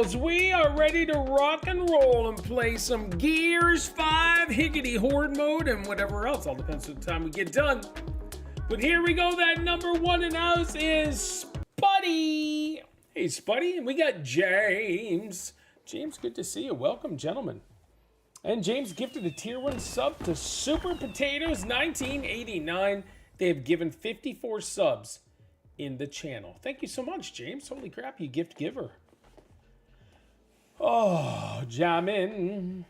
girls, we are ready to rock and roll and play some Gears 5 Higgity Horde Mode and whatever else. All depends on the time we get done. But here we go. That number one in house is Spuddy. Hey, Spuddy. And we got James. James, good to see you. Welcome, gentlemen. And James gifted a tier 1 sub to Super Potatoes 1989. They have given 54 subs in the channel. Thank you so much, James. Holy crap, you gift giver. Oh, Jamin.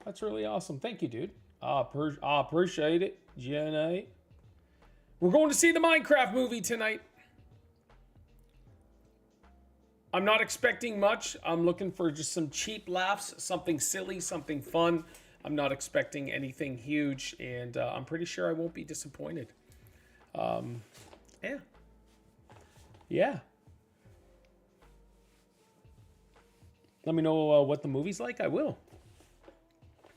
That's really awesome. Thank you, dude. I appreciate it, Jenny. We're going to see the Minecraft movie tonight. I'm not expecting much. I'm looking for just some cheap laughs, something silly, something fun. I'm not expecting anything huge, and I'm pretty sure I won't be disappointed. Yeah. Yeah. Let me know what the movie's like. I will.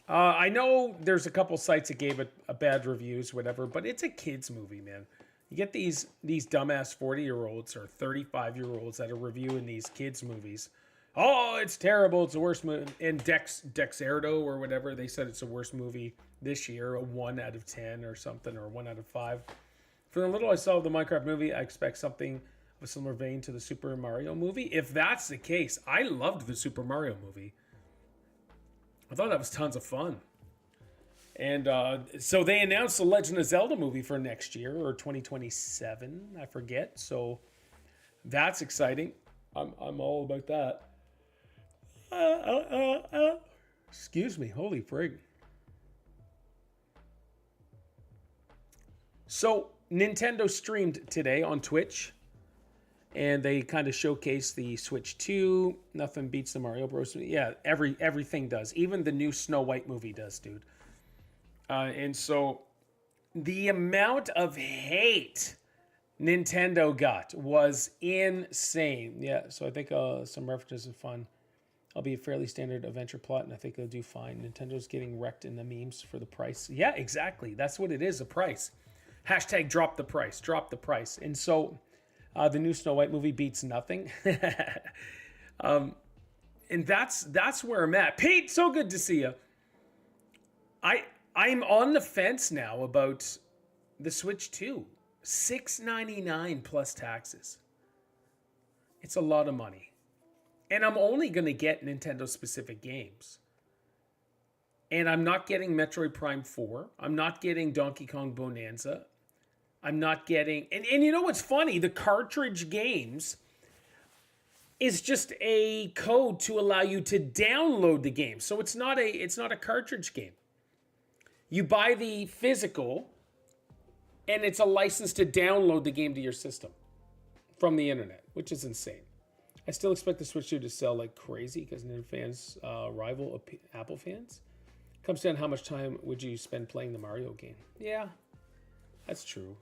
I know there's a couple sites that gave it a bad reviews, whatever, but it's a kid's movie, man. You get these dumbass 40-year-olds or 35-year-olds that are reviewing these kids' movies. Oh, it's terrible. It's the worst movie. And Dexerto or whatever, they said it's the worst movie this year, a 1 out of 10 or something, or 1 out of 5. For the little I saw of the Minecraft movie, I expect something of a similar vein to the Super Mario movie. If that's the case, I loved the Super Mario movie. I thought that was tons of fun. And so they announced the Legend of Zelda movie for next year, or 2027, I forget. So that's exciting. I'm all about that. Excuse me, holy frig. So Nintendo streamed today on Twitch, and they kind of showcased the Switch 2. Nothing beats the Mario Bros. Yeah, everything does. Even the new Snow White movie does, dude. And so the amount of hate Nintendo got was insane. Yeah, so I think some references are fun. I'll be a fairly standard adventure plot, and I think they'll do fine. Nintendo's getting wrecked in the memes for the price. Yeah, exactly. That's what it is, a price. Hashtag drop the price, drop the price. And so the new Snow White movie beats nothing. And that's where I'm at. Pete, so good to see you. I'm on the fence now about the Switch 2. $699 plus taxes. It's a lot of money. And I'm only going to get Nintendo-specific games. And I'm not getting Metroid Prime 4. I'm not getting Donkey Kong Bonanza. I'm not getting... And you know what's funny? The cartridge games is just a code to allow you to download the game. So it's not a cartridge game. You buy the physical, and it's a license to download the game to your system from the internet, which is insane. I still expect the Switch 2 to sell like crazy because Nintendo fans rival Apple fans. Comes down to how much time would you spend playing the Mario game. Yeah, that's true.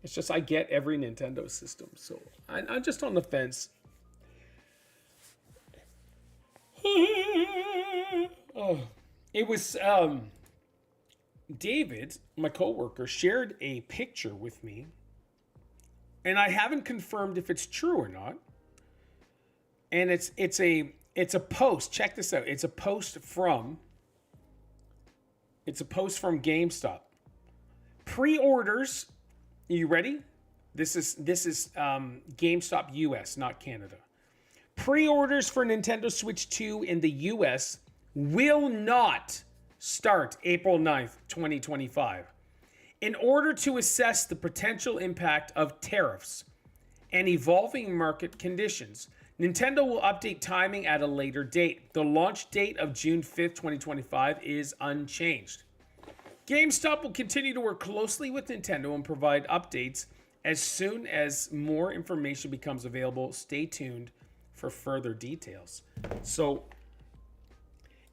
It's just I get every Nintendo system, so I'm just on the fence. Oh, it was David, my coworker, shared a picture with me, and I haven't confirmed if it's true or not. And it's a post. Check this out. It's a post from GameStop. Pre-orders. Are you ready? This is GameStop US, not Canada. Pre-orders for Nintendo Switch 2 in the US will not start April 9th, 2025. In order to assess the potential impact of tariffs and evolving market conditions, Nintendo will update timing at a later date. The launch date of June 5th, 2025 is unchanged. GameStop will continue to work closely with Nintendo and provide updates as soon as more information becomes available. Stay tuned for further details. So,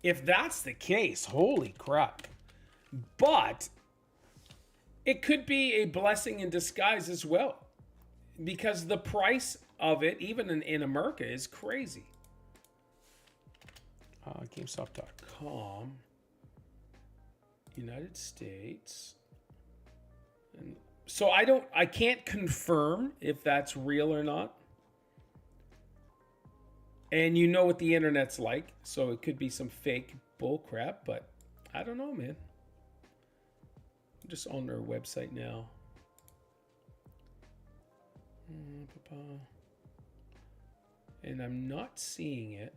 if that's the case, holy crap. But it could be a blessing in disguise as well, because the price of it, even in America, is crazy. GameStop.com. United States. And so I can't confirm if that's real or not. And you know what the internet's like, so it could be some fake bull crap, but I don't know, man. I'm just on their website now. And I'm not seeing it.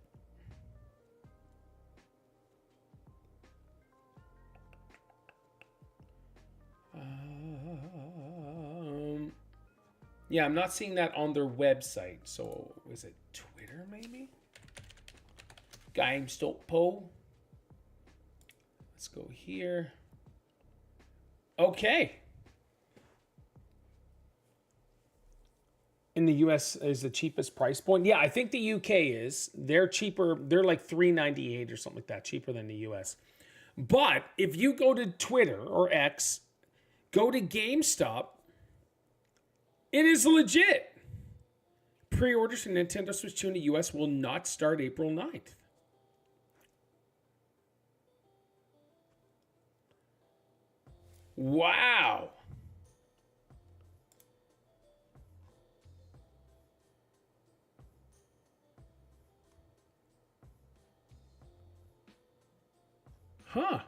Yeah, I'm not seeing that on their website. So, is it Twitter maybe? GameStop. Let's go here. Okay. In the US is the cheapest price point. Yeah, I think the UK is. They're cheaper. They're like $3.98 or something like that, cheaper than the US. But if you go to Twitter or X, go to GameStop, it is legit. Pre-orders for Nintendo Switch 2 in the US will not start April 9th. Wow. Huh.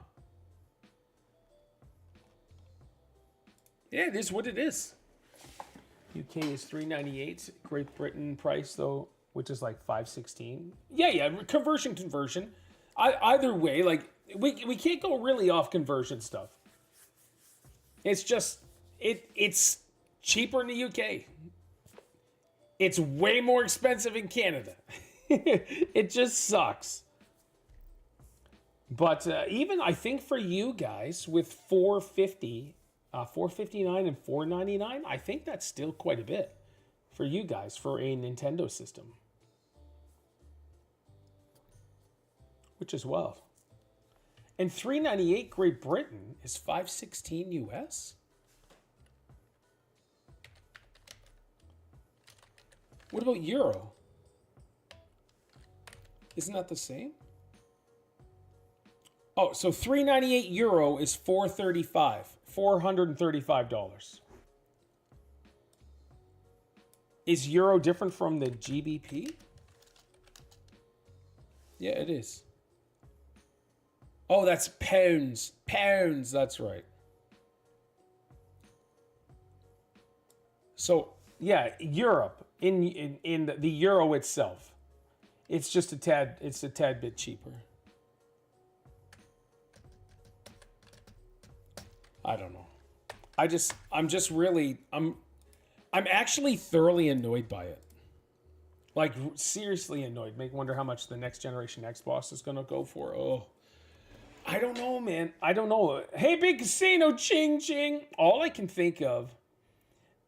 Yeah, it is what it is. UK is $3.98. Great Britain price though, which is like $5.16. Yeah. Conversion. Either way, like we can't go really off conversion stuff. It's just it's cheaper in the UK. It's way more expensive in Canada. It just sucks. But even I think for you guys with $4.59 and $4.99, I think that's still quite a bit for you guys for a Nintendo system, which is wild. And $3.98 Great Britain is $5.16 US. What about Euro? Isn't that the same? Oh, so €3.98 Euro is $435. Is Euro different from the GBP? Yeah, it is. Oh, that's pounds. Pounds, that's right. So, yeah, Europe in the euro itself, it's just a tad bit cheaper. I don't know. I'm actually thoroughly annoyed by it. Like, seriously annoyed. Make wonder how much the next generation Xbox is going to go for. Oh, I don't know, man. I don't know. Hey, big casino, ching, ching. All I can think of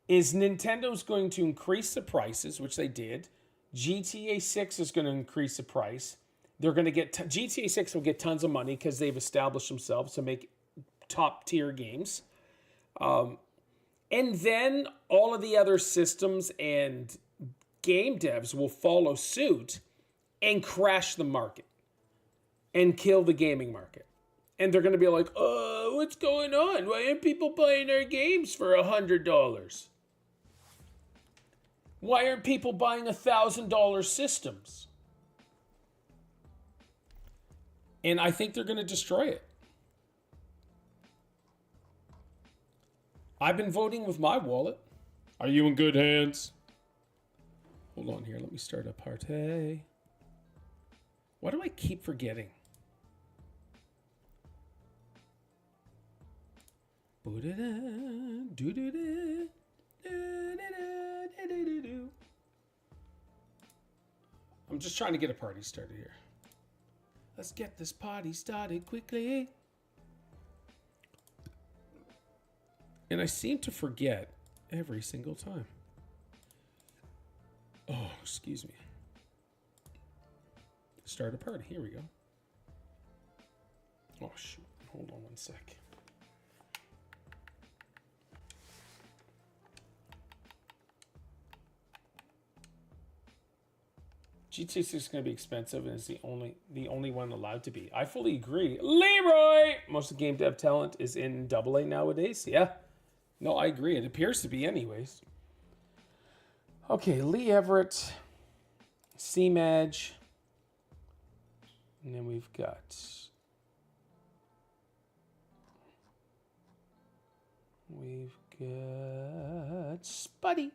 is Nintendo's going to increase the prices, which they did. GTA 6 is going to increase the price. They're going to get... GTA 6 will get tons of money because they've established themselves to make top tier games. And then all of the other systems and game devs will follow suit and crash the market and kill the gaming market. And they're going to be like, oh, what's going on? Why aren't people buying our games for $100? Why aren't people buying $1,000 systems? And I think they're going to destroy it. I've been voting with my wallet. Are you in good hands? Hold on here. Let me start a party. Why do I keep forgetting? I'm just trying to get a party started here. Let's get this party started quickly. And I seem to forget every single time. Oh, excuse me. Start a party. Here we go. Oh, shoot. Hold on one sec. GTA 6 is going to be expensive and is the only one allowed to be. I fully agree. Leroy! Most of the game dev talent is in AA nowadays. Yeah. No, I agree. It appears to be anyways. Okay, Lee Everett. Steam Edge. And then we've got Spuddy.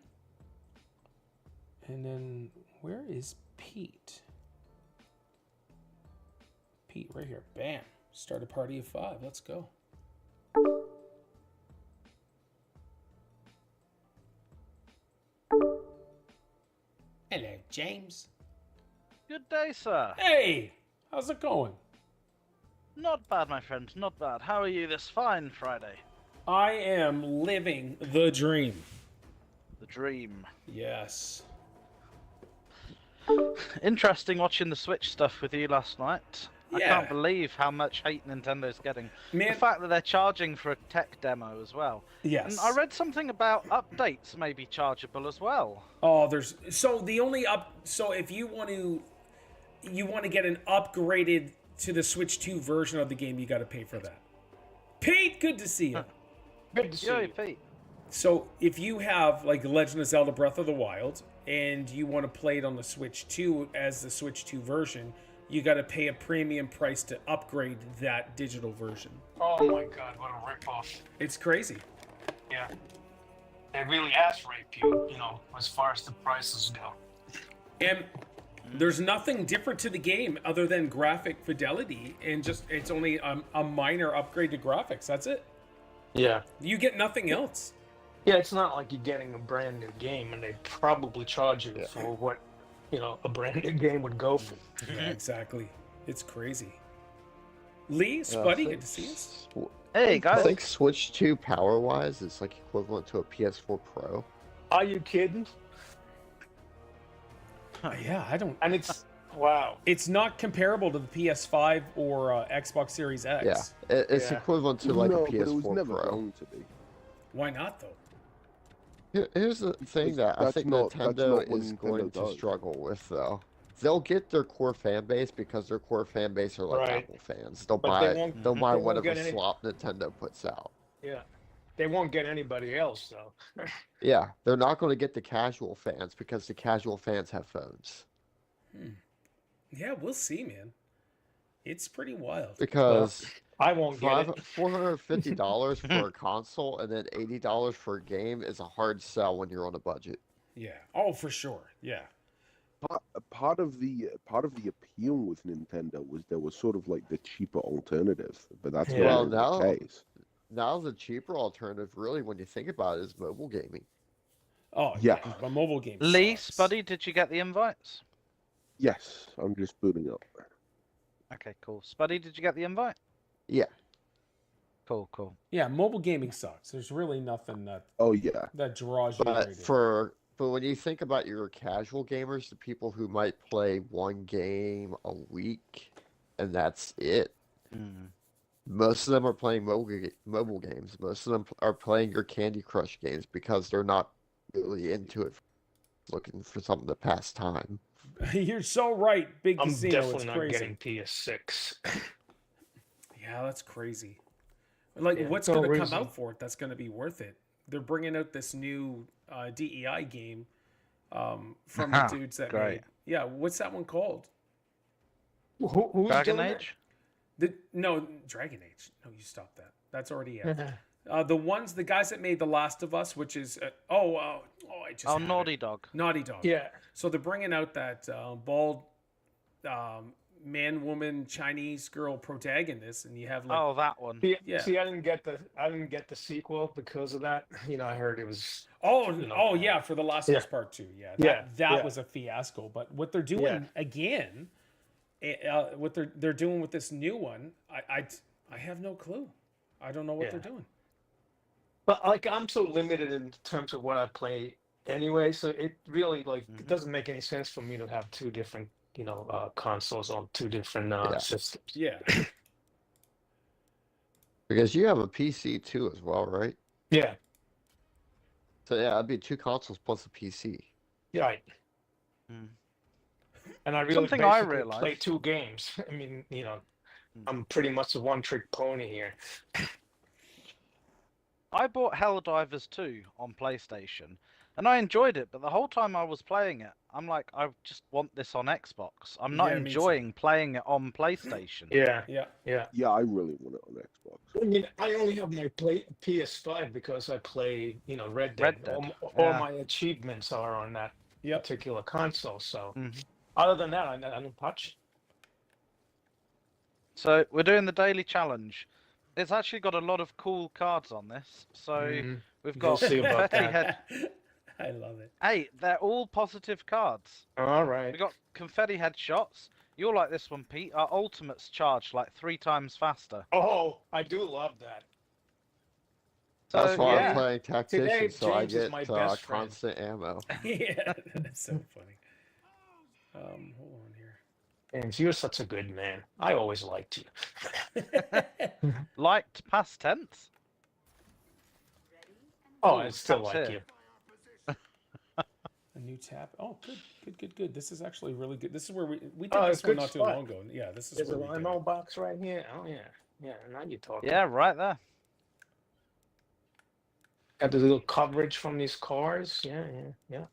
And then where is Pete? Pete right here. Bam. Start a party of 5. Let's go. Hello, James. Good day, sir. Hey, how's it going? Not bad, my friend. Not bad. How are you this fine Friday? I am living the dream. The dream. Yes. Interesting watching the Switch stuff with you last night. I Yeah. can't believe how much hate Nintendo's getting. Man. The fact that they're charging for a tech demo as well. Yes. And I read something about updates may be chargeable as well. Oh, there's so the only so if you want to get an upgraded to the Switch 2 version of the game, you got to pay for that. Pete, good to see you. Good to see Yo, you. Pete. So if you have like Legend of Zelda Breath of the Wild and you want to play it on the Switch 2 as the Switch 2 version, you got to pay a premium price to upgrade that digital version. Oh my god, what a ripoff. It's crazy. Yeah. They really ass rape you, you know, as far as the prices go. And there's nothing different to the game other than graphic fidelity, and just it's only a minor upgrade to graphics. That's it. Yeah. You get nothing else. Yeah, it's not like you're getting a brand new game and they probably charge you for what, you know, a brand new game would go for. Yeah, exactly. It's crazy. Lee, Spuddy, good to see us. Hey, I guys. think Switch 2 power-wise is like equivalent to a PS4 Pro. Are you kidding? Yeah, I don't. And it's, wow. It's not comparable to the PS5 or Xbox Series X. Yeah, it's Yeah. equivalent to like no, a but it was PS4 never Pro. going to be. Why not though? Here's the thing that I That's think not Nintendo what is Nintendo going to does. struggle with, though. They'll get their core fan base because their core fan base are like Right. Apple fans. They'll But they buy won't- they'll buy they won't whatever get any- slop Nintendo puts out. Yeah. They won't get anybody else, though. Yeah, they're not going to get the casual fans because the casual fans have phones. Yeah, we'll see, man. It's pretty wild. Because I won't get it. $450 for a console and then $80 for a game is a hard sell when you're on a budget. Yeah. Oh, for sure. Yeah. Part of the appeal with Nintendo was there was sort of like the cheaper alternative, but that's Yeah. no Well, longer now- the case. Now the cheaper alternative, really, when you think about it, is mobile gaming. Oh, Yeah. yeah. But mobile games. Lee, sucks. Spuddy, did you get the invites? Yes, I'm just booting up. Okay, cool. Spuddy, did you get the invite? Yeah. Cool, cool. Yeah, mobile gaming sucks. There's really nothing Oh yeah, that draws you right But when you think about your casual gamers, the people who might play one game a week, and that's it. Mm. Most of them are playing mobile games. Most of them are playing your Candy Crush games because they're not really into it, looking for something to pass time. in. You're so right, Big I'm Casino. definitely It's not crazy. getting PS6. Yeah, that's crazy. Like, Yeah, what's no going to come reason. out for it that's going to be worth it? They're bringing out this new DEI game from the dudes that Great. made. Yeah, what's that one called? Who's Dragon doing Age? No, Dragon Age. No, you stop that. That's already out. it? The guys that made The Last of Us, which is I just Oh, had it. Naughty Dog. Naughty Dog. Yeah. So they're bringing out that bald man, woman, Chinese girl protagonist, and you have like Oh, that one. Yeah. See, I didn't get the sequel because of that. You know, I heard it was. yeah, for The Last of Us Part 2. Yeah, that Yeah. was a fiasco. But what they're doing again, what they're doing with this new one, I have no clue. I don't know what they're doing. But like, I'm so limited in terms of what I play anyway, so it really it doesn't make any sense for me to have two different consoles on two different systems. Yeah. Because you have a PC too as well, right? Yeah. So yeah, it'd be 2 consoles plus a PC. Right. Mm. And I really Something I basically realized- play 2 games. I mean, I'm pretty much a one-trick pony here. I bought Helldivers 2 on PlayStation, and I enjoyed it, but the whole time I was playing it, I'm like, I just want this on Xbox. I'm not Yeah, me too. enjoying playing it on PlayStation. Yeah, Yeah. yeah. Yeah, I really want it on Xbox. I mean, I only have my PS5 because I play, Red Dead. Red Dead, All yeah. my achievements are on that Yep. particular console. So, Mhm. other than that, I don't touch. So we're doing the daily challenge. It's actually got a lot of cool cards on this. So Mhm. we've We'll got see about confetti that. head. I love it. Hey, they're all positive cards. All right. We got confetti head shots. You'll like this one, Pete. Our ultimates charge like 3 times faster. Oh, I do love that. So That's why yeah, I'm playing Today, tactician, so I James is get my best friend. constant ammo. Yeah, that's so funny. Hold on here. James, you're such a good man. I always liked you. liked past tense. Oh, Ooh, I still taps like here. you. A new tap. Oh, good. This is actually really good. This is where we did Oh, this one good not too spot. long ago. Yeah, this is There's where a we did ammo it. box right here. Oh yeah, yeah. Now you're talking. Yeah, right there. Got the little coverage from these cars. Yeah.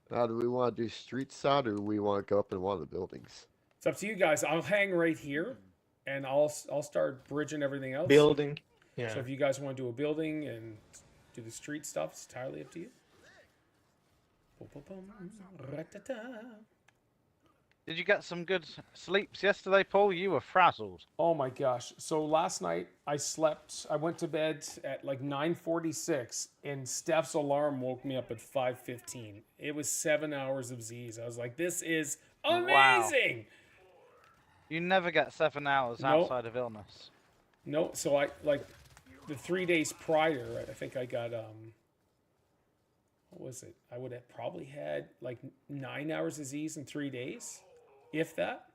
Now, do we want to do street side or do we want to go up in one of the buildings? It's up to you guys. I'll hang right here, and I'll start bridging everything else. Building. Yeah. So if you guys want to do a building and do the street stuff, it's entirely up to you. Ra-ta-ta. Did you get some good sleeps yesterday, Paul? You were frazzled. Oh my gosh. So last night I went to bed at like 9:46 and Steph's alarm woke me up at 5:15. It was 7 hours of Z's. I was like, this is amazing. You never get 7 hours Nope. outside of illness. No, so I like the 3 days prior, I think I got what was it? I would have probably had like 9 hours of Z's in 3 days, if that.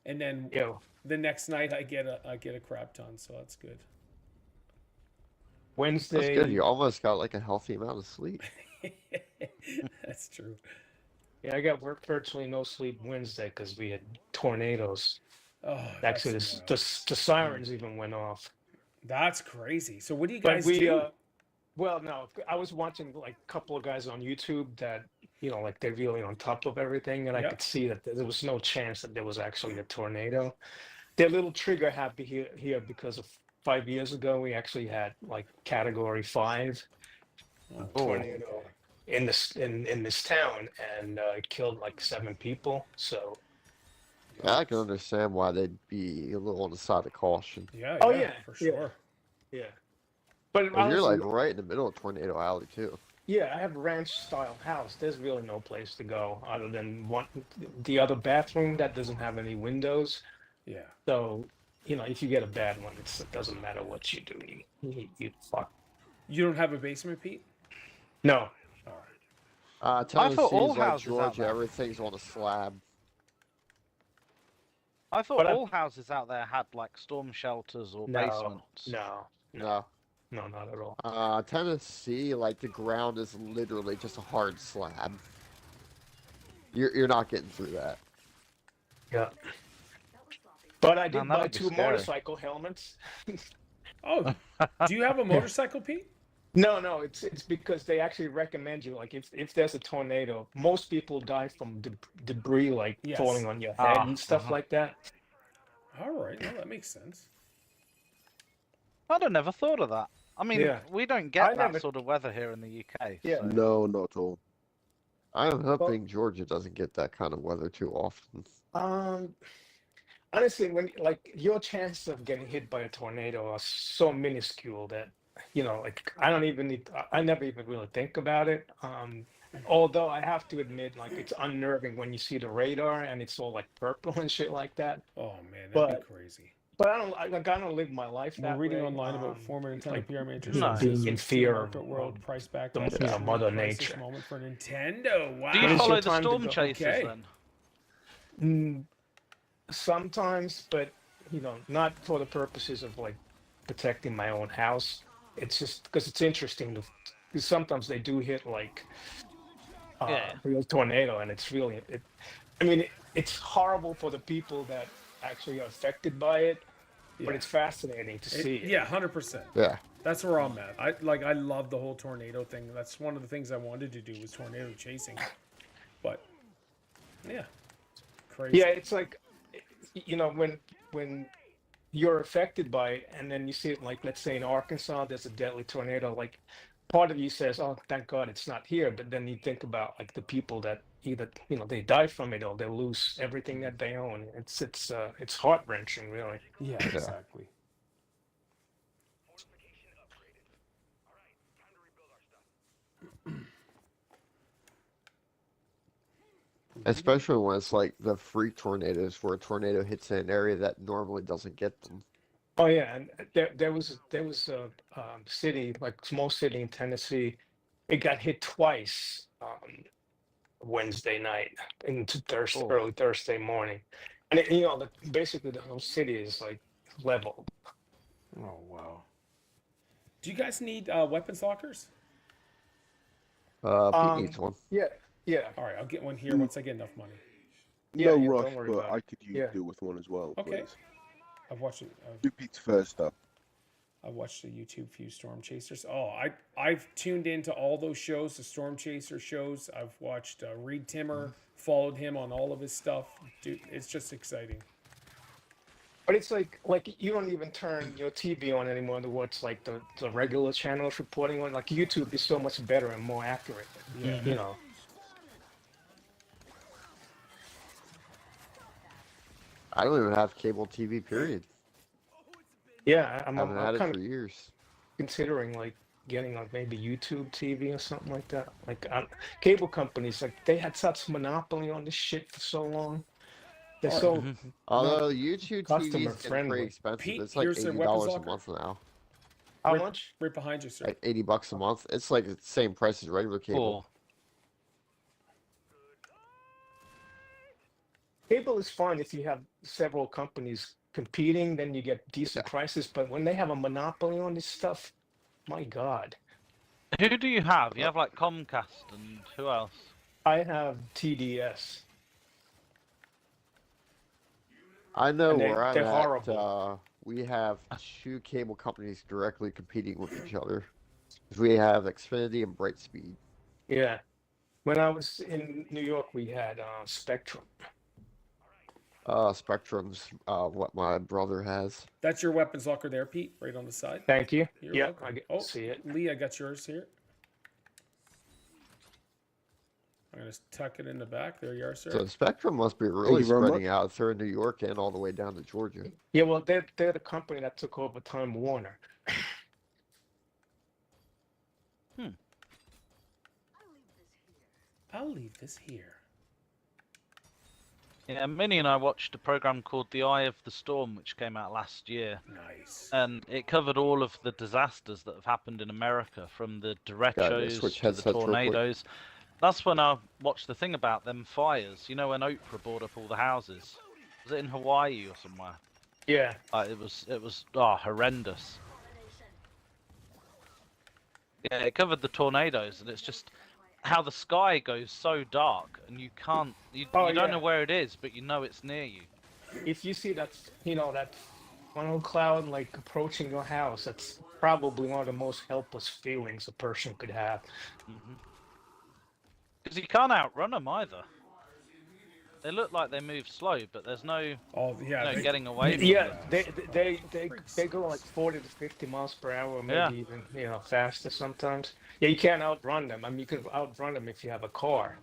And then Yo, the next night I get a crap ton, so that's good. Wednesday. That's good. You almost got like a healthy amount of sleep. That's true. Yeah, I got virtually no sleep Wednesday because we had tornadoes. Oh, Actually, that's, the sirens even went off. that's crazy. So what do you But guys we, do? well, no, I was watching like a couple of guys on YouTube that, like they're really on top of everything, and I Yep. could see that there was no chance that there was actually a tornado. They're a little trigger happy here because of 5 years ago we actually had like Category 5 Oh, tornado in this town, and it killed like 7 people. So I can understand why they'd be a little on the side of caution. Yeah, Oh, yeah, yeah, for yeah. sure. yeah, but And you're honestly, like right in the middle of Tornado Alley too. yeah, I have a ranch style house. There's really no place to go other than the other bathroom that doesn't have any windows. Yeah. So, if you get a bad one, it doesn't matter what you do. You fuck. You don't have a basement, Pete? No. All right. Tennessee's all like houses out Georgia, there. everything's on a slab. I thought But I- all houses out there had like storm shelters or No. basements. No. No. No, not at all. Tennessee, like the ground is literally just a hard slab. You're not getting through that. Yeah. But I did Man, that buy would be 2 scary. motorcycle helmets. Oh, do you have a motorcycle, Pete? No, it's because they actually recommend you, like if there's a tornado, most people die from debris like Yes. falling on your head Ah, and stuff uh-huh. like that. All right. Well, that makes sense. I'd have never thought of that. I mean, Yeah. we don't get I that never- sort of weather here in the UK. Yeah. so- No, not at all. I'm hoping Georgia doesn't get that kind of weather too often. Honestly, when like your chances of getting hit by a tornado are so minuscule that like I never even really think about it. Although I have to admit, like it's unnerving when you see the radar and it's all like purple and shit like that. Oh man, that'd But- be crazy. But I don't live my life We're that reading way. online about former Nintendo like, PR major No. being in fear market of world price back the, by Mother crisis Nature. moment for Nintendo. Wow. Do you When is follow your the time to storm go? chasers Okay. then? Sometimes, but not for the purposes of like protecting my own house. It's just because it's interesting. Because sometimes they do hit like Yeah. real tornado, and it's really I mean, it's horrible for the people that actually are affected by it, Yeah. but it's fascinating to see. Yeah, 100%. Yeah. That's where I'm at. I love the whole tornado thing. That's one of the things I wanted to do was tornado chasing. But yeah, crazy. Yeah, it's like, you know, when you're affected by it, and then you see it, like, let's say in Arkansas, there's a deadly tornado. Like, part of you says, "Oh, thank God it's not here," but then you think about like the people that either, you know, they die from it or they lose everything that they own. It's heart-wrenching, really. Yeah, Yeah. exactly. Especially when it's like the freak tornadoes, where a tornado hits an area that normally doesn't get them. Oh yeah, and there was a city, like small city in Tennessee. It got hit twice Wednesday night into Thursday, Oh. early Thursday morning, and it, you know, basically the whole city is like leveled. Oh wow. Do you guys need weapons lockers? Pete needs one. Yeah, yeah, All right, I'll get one here once I get enough money. yeah. no yeah, rush, don't worry but about I it. could Yeah. do with one as well, Okay. please. I've watched it. Do Pete's first up. I watched the YouTube few Storm Chasers. Oh, I've tuned into all those shows, the Storm Chaser shows. I've watched Reed Timmer, followed him on all of his stuff. Dude, it's just exciting. But it's like you don't even turn your TV on anymore to watch like the regular channels reporting on. Like YouTube is so much better and more accurate. Yeah. You know. I don't even have cable TV, period. Yeah, I I'm haven't had it kind for of years. considering like getting like maybe YouTube TV or something like that. Like cable companies, like they had such monopoly on this shit for so long. They're so Although YouTube TV customer is getting friendly. pretty expensive. Pete, It's like here's a $80 weapons a locker. month now. how right, much? Right behind you, sir. Like $80 a month. It's like the same price as regular cable. Oh. Cable is fine if you have several companies competing, then you get decent prices. But when they have a monopoly on this stuff, my God. Who do you have? You have like Comcast and who else? I have TDS. I know And where I'm they're at. horrible. We have two cable companies directly competing with each other. We have Xfinity and Brightspeed. Yeah. When I was in New York, we had Spectrum. Spectrum's what my brother has. That's your weapons locker there, Pete, right on the side. Thank you. You're Yeah, welcome. I get Oh, see it. Lee, I got yours here. I'm going to tuck it in the back. There you are, sir. So Spectrum must be really you very much. spreading out through New York and all the way down to Georgia. Yeah, well, they're the company that took over Time Warner. I'll leave this here. Yeah, Minnie and I watched a program called The Eye of the Storm, which came out last year, Nice. and it covered all of the disasters that have happened in America, from the derechos switch to the headsets real quick. tornadoes. That's when I watched the thing about them fires. You know, when Oprah bought up all the houses. Was it in Hawaii or somewhere? Yeah. It was horrendous. Yeah, it covered the tornadoes, and it's just how the sky goes so dark, and you can't, you don't yeah. know where it is, but you know it's near you. If you see that, you know, that funnel cloud like approaching your house, that's probably one of the most helpless feelings a person could have. Because you can't outrun them either. They look like they move slow, but there's no, Oh, yeah. no they- getting away from Yeah, them. they go like 40 to 50 miles per hour, maybe Yeah. even, you know, faster sometimes. Yeah, you can't outrun them. I mean, you can outrun them if you have a car.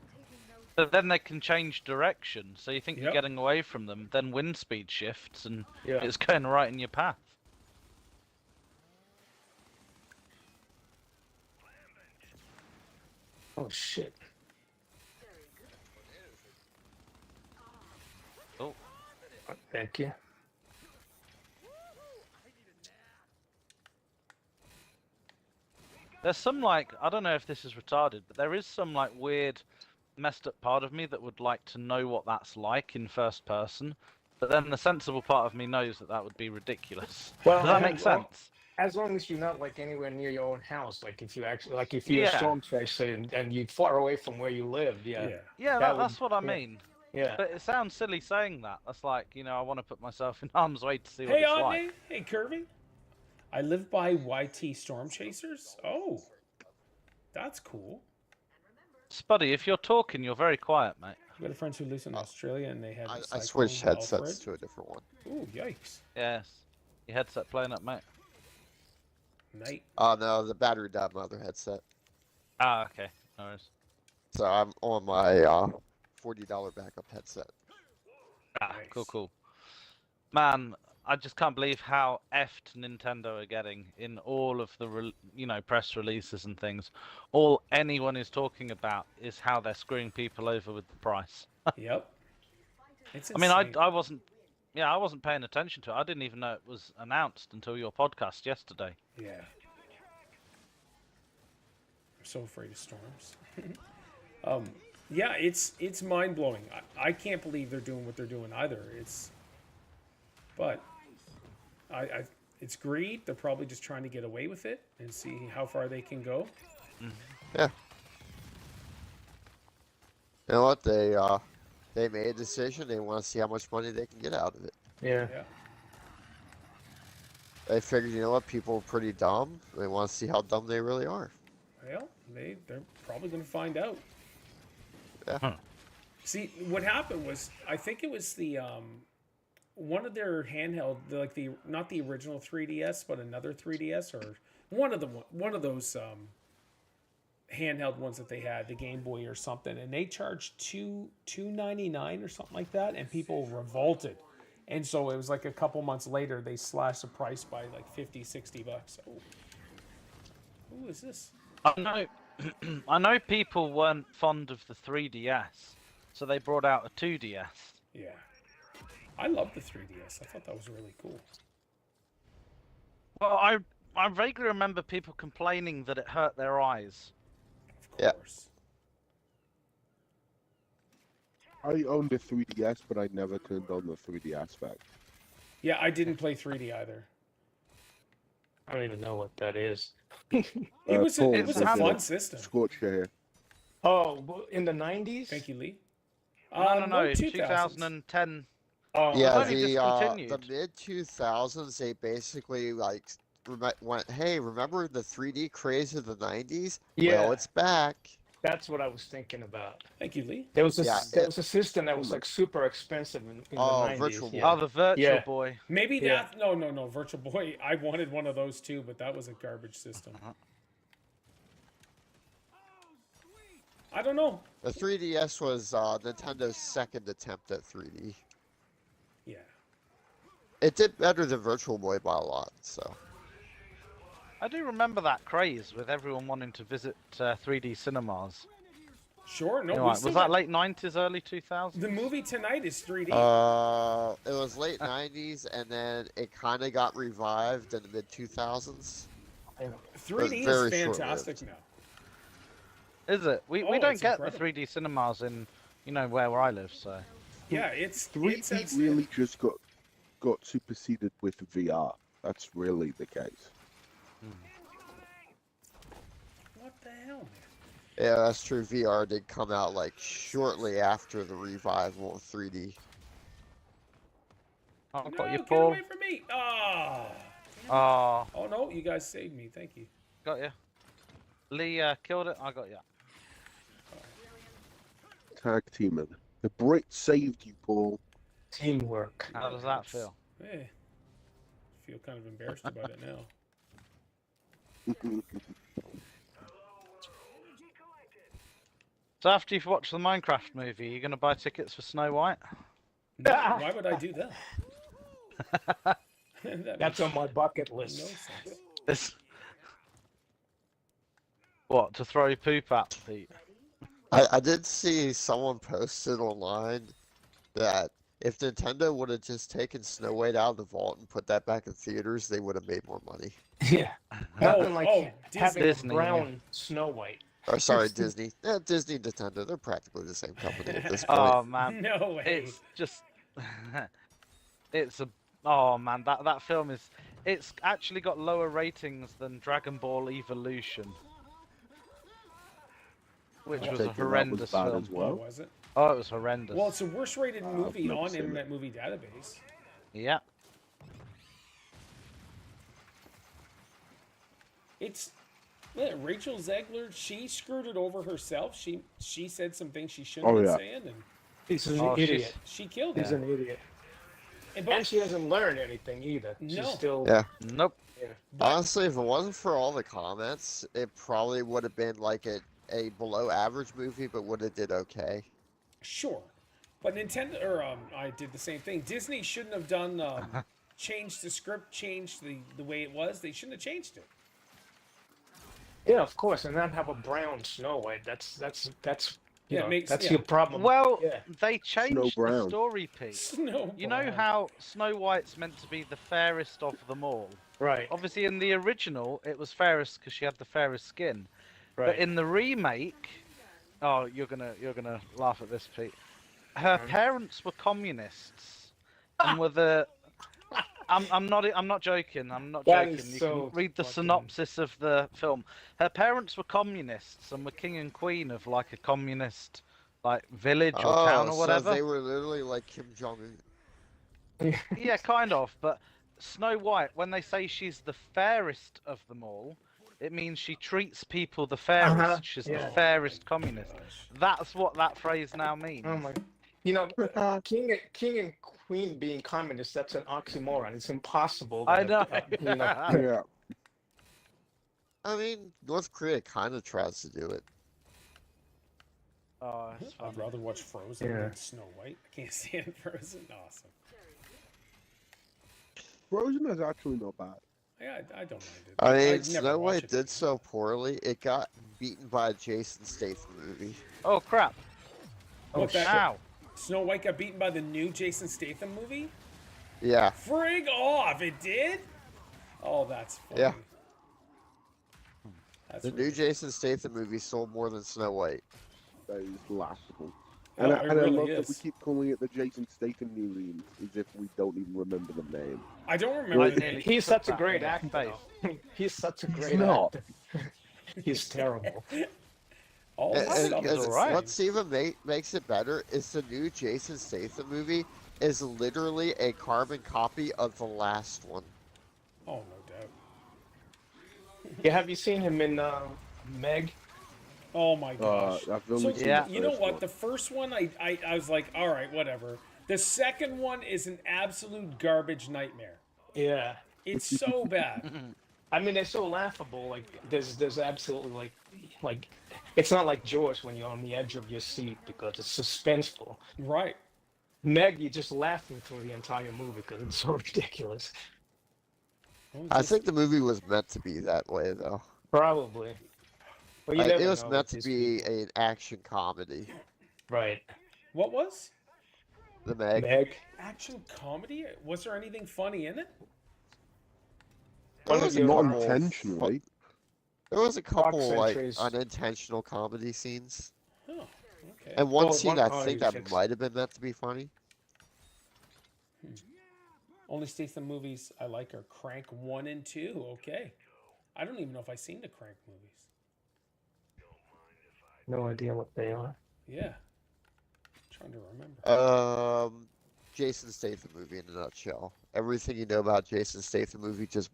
But then they can change direction, so you think Yep. you're getting away from them, then wind speed shifts, and Yeah. it's going right in your path. Oh shit. Oh, Thank you. there's some, like, I don't know if this is retarded, but there is some, like, weird, messed up part of me that would like to know what that's like in first person. But then the sensible part of me knows that that would be ridiculous. Well, Does that make sense? As long as you're not like anywhere near your own house, like if you actually, like if you're a Yeah. storm chaser and you're far away from where you live, Yeah. Yeah, that would- that's what I yeah. mean. yeah. But it sounds silly saying that. That's like, you know, I want to put myself in harm's way to see what Hey, it's Audney. like. Hey, Kirby. I live by YT Storm Chasers. Oh, that's cool. Spuddy, if you're talking, you're very quiet, mate. I've got friends who live in Australia and they had a I Cyclone switched headsets Alfred. to a different one. Ooh, yikes. Yes. Your headset playing up, mate. Night. Oh no, the battery died on my other headset. Ah, okay. No worries. So I'm on my $40 backup headset. Ah, Nice. cool, cool. Man, I just can't believe how effed Nintendo are getting in all of the, press releases and things. All anyone is talking about is how they're screwing people over with the price. Yep. It's I mean, insane. I wasn't paying attention to it. I didn't even know it was announced until your podcast yesterday. Yeah. I'm so afraid of storms. Yeah, it's mind blowing. I can't believe they're doing what they're doing either. But it's greed. They're probably just trying to get away with it and see how far they can go. Yeah. You know what? They made a decision. They want to see how much money they can get out of it. Yeah. Yeah. They figured, you know what? People are pretty dumb. They want to see how dumb they really are. Well, they're probably going to find out. Yeah. Huh. See, what happened was, I think it was the one of their handheld, like not the original 3DS, but another 3DS, or one of those handheld ones that they had, the Game Boy or something, and they charged $2.99 or something like that, and people revolted. And so it was like a couple months later, they slashed the price by like $50-$60. Oh, who is this? I know people weren't fond of the 3DS, so they brought out a 2DS. Yeah, I love the 3DS. I thought that was really cool. Well, I vaguely remember people complaining that it hurt their eyes. Of Yeah. course. I owned a 3DS, but I never turned on the 3D aspect. Yeah, I didn't play 3D either. I don't even know what that is. It was a it's a fun handle. system. Scorch hair. Oh, well, in the 90s? Thank you, Lee. No, 2000s. 2010. Oh, Yeah, only the discontinued. mid 2000s, they basically like went, hey, remember the 3D craze of the 90s? Yeah. Well, it's back. that's what I was thinking about. Thank you, Lee. There was a, Yeah, there was a system that was like super expensive in the 90s. Virtual Yeah. Oh, the Virtual Yeah. Boy. Maybe Yeah. that. No, Virtual Boy. I wanted one of those too, but that was a garbage system. I don't know. The 3DS was Nintendo's second attempt at 3D. Yeah. It did better than Virtual Boy by a lot, so. I do remember that craze with everyone wanting to visit 3D cinemas. Sure. No. You know, we like, still was that got- late 90s, early 2000s? The movie tonight is 3D. It was late 90s, and then it kind of got revived in the mid 2000s. 3D very is fantastic now. Is it? We Oh, don't it's get incredible. the 3D cinemas in, where I live, so. Yeah, it's 3D really just got superseded with VR. That's really the case. What the hell, man? Yeah, that's true. VR did come out like shortly after the revival of 3D. Oh, No, got you, get Paul. away from me! Oh. Oh, Oh no, you guys saved me. Thank you. got you. Lee killed it. I got you. Tag teaming. The Brit saved you, Paul. Teamwork. How does that feel? Hey, I feel kind of embarrassed about it now. So after you've watched the Minecraft movie, you're going to buy tickets for Snow White? No, why would I do that? That That's makes on my bucket no list. sense. It's... What, to throw poop at Pete? I did see someone posted online that if Nintendo would have just taken Snow White out of the vault and put that back in theaters, they would have made more money. Yeah. Nothing like having Disney. a brown Snow White. Or sorry, Disney. Disney and Nintendo, they're practically the same company at this point. Oh man, No way. it's just... it's a... Oh man, that film is... It's actually got lower ratings than Dragon Ball Evolution. Which I was a think that horrendous bad film. as Oh, well. was it? Oh, it was horrendous. Well, it's the worst rated movie never on seen it. Internet Movie Database. Yeah. It's Yeah, Rachel Zegler, she screwed it over herself. She said some things she shouldn't Oh, have yeah. been saying, and He's an Oh, idiot. she killed He's it. an idiot. And, And she hasn't learned anything either. No. She's still. Yeah. Nope. Yeah. but Honestly, if it wasn't for all the comments, it probably would have been like a below average movie, but would have did okay. sure, but Nintendo or I did the same thing. Disney shouldn't have done changed the script, changed the way it was. They shouldn't have changed it. Yeah, of course, and then have a brown Snow White. That's you Yeah, it know, makes- that's yeah. your problem. Well, yeah. they changed the Brown. story, Pete. Snow. You know Brown. how Snow White's meant to be the fairest of them all? Right. Obviously, in the original, it was fairest because she had the fairest skin. Right. But in the remake, oh, you're gonna laugh at this, Pete. Her parents were communists, and were the. I'm not joking. I'm not That joking. is You so can read the fucking- synopsis of the film. Her parents were communists and were king and queen of like a communist like village or town or so whatever. they were literally like Kim Jong-un. Yeah, kind of. But Snow White, when they say she's the fairest of them all, it means she treats people the fairest. Uh-huh, She's yeah. the fairest communist. That's what that phrase now means. Oh my. You know, king and queen being communists, that's an oxymoron. It's impossible. I that, know. you know. Yeah. I mean, North Korea kind of tries to do it. Oh, it's I'd funny. rather watch Frozen Yeah. than Snow White. I can't stand Frozen. Awesome. Frozen is actually not bad. Yeah, I don't mind it. I mean, I'd never Snow watch White it did again. so poorly, it got beaten by a Jason Statham movie. Oh crap! Oh, What, that- shit. Ow! Snow White got beaten by the new Jason Statham movie? Yeah. Frig off! It did? Oh, that's funny. Yeah. That's The new really- Jason Statham movie sold more than Snow White. That is laughable. Oh, And, it I really love that we is. keep calling it the Jason Statham movie as if we don't even remember the name. I don't remember I the nearly name. He's put such a that great in your actor. face. though. He's such a great not. actor. He's terrible. All And- the think stuff he's is all the right. same. What's even makes it better is the new Jason Statham movie is literally a carbon copy of the last one. Oh, no doubt. Yeah, have you seen him in Meg? Oh my gosh. I've only So, seen Yeah. the you know first what? one. The first one, I was like, all right, whatever. The second one is an absolute garbage nightmare. Yeah. It's so bad. I mean, they're so laughable. Like, there's absolutely like, it's not like Jaws when you're on the edge of your seat because it's suspenseful. Right. Meg, you're just laughing through the entire movie because it's so ridiculous. Well, I just- think the movie was meant to be that way, though. Probably. But you Like, never it was know meant with to these be people. an action comedy. Right. What was? The Meg. Meg. Action comedy? Was there anything funny in it? There One was of a your- Not couple- intentionally. There was a couple like entries. unintentional comedy scenes, Oh, okay. and one Oh, scene one- I oh, think you that fixed- might have been meant to be funny. Only Statham movies I like are Crank 1 and 2. Okay. I don't even know if I've seen the Crank movies. No idea what they are. Yeah. Trying to remember. Jason Statham movie in a nutshell. Everything you know about Jason Statham movie, just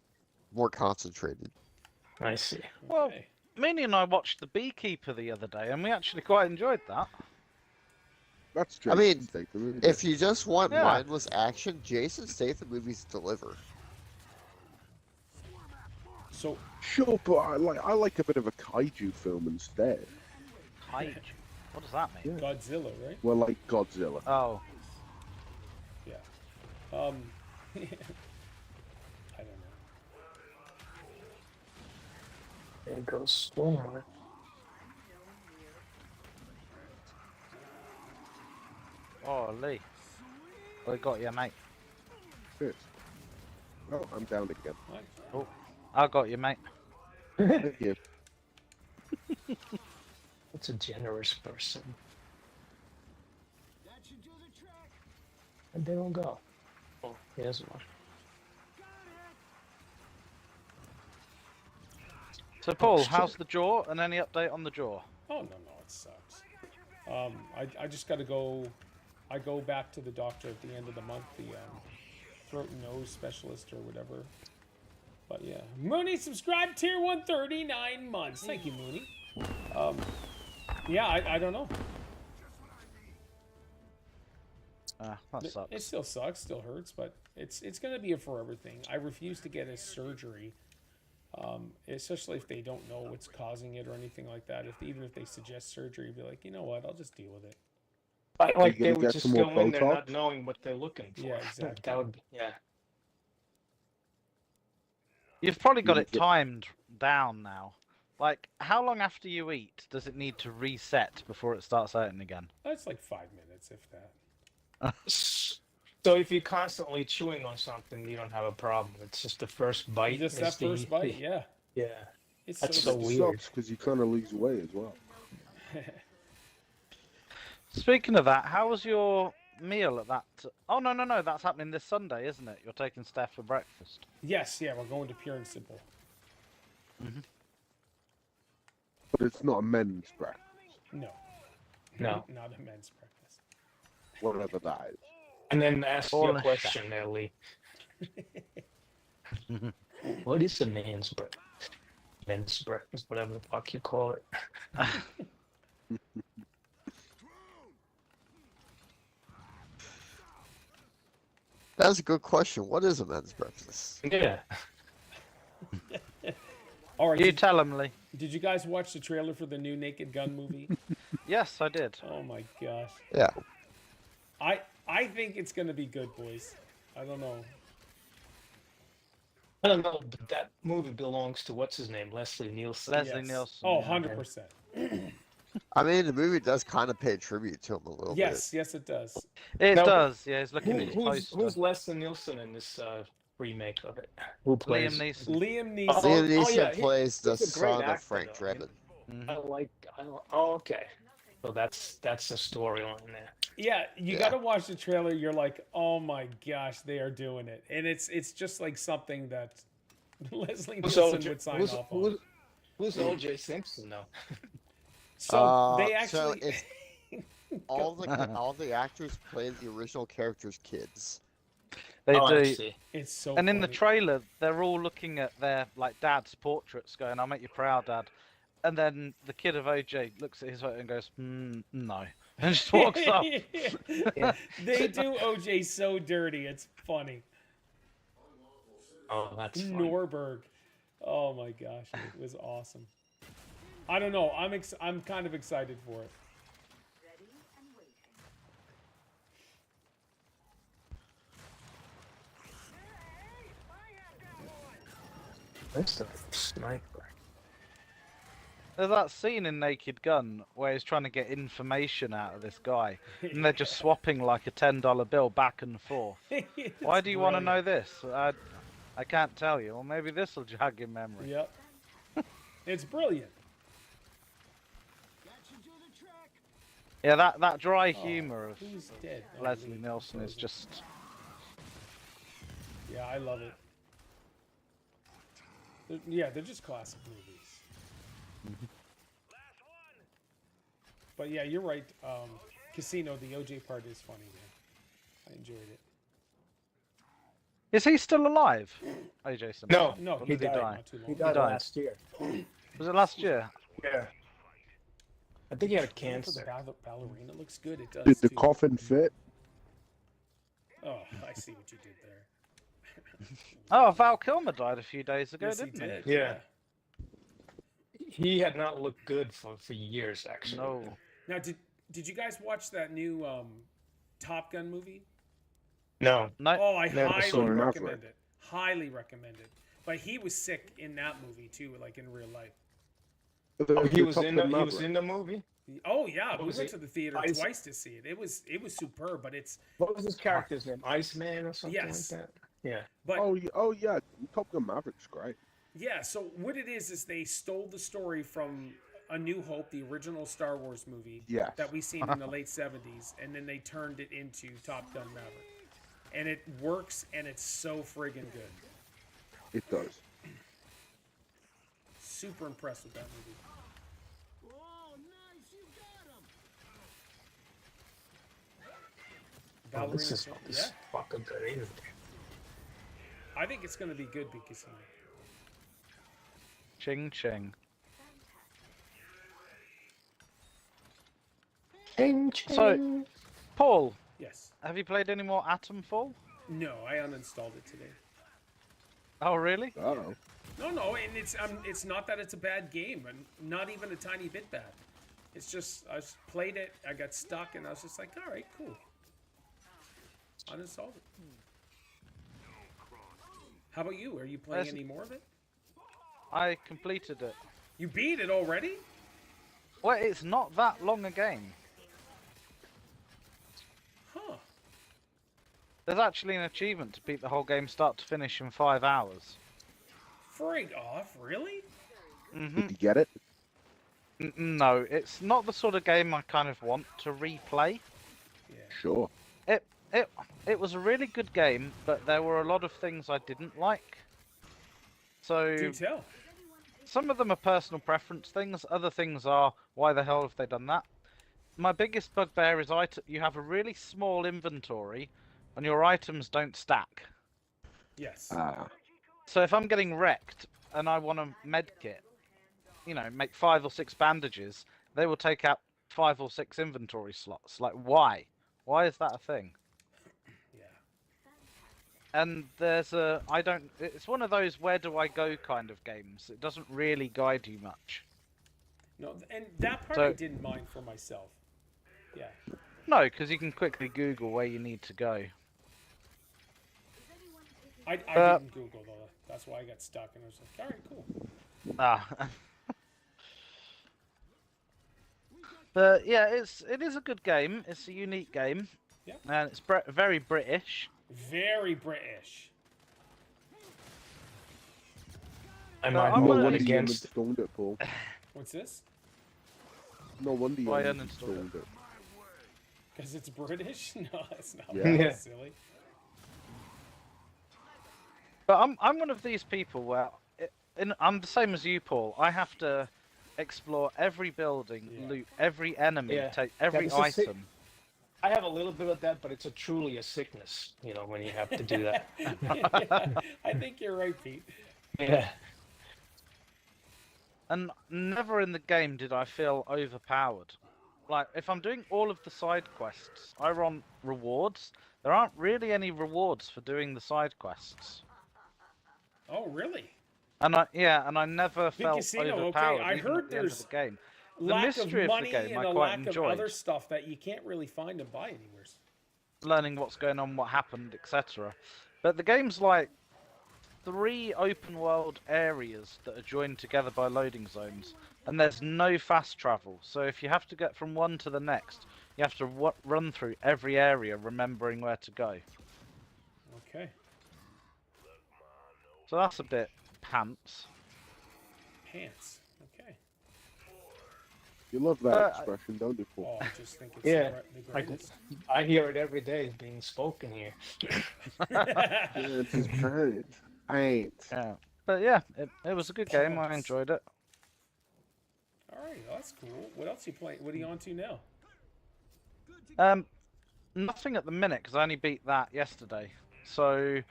more concentrated. I see. Well, Okay. Minnie and I watched The Beekeeper the other day, and we actually quite enjoyed that. That's I Jason mean, Statham, isn't If it? you just want Yeah. mindless action, Jason Statham movies deliver. So, Sure, but I like a bit of a kaiju film instead. Kaiju. What does that mean? Godzilla, right? Well, like Godzilla. Oh, Yeah. I don't know. There goes Storm. oh, Lee. We got you, mate. Yes. Oh, I'm down again. What? I got you, mate. Thank you. That's a generous person. And they don't go. Oh, here's one. So, Paul, shit. how's the jaw? And any update on the jaw? Oh, no, it sucks. I just got to go. I go back to the doctor at the end of the month, the throat and nose specialist or whatever. But yeah, Mooney subscribed tier 139 months. Thank you, Mooney. Yeah, I don't know. That It sucks. still sucks, still hurts, but it's gonna be a forever thing. I refuse to get a surgery, especially if they don't know what's causing it or anything like that. Even if they suggest surgery, be like, you know what, I'll just deal with it. Like you they gonna would get just some more go in there not Botox? knowing what they're looking for. Yeah, exactly. That would be, yeah. You've probably got You it get- timed down now. Like, how long after you eat does it need to reset before it starts hurting again? That's like 5 minutes, if that. So if you're constantly chewing on something, you don't have a problem. It's just the first bite. Just is that first bite, yeah. Yeah. It's That's so so It weird. sucks because you kind of lose weight as well. Speaking of that, how was your meal at that? Oh, no, that's happening this Sunday, isn't it? You're taking Steph for breakfast. Yes, yeah, we're going to Pure and Simple. But it's not a men's breakfast, No. No. Not a men's breakfast. whatever that is. And then ask All your a question, Ellie. What is a man's breakfast? Men's breakfast, whatever the fuck you call it. That's a good question. What is a men's breakfast? Yeah. All right, You tell him, Lee. did you guys watch the trailer for the new Naked Gun movie? Yes, I did. Oh my gosh. Yeah. I think it's gonna be good, boys. I don't know. I don't know, but that movie belongs to what's his name? Leslie Nielsen. Leslie Yes. Nielsen. Oh, yeah. 100%. I mean, the movie does kind of pay tribute to him a little Yes, yes, it does. It No, does. Yeah, he's looking at his Who's poster. Leslie Nielsen in this remake of it? Who plays? Liam Neeson. Liam bit. Neeson. Liam Neeson yeah, plays the he's a great son of actor, Frank though, you know? Drebin. I like. Oh, okay. So that's the storyline there. Yeah, you Yeah. gotta watch the trailer. You're like, oh my gosh, they are doing it, and it's just like something that Leslie Who's Nielsen O.J. would sign who's, off on. who's, who's O.J. Simpson now? So they So actually. it's all the actors play the original characters' kids. They Oh, I do. see. It's so. And in the funny. trailer, they're all looking at their like dad's portraits, going, "I'll make you proud, Dad." And then the kid of OJ looks at his photo and goes, "No," and just walks off. They do OJ so dirty. It's funny. Oh, that's fun. Norberg. Oh my gosh, it was awesome. I don't know. I'm kind of excited for it. That's a sniper. There's that scene in Naked Gun where he's trying to get information out of this guy, and they're just swapping like a $10 bill back and forth. Why do you want to know this? I can't tell you. Or maybe this will jog your memory. Yep. It's brilliant. Yeah, that dry humor of Who's dead? Oh, Leslie Lee. Nielsen is just. Yeah, I love it. Yeah, they're just classic movies. But yeah, you're right. Casino, the OJ part is funny, man. I enjoyed it. Is he still alive? AJ Simpson. No, No, Or he did he died die? not too long He ago. died died. last year. Was it last year? Yeah. I think he had For the cancer. ballerina looks good. It does. Did the too. coffin fit? Oh, I see what you did there. Oh, Val Kilmer died a few days ago, Yes, he didn't he? did. Yeah. He had not looked good for years, actually. No. Now, did you guys watch that new Top Gun movie? No. No. Oh, I Never highly saw recommend Maverick. it. Highly recommend it. But he was sick in that movie too, like in real life. Oh, he was Top in Gun the he was Maverick. in the movie. Oh yeah, What we was went it? to the theater Ice- twice to see it. It was superb, but it's What was his character's name? Iceman or something Yes. like that. Yeah. but Oh yeah, Top Gun Maverick's great. yeah. So what it is they stole the story from A New Hope, the original Star Wars movie Yes. that we seen in the late '70s, and then they turned it into Top Gun Maverick, and it works, and it's so friggin' good. It does. Super impressed with that movie. Oh, this Ballerina, is yeah. fucking good. I think it's gonna be good because Ching ching. Ching, So- ching. Paul, Yes. have you played any more Atomfall? No, I uninstalled it today. Oh, really? Oh. No, and it's not that it's a bad game, and not even a tiny bit bad. It's just I played it, I got stuck, and I was just like, all right, cool. Uninstalled it. How about you? Are you playing That's- any more of it? I completed it. You beat it already? Well, it's not that long a game. Huh. There's actually an achievement to beat the whole game start to finish in 5 hours. Frig off, really? Mm-hmm. Did you get it? No, it's not the sort of game I kind of want to replay. Yeah. Sure. It was a really good game, but there were a lot of things I didn't like. So Do tell. some of them are personal preference things. Other things are, why the hell have they done that? My biggest bugbear is you have a really small inventory, and your items don't stack. Yes. Ah. So if I'm getting wrecked and I want a med kit, you know, make 5 or 6 bandages, they will take out 5 or 6 inventory slots. Like, why? Why is that a thing? Yeah. And it's one of those where do I go kind of games. It doesn't really guide you much. No, and that part So- I didn't mind for myself. Yeah. No, because you can quickly Google where you need to go. I Uh, didn't Google though. That's why I got stuck, and I was like, all right, cool. Ah. But yeah, it is a good game. It's a unique game. Yeah. And it's very British. Very British. I I'm might gonna- No vote wonder you against. uninstalled it, Paul. What's this? No wonder you Why uninstalled it. Because it's British? No, it's not. Yeah. That's Yeah. silly. But I'm one of these people where I'm the same as you, Paul. I have to explore every building, Yeah. loot every enemy, Yeah. take every this is item. I have a little bit of that, but it's truly a sickness, you know, when you have to do that. Yeah, I think you're right, Pete. Yeah. And never in the game did I feel overpowered. Like, if I'm doing all of the side quests, I want rewards. There aren't really any rewards for doing the side quests. Oh, really? And I never Big felt Casino, okay, overpowered I even heard at the end of there's the game. The Lack mystery of of the money game and I a quite lack of enjoyed. other stuff that you can't really find and buy anywhere. Learning what's going on, what happened, etc. But the game's like 3 open world areas that are joined together by loading zones, and there's no fast travel. So if you have to get from one to the next, you have to run through every area, remembering where to go. Okay. So that's a bit pants. Pants. Okay. You love that Uh, expression, don't you, Paul? Oh, I just think it's Yeah, the like- greatest. I hear it every day being spoken here. Yeah, it's his pants. Pants. Yeah. But yeah, it was a good game. I Pants. enjoyed it. All right, well, that's cool. What else you playing? What are you on to now? Nothing at the minute because I only beat that yesterday. So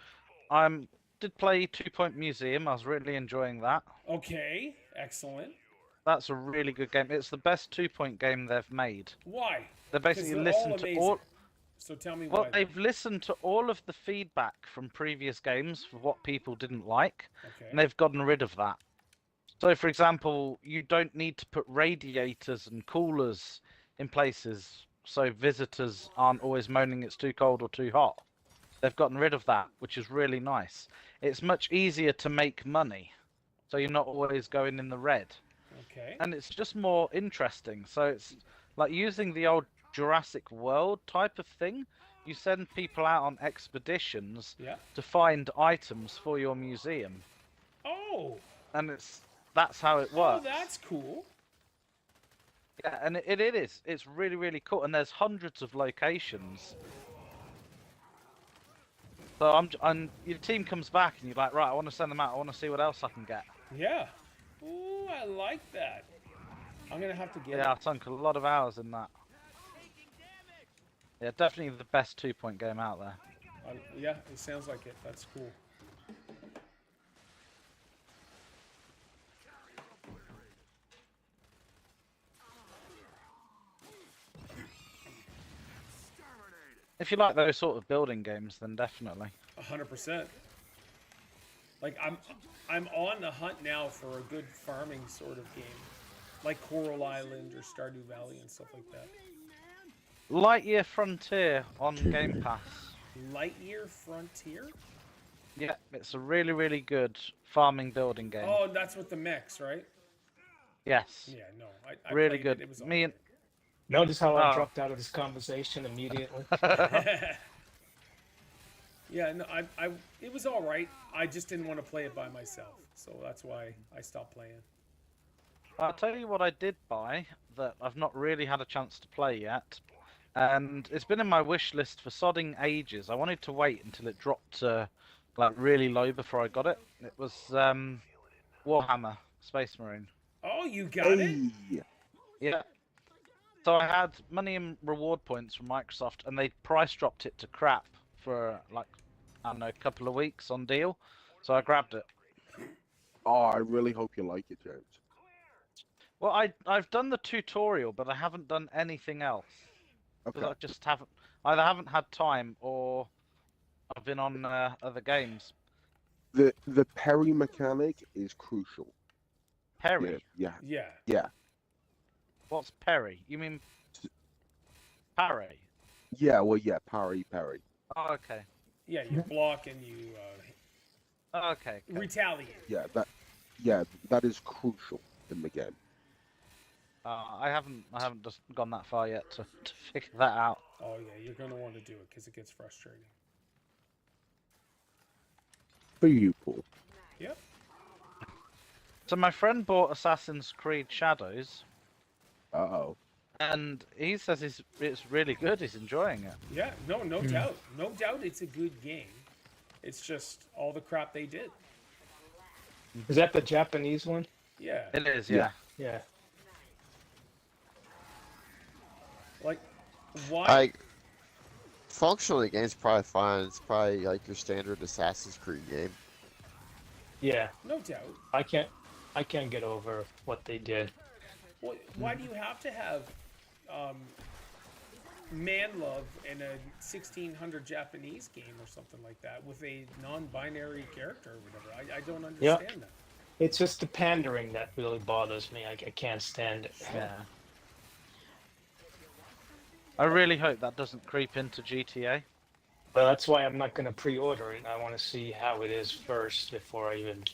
did play 2 Point Museum. I was really enjoying that. Okay, excellent. That's a really good game. It's the best 2 Point game they've made. Why? They 'Cause basically they're all listened to amazing. all. So tell me Well, why. they've listened to all of the feedback from previous games for what people didn't like, Okay. and they've gotten rid of that. So, for example, you don't need to put radiators and coolers in places so visitors aren't always moaning it's too cold or too hot. They've gotten rid of that, which is really nice. It's much easier to make money, so you're not always going in the red. Okay. And it's just more interesting. So it's like using the old Jurassic World type of thing. You send people out on expeditions Yeah. to find items for your museum, Oh. and that's how it Oh, works. that's cool. Yeah, and it is. It's really, really cool. And there's hundreds of locations. So your team comes back and you're like, right, I want to send them out. I want to see what else I can get. Yeah. Ooh, I like that. I'm gonna have to get Yeah, I it. sunk a lot of hours in that. Yeah, definitely the best 2 Point game out there. Yeah, it sounds like it. That's cool. If you like those sort of building games, then definitely. 100%. Like I'm on the hunt now for a good farming sort of game, like Coral Island or Stardew Valley and stuff like that. Lightyear Frontier on Game Pass. Lightyear Frontier? Yeah, it's a really, really good farming building game. Oh, that's with the mechs, right? Yes. Yeah, no, I Really played good. It was Me and Notice how I Oh. dropped out of this conversation immediately. Yeah, no, it was all right. I just didn't want to play it by myself, so that's why I stopped playing. I'll tell you what I did buy that I've not really had a chance to play yet, and it's been in my wish list for sodding ages. I wanted to wait until it dropped like really low before I got it. It was Warhammer Space Marine. Oh, you got it? Hey, Yeah. So I had money and reward points from Microsoft, and they price dropped it to crap for like, I don't know, a couple of weeks on deal. So I grabbed it. oh, I really hope you like it, James. Well, I've done the tutorial, but I haven't done anything else. Because Okay. I just either haven't had time or I've been on other games. The parry mechanic is crucial. Perry? Yeah. Yeah. What's Perry? You mean parry? Yeah, well, yeah, parry. Oh, okay. Yeah, you block and you Oh, okay. retaliate. Yeah, that is crucial in the game. I haven't just gone that far yet to figure that out. Oh yeah, you're gonna want to do it because it gets frustrating. For you, Paul. Yep. So my friend bought Assassin's Creed Shadows, Uh-oh. and he says it's really good. He's enjoying it. Yeah. No doubt. No doubt, it's a good game. It's just all the crap they did. Is that the Japanese one? Yeah. It is, Yeah. yeah. Yeah. Like, why? Functionally, the game's probably fine. It's probably like your standard Assassin's Creed game. Yeah. No doubt. I can't get over what they did. Why do you have to have man love in a 1600 Japanese game or something like that with a non-binary character or whatever? I don't understand that. It's just the pandering that really bothers me. I can't stand it. Yeah. I really hope that doesn't creep into GTA. Well, that's why I'm not going to pre-order it. I want to see how it is first before I even,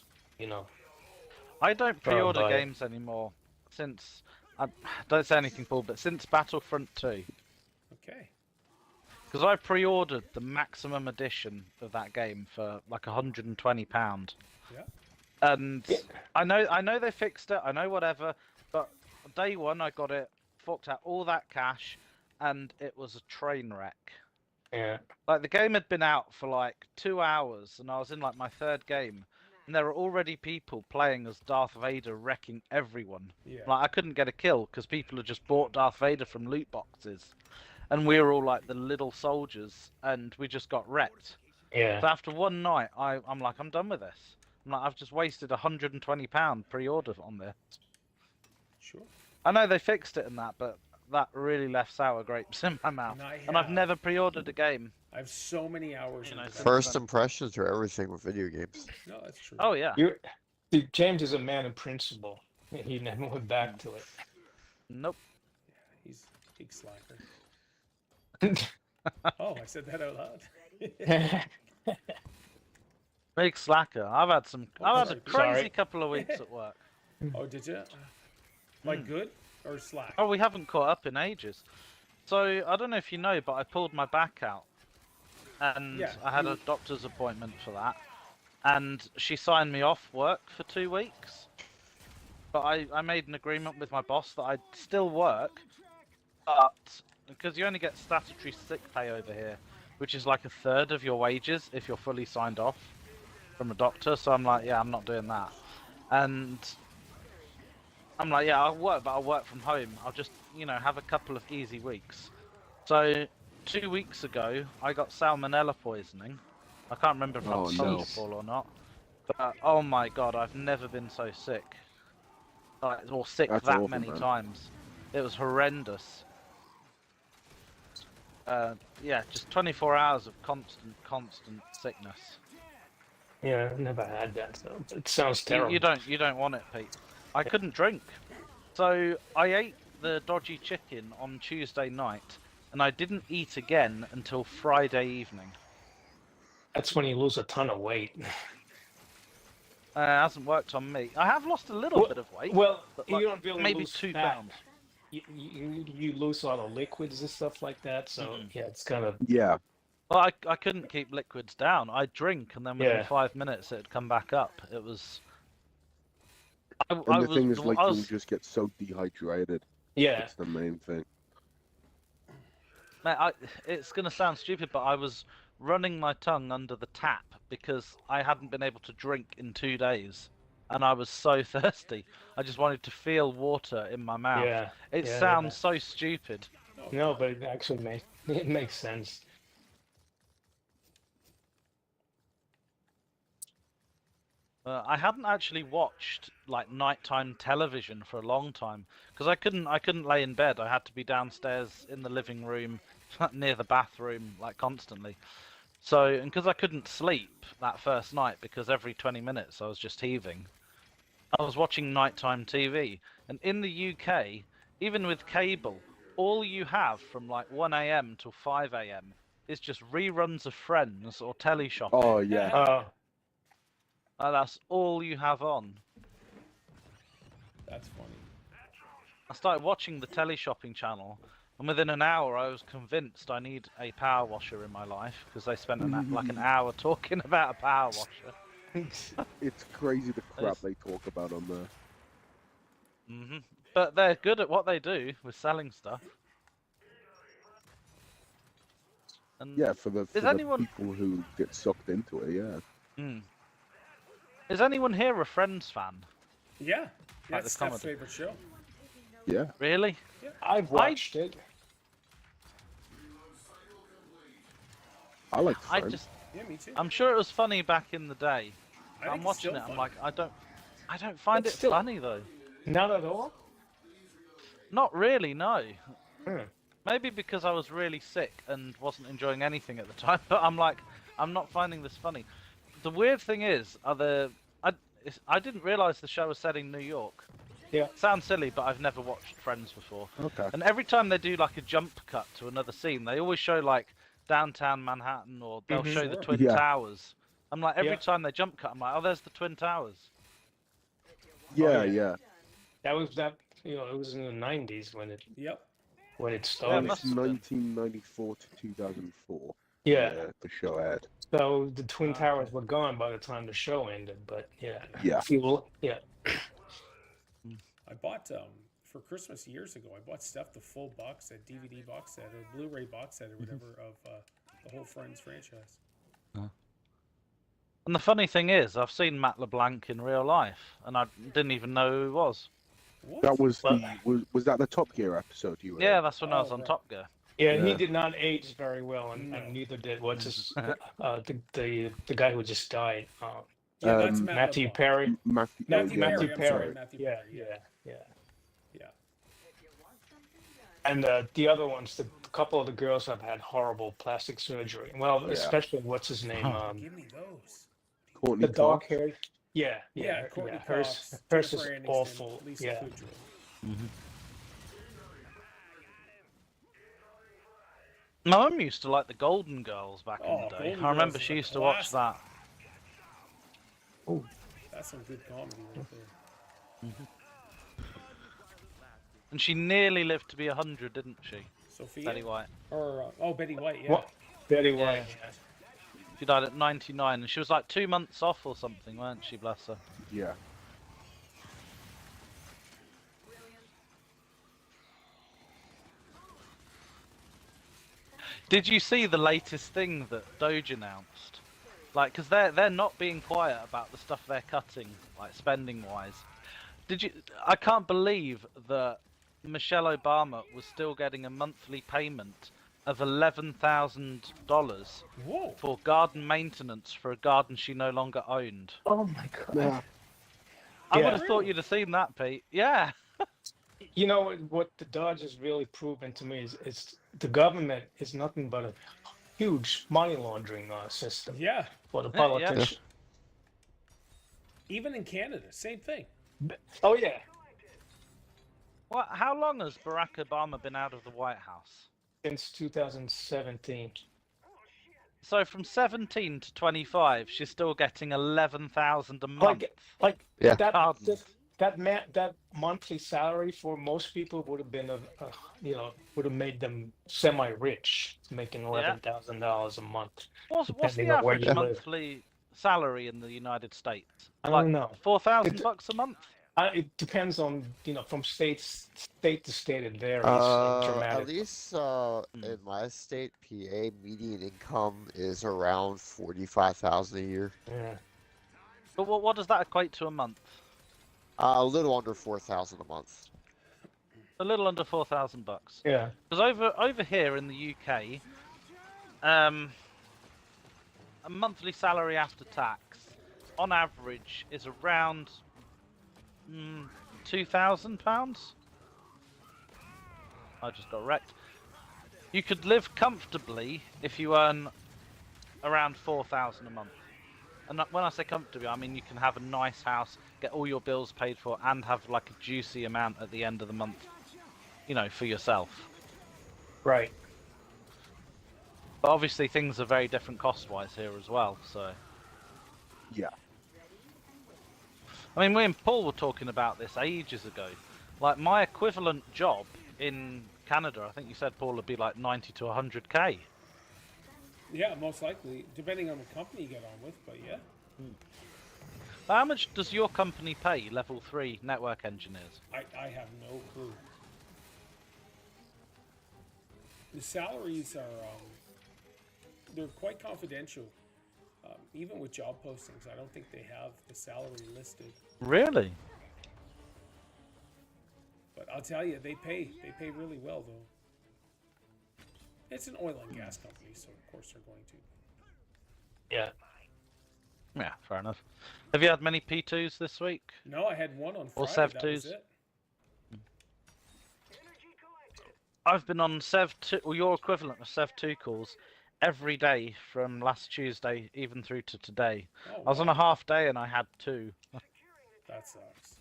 I don't pre-order buy it. games anymore since don't say anything, Paul, but since Battlefront 2, Okay. because I pre-ordered the maximum edition of that game for like £120. Yeah. And I know they fixed it. I know whatever, but day one I got it, forked out all that cash, and it was a train wreck. Yeah. Like the game had been out for like 2 hours, and I was in like my third game, and there were already people playing as Darth Vader, wrecking everyone. Yeah. Like I couldn't get a kill because people had just bought Darth Vader from loot boxes, and we were all like the little soldiers, and we just got wrecked. Yeah. So after one night, I'm like, I'm done with this. I'm like, I've just wasted £120 pre-order on this. Sure. I know they fixed it and that, but that really left sour grapes in my mouth. And I've never pre-ordered a game. I have so many hours. You know, into that. First impressions are everything with video games. No, that's true. Oh yeah. See, James is a man of principle. He never went back to Nope. He's a big slacker. Oh, I said that out loud. it. Big slacker. I've had a crazy Sorry. couple of weeks at work. Oh, did you? Like good or slack? Oh, we haven't caught up in ages. So I don't know if you know, but I pulled my back out, and Yeah, I had you- a doctor's appointment for that, and she signed me off work for 2 weeks. But I made an agreement with my boss that I'd still work, but because you only get statutory sick pay over here, which is like a third of your wages if you're fully signed off from a doctor. So I'm like, yeah, I'm not doing that, and I'm like, yeah, I'll work, but I'll work from home. I'll just, have a couple of easy weeks. So 2 weeks ago, I got salmonella poisoning. I can't remember if Oh, I've told no. you, Paul, or not. But oh my god, I've never been so sick. Or sick That's that awful, many man. times. It was horrendous. Yeah, just 24 hours of constant sickness. Yeah, I've never had that, so it sounds terrible. You don't want it, Pete. I couldn't drink, so I ate the dodgy chicken on Tuesday night, and I didn't eat again until Friday evening. That's when you lose a ton of weight. It hasn't worked on me. I have lost a little bit of weight. Well, but you like don't really maybe lose 2 fat. pounds. You lose a lot of liquids and stuff like that, so yeah, it's kind of Yeah. Well, I couldn't keep liquids down. I'd drink, and then within 5 minutes it'd come back up. It was. And the thing is, like, you'll just get so dehydrated. yeah. That's the main thing. Man, it's gonna sound stupid, but I was running my tongue under the tap because I hadn't been able to drink in 2 days, and I was so thirsty. I just wanted to feel water in my mouth. Yeah. It yeah, sounds so stupid. No, but it actually makes sense. I hadn't actually watched like nighttime television for a long time because I couldn't lay in bed. I had to be downstairs in the living room, near the bathroom, like constantly. So, and because I couldn't sleep that first night because every 20 minutes I was just heaving, I was watching nighttime TV. And in the UK, even with cable, all you have from like 1 a.m. till 5 a.m. is just reruns of Friends or teleshopping. Oh, yeah. That's all you have on. That's funny. I started watching the teleshopping channel, and within an hour I was convinced I need a power washer in my life because they spent like an hour talking about a power washer. It's crazy the crap they talk about on there. But they're good at what they do with selling stuff. And Yeah, for the people who get sucked into it, yeah. Is anyone here a Friends fan? Yeah. Like That's the Steph's comedy. favorite show. Yeah. Really? Yeah. I've watched it. I like Friends. Yeah, me too. I'm sure it was funny back in the day. I think I'm it's watching still it. I'm funny. like, I don't find It's it still- funny though. Not at all. Not really, no. Hmm. Maybe because I was really sick and wasn't enjoying anything at the time. But I'm like, I'm not finding this funny. The weird thing is, I didn't realize the show was set in New York. Yeah. Sounds silly, but I've never watched Friends before. Okay. And every time they do like a jump cut to another scene, they always show like downtown Manhattan, or they'll show the Twin Yeah. Towers. I'm like, every Yeah. time they jump cut, I'm like, oh, there's the Twin Towers. Yeah, yeah. yeah. That was it was in the 90s when it Yep. started. must It's have been. 1994 to 2004. Yeah. The show had. So the Twin Towers were gone by the time the show ended, but yeah. Yeah. Yeah. I bought for Christmas years ago. I bought Steph the full box set, DVD box set, or Blu-ray box set, or whatever of the whole Friends franchise. And the funny thing is, I've seen Matt LeBlanc in real life, and I didn't even know who he was. What? That was was that the Top Gear episode you were Yeah, in? that's when I was on right. Top Gear. Yeah, he Yeah. did not age very well, and neither did what's his the guy who just died, Yeah, that's Um, Matt Matthew LeBlanc. Perry. Matthew, Matthew yeah, Perry, Matthew I'm Perry. sorry, Matthew Yeah, Perry. yeah. Yeah. And the other ones, the couple of the girls have had horrible plastic surgery. Well, Yeah. especially what's his name, Give me those. Courtney the dark Cox. hair. Yeah, Yeah, Courtney Hers, Cox, hers Jennifer is Aniston, awful. Lisa Yeah, Kudrow. My mum used to like the Golden Girls back in Oh, the day. Golden I remember Girls is she a used to watch that. That's some good comedy right there. And she nearly lived to be 100, didn't she? Sophia? Betty White. Or, Betty White, yeah. What? Betty Yeah. White. She died at 99, and she was like 2 months off or something, weren't she? Bless her. Yeah. Did you see the latest thing that Dojo announced? Like, because they're not being quiet about the stuff they're cutting, like spending wise. Did you? I can't believe that Michelle Obama was still getting a monthly payment of $11,000 Whoa. for garden maintenance for a garden she no longer owned. Oh my god. Yeah. I Yeah. would have thought you'd have seen that, Pete. Yeah. You know what the Dodge has really proven to me is the government is nothing but a huge money laundering system Yeah, for the Yeah. politicians. even in Canada, same thing. Oh yeah, Well, how long has Barack Obama been out of the White House? since 2017. So from 17 to 25, she's still getting 11,000 a month. Like Yeah. that Pardon. that monthly salary for most people would have been would have made them semi-rich, making $11,000 a month. What's the Depending on where average you live. monthly salary in the United States? I Like don't know. $4,000 a month? It depends on from state to state. It varies At dramatically. least in my state, PA, median income is around 45,000 a year. Yeah. But what does that equate to a month? A little under 4,000 a month. A little under $4,000 bucks. Yeah. Because over here in the UK, a monthly salary after tax, on average, is around £2,000. I just got wrecked. You could live comfortably if you earn around 4,000 a month. And when I say comfortably, I mean you can have a nice house, get all your bills paid for, and have like a juicy amount at the end of the month, you know, for yourself. Right. But obviously things are very different cost-wise here as well, so... Yeah. I mean, me and Paul were talking about this ages ago. Like, my equivalent job in Canada, I think you said, Paul, would be like 90 to 100k. Yeah, most likely, depending on the company you get on with, but yeah. How much does your company pay level 3 network engineers? I have no clue. The salaries are, they're quite confidential. Even with job postings, I don't think they have the salary listed. Really? But I'll tell you, they pay really well, though. It's an oil and gas company, so of course they're going to. Yeah. Yeah, fair enough. Have you had many P2s this week? No, I had one on Or Friday, Sev that was 2s? it. I've been on Sev 2, or your equivalent of Sev 2 calls every day from last Tuesday even through to today. Oh, I was on a half day and I had 2. that sucks.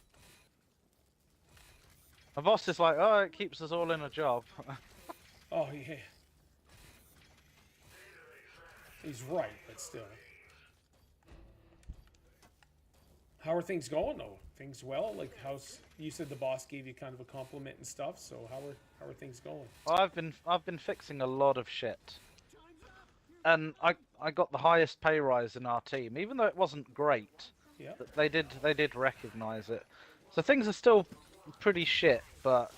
My boss is like, oh, it keeps us all in a job. Oh, yeah. He's right, but still. How are things going, though? Things well? Like, you said the boss gave you kind of a compliment and stuff, so how are things going? Well, I've been fixing a lot of shit. And I got the highest pay rise in our team, even though it wasn't great. Yeah. They did recognize it. So things are still pretty shit, but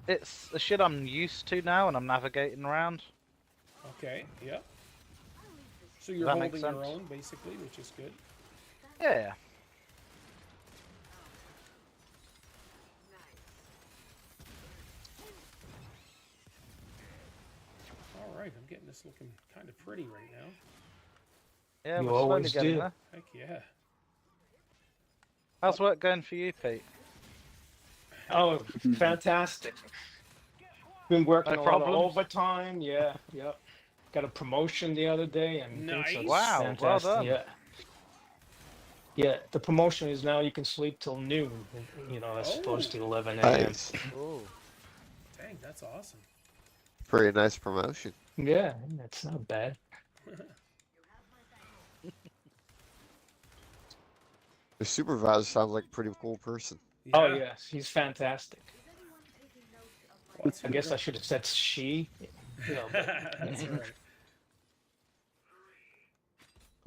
it's the shit I'm used to now and I'm navigating around. Okay, yeah. So you're that make holding your sense? own, basically, which is good. Yeah. All right, I'm getting this looking kind of pretty right now. Yeah, You we're slowly always getting do. there. Heck yeah. How's work going for you, Pete? Oh, fantastic. Been working No a lot of problems? overtime. Yeah, yep. Got a promotion the other day, and things are Nice. Wow, well fantastic. done. Yeah. Yeah, the promotion is now you can sleep till noon. As Oh. opposed to 11 a.m. Nice. Ooh. Dang, that's awesome. Pretty nice promotion. Yeah, that's not bad. The supervisor sounds like a pretty cool person. Oh Yeah. yes, he's fantastic. Well, I guess I should have said she. But That's all right.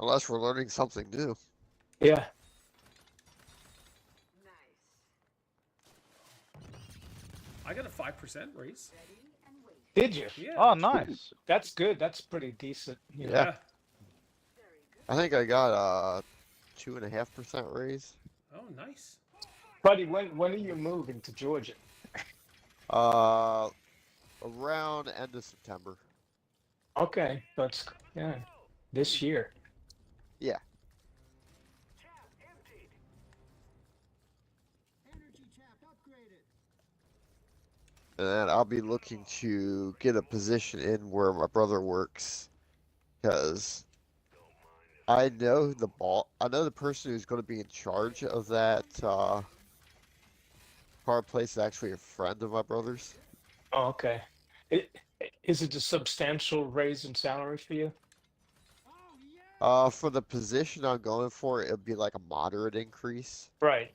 Unless we're learning something new. yeah. I got a 5% raise. Did you? Yeah. Oh, nice. That's good. That's pretty decent. Yeah. I think I got a 2.5% raise. Oh, nice. Buddy, when are you moving to Georgia? Around end of September. Okay, that's this year. Yeah. and then I'll be looking to get a position in where my brother works, because I know the person who's going to be in charge of that car place is actually a friend of my brother's. Oh, okay. It, is it a substantial raise in salary for you? For the position I'm going for, it'll be like a moderate increase. Right.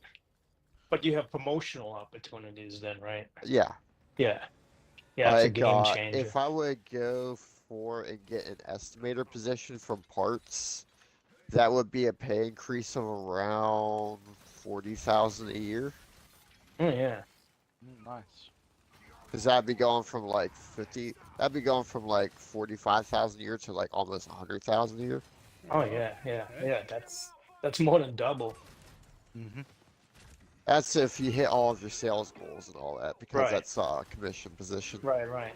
But you have promotional opportunities then, right? Yeah. Yeah. Yeah, it's a Like, game changer. if I would go for and get an estimator position from parts, that would be a pay increase of around 40,000 a year. Oh, yeah. Nice. Cause that'd be going from like 45,000 a year to like almost 100,000 a year. Oh, yeah, yeah, Okay. yeah. That's more than double. Mm-hmm. That's if you hit all of your sales goals and all that, because Right. that's a commission position. Right, right.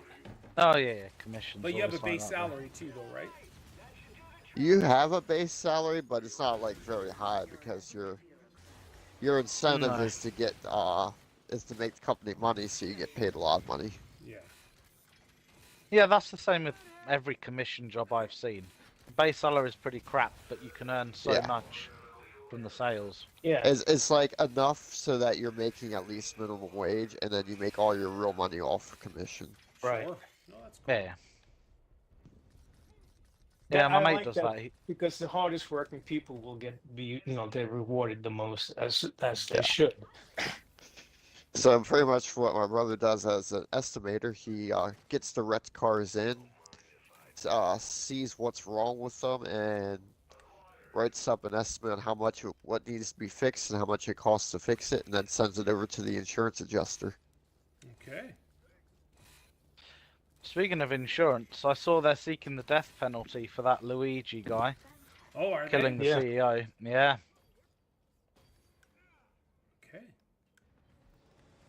Oh yeah, commissions. But you have a always base like that, salary too, though, right? You have a base salary, but it's not like very high because your incentive No. is to get is to make the company money, so you get paid a lot of money. Yeah. Yeah, that's the same with every commission job I've seen. The base salary is pretty crap, but you can earn so Yeah. much from the sales. Yeah. It's like enough so that you're making at least minimum wage, and then you make all your real money off of commission. Right. Sure. No, that's cool. Yeah. Yeah, my I mate like does that that. because the hardest working people will they're rewarded the most as they Yeah. should. So pretty much what my brother does as an estimator, he gets the wrecked cars in, sees what's wrong with them, and writes up an estimate on what needs to be fixed and how much it costs to fix it, and then sends it over to the insurance adjuster. Okay. Speaking of insurance, I saw they're seeking the death penalty for that Luigi guy Oh, are killing the Yeah. CEO. Yeah. they? Okay.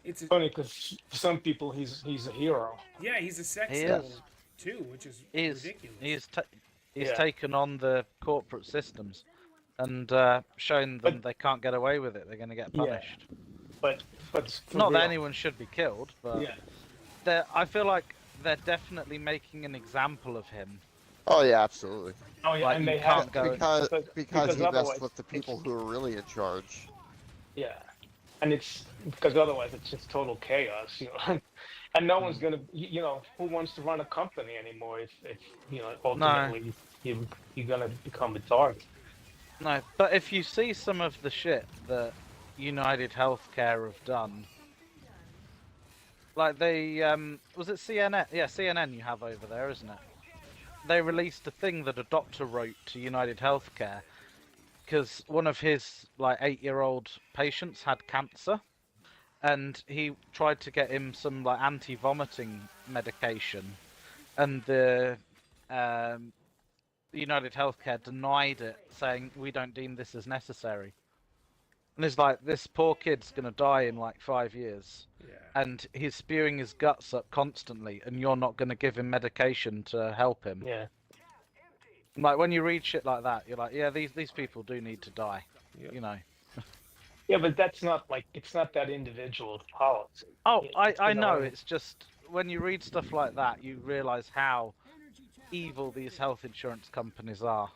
It's a, Funny because for some people he's a hero. yeah, he's a sex He symbol is. too, which is He's ridiculous. he's Yeah. taken on the corporate systems and shown them But- they can't get away with it. They're going to get Yeah. punished. But for Not that real. anyone should be killed, but Yeah. I feel like they're definitely making an example of him. Oh yeah, absolutely. Oh yeah, Like, and you they can't have go- Because he otherwise messed with the people it's- who are really in charge. Yeah, and it's because otherwise it's just total chaos, and no one's gonna, who wants to run a company anymore if ultimately you're gonna become a target. No, but if you see some of the shit that United Healthcare have done, like they was it CNN? Yeah, CNN you have over there, isn't it? They released a thing that a doctor wrote to United Healthcare because one of his like 8-year-old patients had cancer, and he tried to get him some like anti-vomiting medication, and the United Healthcare denied it, saying we don't deem this as necessary. And it's like, this poor kid's gonna die in like 5 years, Yeah. and he's spewing his guts up constantly, and you're not gonna give him medication to help him. Yeah, Like when you read shit like that, you're like, yeah, these people do need to die. Yep. You know. yeah, but that's not it's not that individual's policy. Oh, Yeah, I you know know. what I mean? It's just when you read stuff like that, you realize how evil these health insurance companies are.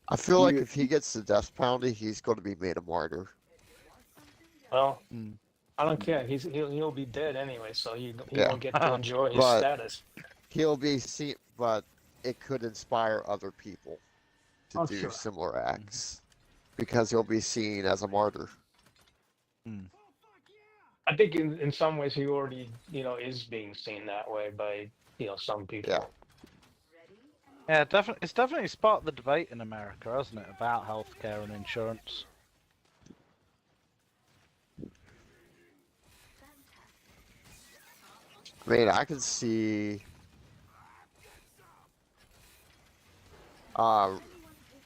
I feel like Yeah. if he gets the death penalty, he's going to be made a martyr. Well, Mm. I don't care. He'll be dead anyway, so he Yeah. won't get to enjoy his But- status. He'll be seen, but it could inspire other people to Oh, do sure. similar acts because he'll be seen as a martyr. I think in some ways he already is being seen that way by some people. Yeah. Yeah, definitely. It's definitely sparked the debate in America, hasn't it, about healthcare and insurance? I mean, I can see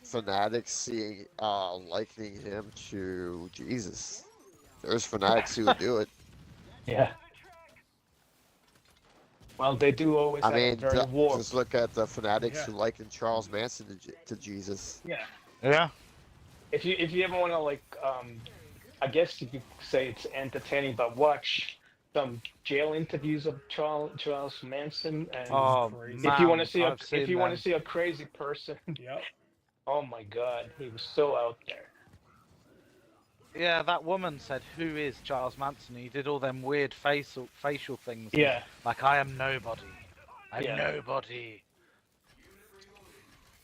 fanatics likening him to Jesus. There's fanatics who would do it. Yeah. Well, they do always I have mean, a very warped. just look at the fanatics Yeah. who liken Charles Manson to Jesus. Yeah. Yeah. If you ever want to I guess you could say it's entertaining, but watch some jail interviews of Charles Manson, and Oh crazy. if you want man, to see I've seen them. a crazy person, Yep. oh my God, he was so out there. Yeah, that woman said, "Who is Charles Manson?" He did all them weird facial things. and, Yeah, Like, I am nobody. I'm Yeah. nobody.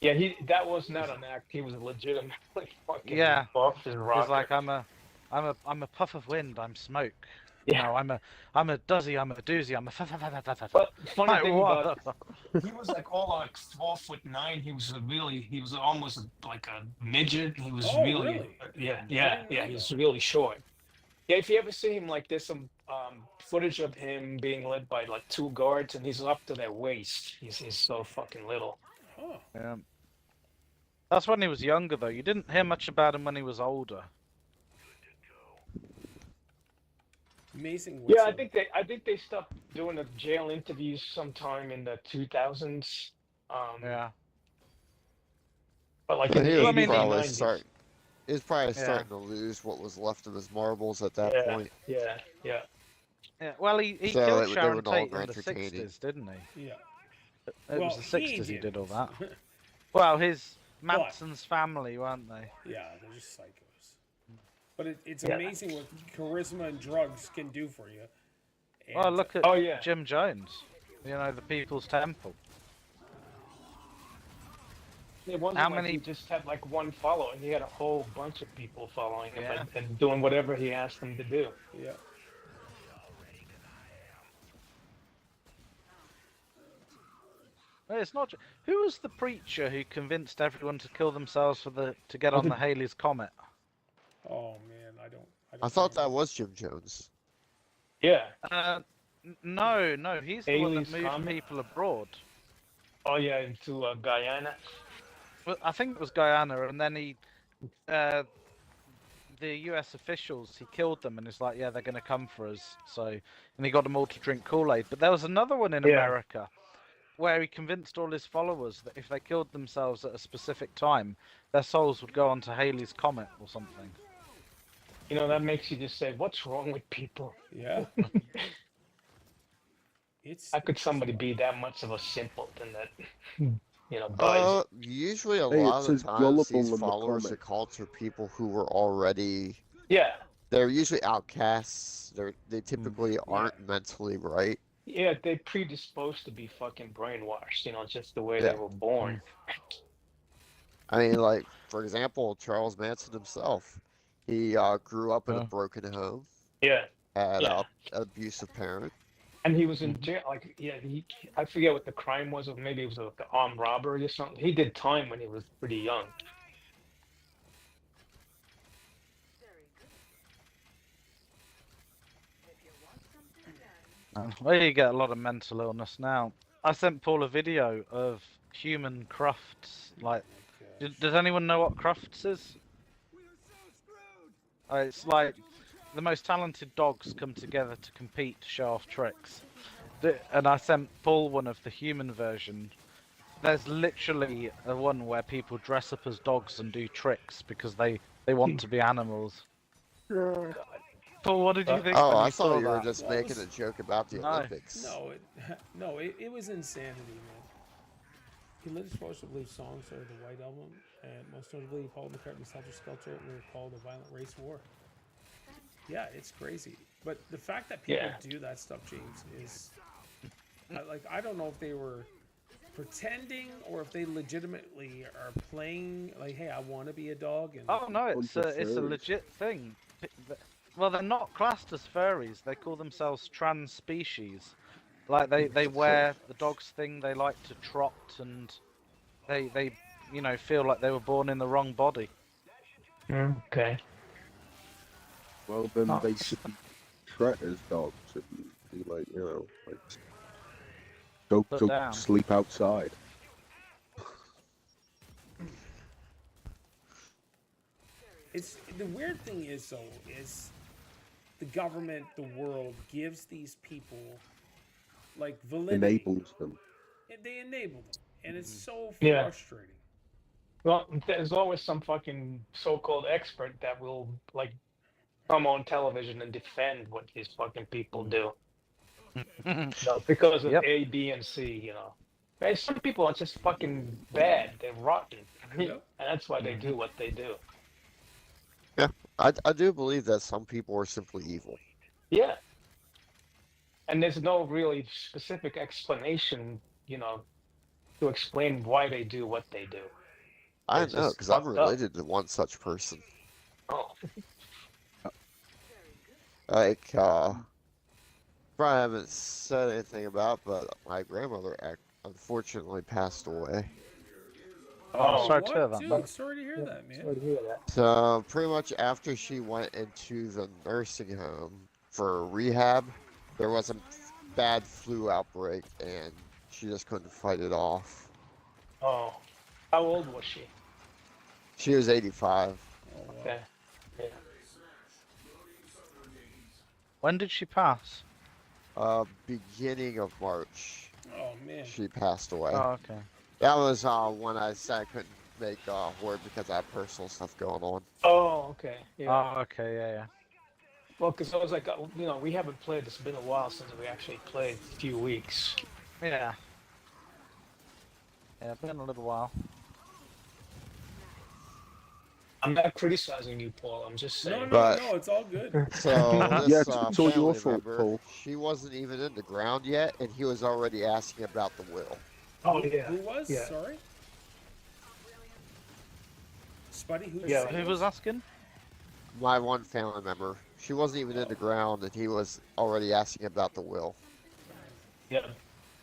yeah, that was not an act. He was legitimately fucking Yeah. buff as a rocket. He's like, I'm a puff of wind. I'm smoke. Yeah. No, I'm a duzzy. I'm a doozy. I'm a But funny Like, thing what about the fuck? he was like all like 12'9". He was almost like a midget. He was Oh, really, really? yeah, I yeah, didn't yeah. know He was that. really short. Yeah, if you ever see him, like there's some footage of him being led by like 2 guards, and he's up to their waist. He's so fucking little. Huh. Yeah. That's when he was younger, though. You didn't hear much about him when he was older. Amazing. Yeah, I think they stopped doing the jail interviews sometime in the 2000s. Yeah. But like But in the he was 80s and probably 90s. he was probably Yeah. starting to lose what was left of his marbles at that Yeah, point. yeah, yeah. Yeah. Well, he So killed they Sharon were no Tate longer in the entertaining. 60s, didn't he? Yeah. It was the he 60s he did all didn't. that. Well, his Manson's family, weren't they? Yeah, they're just psychos. But it's Yeah. amazing what charisma and drugs can do for you. Well, And- look at Oh, yeah. Jim Jones. You know, the People's Temple. It wasn't How like many- he just had like one follower. He had a whole bunch of people following him Yeah. and doing whatever he asked them to do. Yeah. Well, it's not. Who was the preacher who convinced everyone to kill themselves to get on the Halley's Comet? Oh man, I don't. I thought that was Jim Jones. Yeah. No, he's the one that Halley's moved Comet? people abroad. Oh yeah, into Guyana. Well, I think it was Guyana, and then the U.S. officials, he killed them, and he's like, yeah, they're going to come for us. So, and he got them all to drink Kool-Aid. But there was another one in Yeah. America where he convinced all his followers that if they killed themselves at a specific time, their souls would go onto Halley's Comet or something. You know, that makes you just say, what's wrong with people? Yeah. It's. How could somebody be that much of a simpleton that, you know, buys it? Usually a Hey, it lot of the says times gullible these in the followers are comment. cults are people who were already Yeah. they're usually outcasts. They typically aren't mentally right. Yeah, they're predisposed to be fucking brainwashed, you know, just the way Yeah. they were born. I mean, like for example, Charles Manson himself. He grew up in a Yeah. broken home, Yeah. had Yeah. an abusive parent. And he was in jail, like, yeah, I forget what the crime was, or maybe it was like an armed robbery or something. He did time when he was pretty young. Well, you get a lot of mental illness now. I sent Paul a video of human crufts. Like, does anyone know what crufts is? It's like the most talented dogs come together to compete to show off tricks. And I sent Paul one of the human version. There's literally a one where people dress up as dogs and do tricks because they want to be animals. Paul, what did you think? Oh, when I you saw thought you were that? just That making was- a joke about the No. Olympics. No, it was insanity, man. He lit his force to believe songs are the White Album, and most notably, Paul McCartney's Helter Skelter were called a violent race war. Yeah, it's crazy. But the fact that people Yeah. do that stuff, James, is I don't know if they were pretending or if they legitimately are playing. Like, hey, I want to be a dog, and Oh no, it's Bunch of a furries. legit thing. Well, they're not classed as furries. They call themselves trans species. Like they wear the dog's thing. They like to trot, and they feel like they were born in the wrong body. Okay. Well, then Oh. they should be treated as dogs and be like, you know, like Put go down. sleep outside. it's the weird thing is though is the government, the world gives these people like validity. Enables them. They enable them, and it's so Yeah. frustrating. Well, there's always some fucking so-called expert that will like come on television and defend what these fucking people do. Mm. No, because of Yep. A, B, and C, you know. And some people are just fucking bad. They're rotten. Yep. And that's why they do what they do. I do believe that some people are simply evil. Yeah. And there's no really specific explanation, you know, to explain why they do what they do. I It's know, just because I'm fucked up. related to one such person. Oh, Like, probably haven't said anything about, but my grandmother unfortunately passed away. Oh, sorry to what? hear that, Dude, man. sorry to hear that, man. sorry to hear that. So pretty much after she went into the nursing home for rehab, there was a bad flu outbreak, and she just couldn't fight it off. Oh, how old was she? She was 85. Oh, wow. Okay. Yeah. When did she pass? Beginning of March, Oh, man. she passed away. Oh, okay. That was when I said I couldn't make Horde because I have personal stuff going on. Oh, okay. Yeah. Oh, okay, yeah. Well, because I was like, you know, we haven't played. It's been a while since we actually played. A few weeks. Yeah. Yeah, it's been a little while. I'm not criticizing you, Paul. I'm just No, saying. no, no, it's all good. So Yeah, this it's all your family fault, member, Paul. she wasn't even in the ground yet, and he was already asking about the will. Oh yeah. Who was? Yeah. Sorry? Spuddy, who Yeah, said Who was asking? My one family member, she wasn't even in the ground, and he was already asking about the will. Yeah.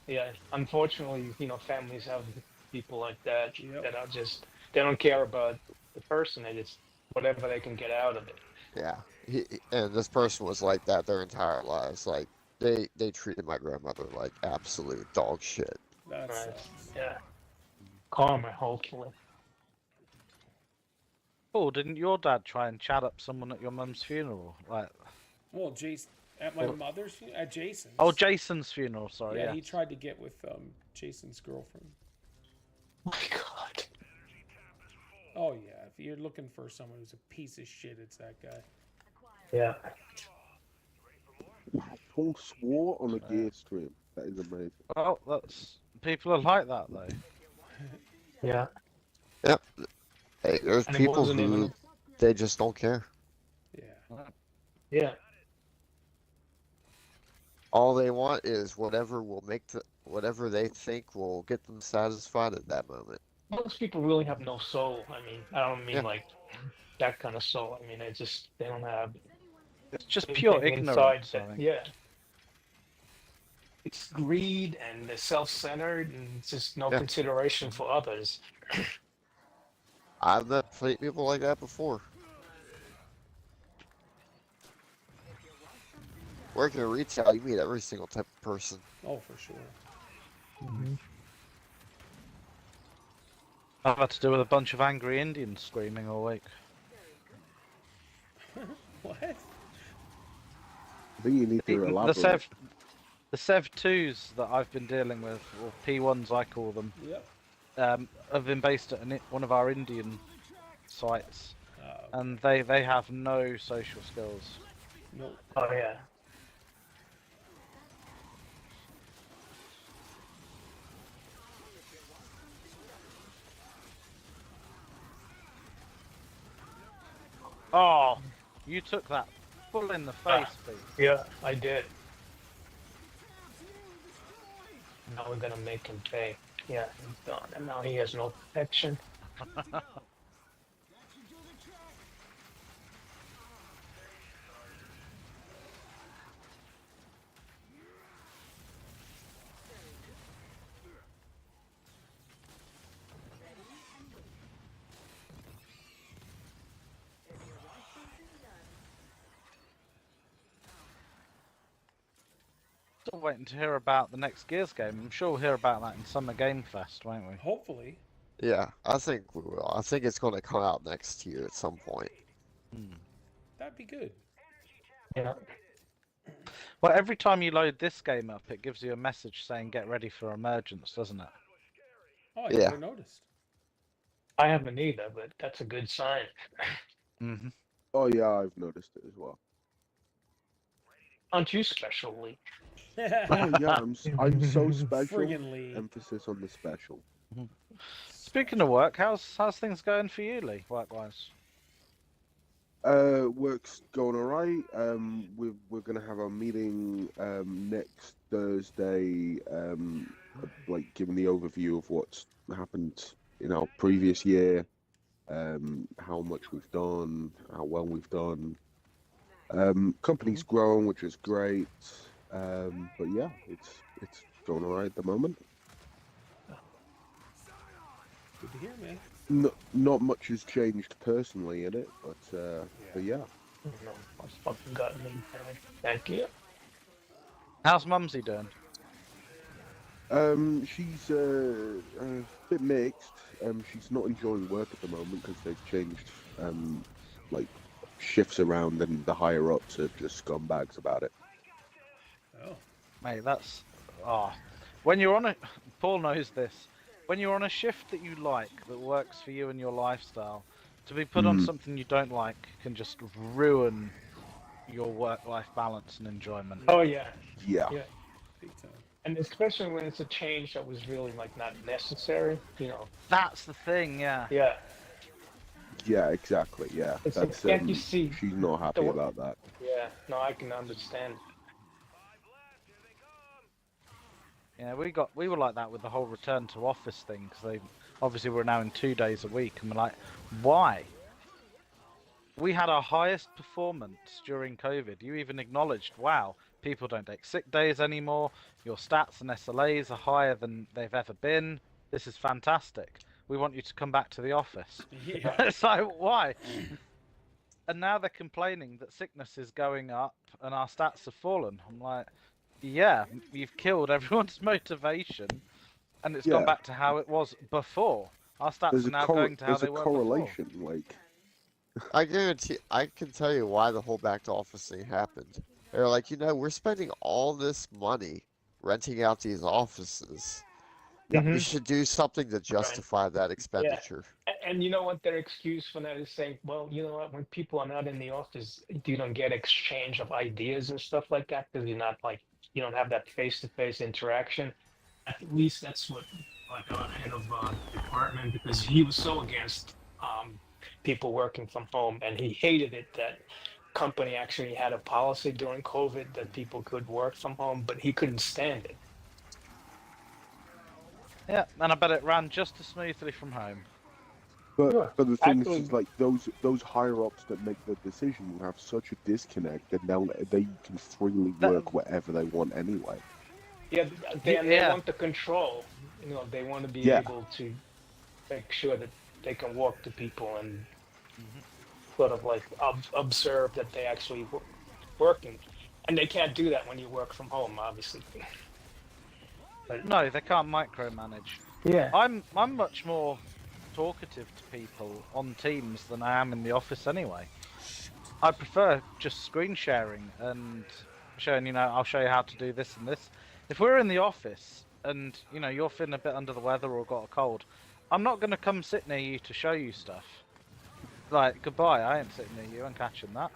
Yeah. Unfortunately, you know, families have people like that Yep. that are just they don't care about the person. They just whatever they can get out of it. Yeah, and this person was like that their entire lives. Like they treated my grandmother like absolute dog shit. That Right. sucks. Yeah. Karma, hopefully. Oh, didn't your dad try and chat up someone at your mum's funeral? Like, Well, Jason, at my Well- mother's, at Jason's. oh, Jason's funeral. Sorry, yeah, yeah. he tried to get with Jason's girlfriend. My God. Oh, yeah. If you're looking for someone who's a piece of shit, it's that guy. Yeah. Paul swore on a gear stream. That is amazing. Well, that's people are like that though. Yeah. Yep. Hey, there's And it people wasn't who even- they just don't care. Yeah. Yeah. All they want is whatever whatever they think will get them satisfied at that moment. Most people really have no soul. I mean, I don't mean Yeah. like that kind of soul. I mean, they don't have It's just pure anything ignorance. I that- think. yeah. It's greed and they're self-centered and just no Yeah. consideration for others. I've met people like that before. Working in retail, you meet every single type of person. Oh, for sure. I've had to deal with a bunch of angry Indians screaming all week. What? I think you need to The elaborate. Sev 2s that I've been dealing with, or P1s I call them, Yep. have been based at one of our Indian sites, Oh, and they have no social skills. no. Oh yeah. Oh, you took that full in the face, Pete. Yeah, I did. Now we're gonna make him pay. Yeah, he's done. And now he has no protection. Still waiting to hear about the next Gears game. I'm sure we'll hear about that in Summer Game Fest, won't we? Hopefully. Yeah, I think we will. I think it's going to come out next year at some point. Hmm. That'd be good. Yeah. Well, every time you load this game up, it gives you a message saying get ready for emergence, doesn't it? Oh, I Yeah. never noticed. I haven't either, but that's a good sign. Mm-hmm. Oh yeah, I've noticed it as well. Aren't you special, Lee? Oh yeah, I'm so special. Friggin' Lee. Emphasis on the special. Speaking of work, how's things going for you, Lee, work-wise? Work's going alright. We're gonna have a meeting next Thursday. Like giving the overview of what's happened in our previous year, how much we've done, how well we've done. Company's growing, which is great. But yeah, it's going alright at the moment. Good to hear, man. Not much has changed personally in it, but yeah. No, I fucking got me. Thank you. How's Mumsy doing? She's a bit mixed. She's not enjoying work at the moment because they've changed like shifts around, and the higher ups are just scumbags about it. Oh. Mate, that's... When you're on a... Paul knows this. When you're on a shift that you like, that works for you and your lifestyle, to be put on something you don't like can just ruin your work-life balance and enjoyment. Oh yeah. Yeah. Yeah. Big time. And especially when it's a change that was really like not necessary, you know. That's the thing, yeah. Yeah. Yeah, exactly. Yeah, It's that's like, can't you see she's not happy about that. Yeah. No, I can understand. Yeah, we were like that with the whole return to office thing, because they obviously we're now in 2 days a week, and we're like, why? We had our highest performance during COVID. You even acknowledged, wow, people don't take sick days anymore. Your stats and SLAs are higher than they've ever been. This is fantastic. We want you to come back to the office. Yeah. It's like, why? And now they're complaining that sickness is going up and our stats have fallen. I'm like, yeah, you've killed everyone's motivation, and it's gone back to how it was before. Our stats are now going to how they were before. There's a correlation, like. I guarantee, I can tell you why the whole back to office thing happened. They're like, we're spending all this money renting out these offices. Yeah. We should do something to justify that expenditure. And you know what their excuse for that is saying, well, you know what, when people are not in the office, you don't get exchange of ideas and stuff like that because you're not like, you don't have that face-to-face interaction. At least that's what like our head of department, because he was so against people working from home, and he hated it that company actually had a policy during COVID that people could work from home, but he couldn't stand it. Yeah, and I bet it ran just as smoothly from home. But the thing Actually- is like those higher ups that make the decision have such a disconnect that now they can freely work wherever they want anyway. Yeah, they want the control. You know, they want to be able to make sure that they can walk to people and sort of like observe that they actually working, and they can't do that when you work from home, obviously. But, No, they can't micromanage. yeah, I'm much more talkative to people on Teams than I am in the office anyway. I prefer just screen sharing and showing, I'll show you how to do this and this. If we're in the office and, you're feeling a bit under the weather or got a cold, I'm not going to come sit near you to show you stuff. Like, goodbye, I ain't sitting near you, I'm catching that.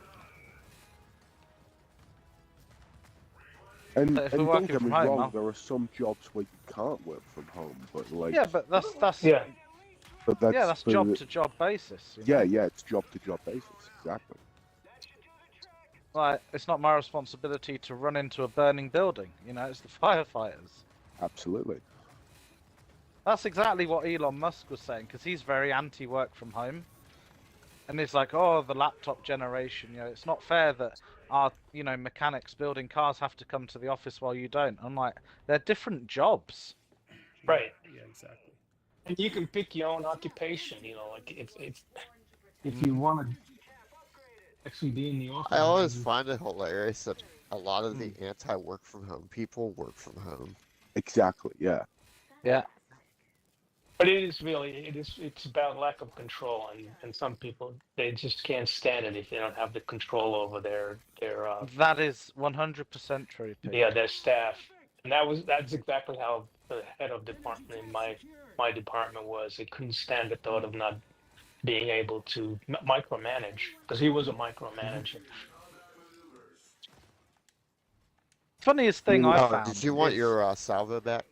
And But if we're don't working get from me home, wrong, I'll- there are some jobs where you can't work from home, but like Yeah, but that's but that's job to job basis. Yeah, it's job to job basis, exactly. Like, it's not my responsibility to run into a burning building. It's the firefighters. Absolutely. That's exactly what Elon Musk was saying, because he's very anti-work from home. And it's like, oh, the laptop generation, it's not fair that our, mechanics building cars have to come to the office while you don't. I'm like, they're different jobs. right. Yeah, exactly. And you can pick your own occupation. Like if you want to actually be in the office. I always find it hilarious that a lot of the anti-work from home people work from home. Exactly, yeah. Yeah. But it's about lack of control, and some people, they just can't stand it if they don't have the control over their That is 100% true, Pete. their staff. And that's exactly how the head of department in my department was. He couldn't stand the thought of not being able to micromanage, because he was a micromanager. Funniest thing Well, I Oh, found did you want is your salvo back?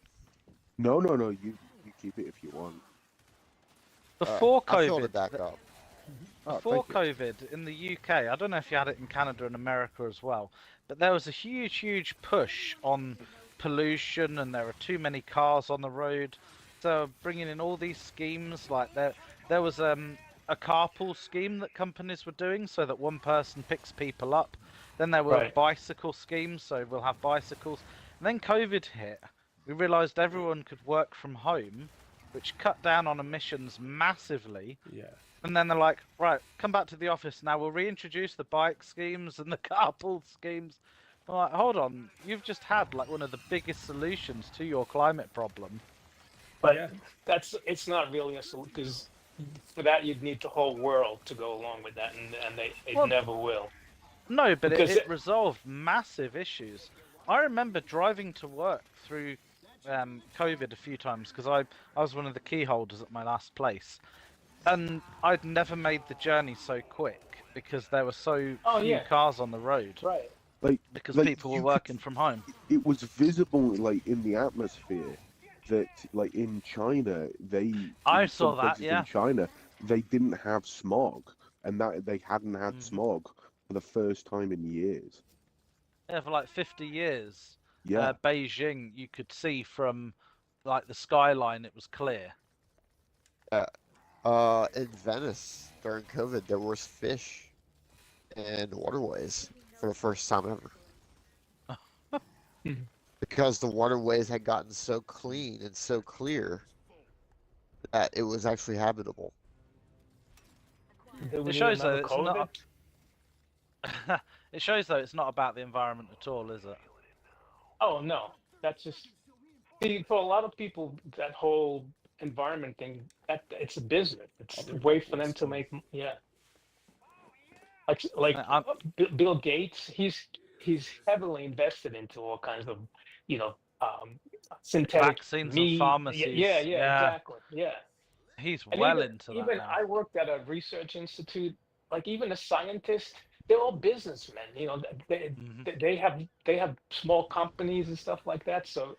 no, you keep it if you want. before I filled it COVID. back up. Oh, Before thank you. COVID in the UK, I don't know if you had it in Canada and America as well, but there was a huge push on pollution, and there are too many cars on the road. So bringing in all these schemes, like there was a carpool scheme that companies were doing, so that one person picks people up. Then there were Right. bicycle schemes, so we'll have bicycles. And then COVID hit. We realised everyone could work from home, which cut down on emissions massively. Yeah. And then they're like, right, come back to the office now. We'll reintroduce the bike schemes and the carpool schemes. I'm like, hold on, you've just had like one of the biggest solutions to your climate problem. But Yeah. it's not really a solution, because for that you'd need the whole world to go along with that, and they Well, never will. No, but Because it resolved massive issues. I remember driving to work through COVID a few times because I was one of the key holders at my last place. And I'd never made the journey so quick because there were so Oh, few yeah. cars on the road Right. Like, because like, people were you working from home. it was visible, like in the atmosphere, that like in China, I in saw some that, places yeah. in China, they didn't have smog, and that they hadn't had Mhm. smog for the first time in years. Yeah, for like 50 years. Yeah, Beijing, you could see from like the skyline, it was clear. In Venice during COVID, there was fish in waterways for the first time ever. Because the waterways had gotten so clean and so clear that it was actually habitable. Do we It need shows another though it's COVID? not. It shows though it's not about the environment at all, is it? Oh no, that's just, see, for a lot of people, that whole environment thing, that it's a business. It's a Other way for people's them to too. make, yeah. Like I'm, Bill Gates, he's heavily invested into all kinds of, you know, synthetic vaccines and meat. pharmacies. Yeah, Yeah, exactly. Yeah. he's And well into that even now. I worked at a research institute. Like, even the scientists, they're all businessmen. You know, Hmm. they have small companies and stuff like that. So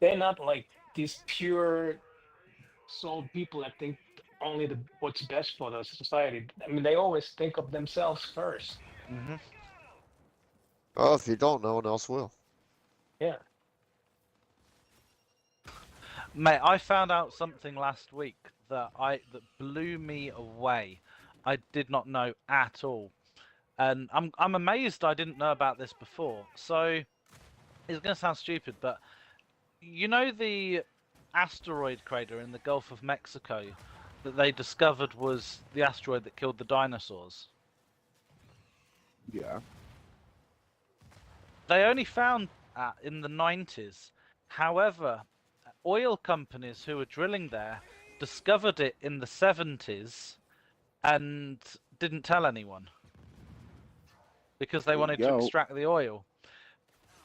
they're not like these pure soul people that think only what's best for the society. I mean, they always think of themselves first. Hmm. Well, if you don't, no one else will. Yeah. Mate, I found out something last week that blew me away. I did not know at all, and I'm amazed I didn't know about this before. So it's gonna sound stupid, but you know the asteroid crater in the Gulf of Mexico that they discovered was the asteroid that killed the dinosaurs? yeah. They only found that in the 90s. However, oil companies who were drilling there discovered it in the 70s and didn't tell anyone because they There you wanted to go. extract the oil.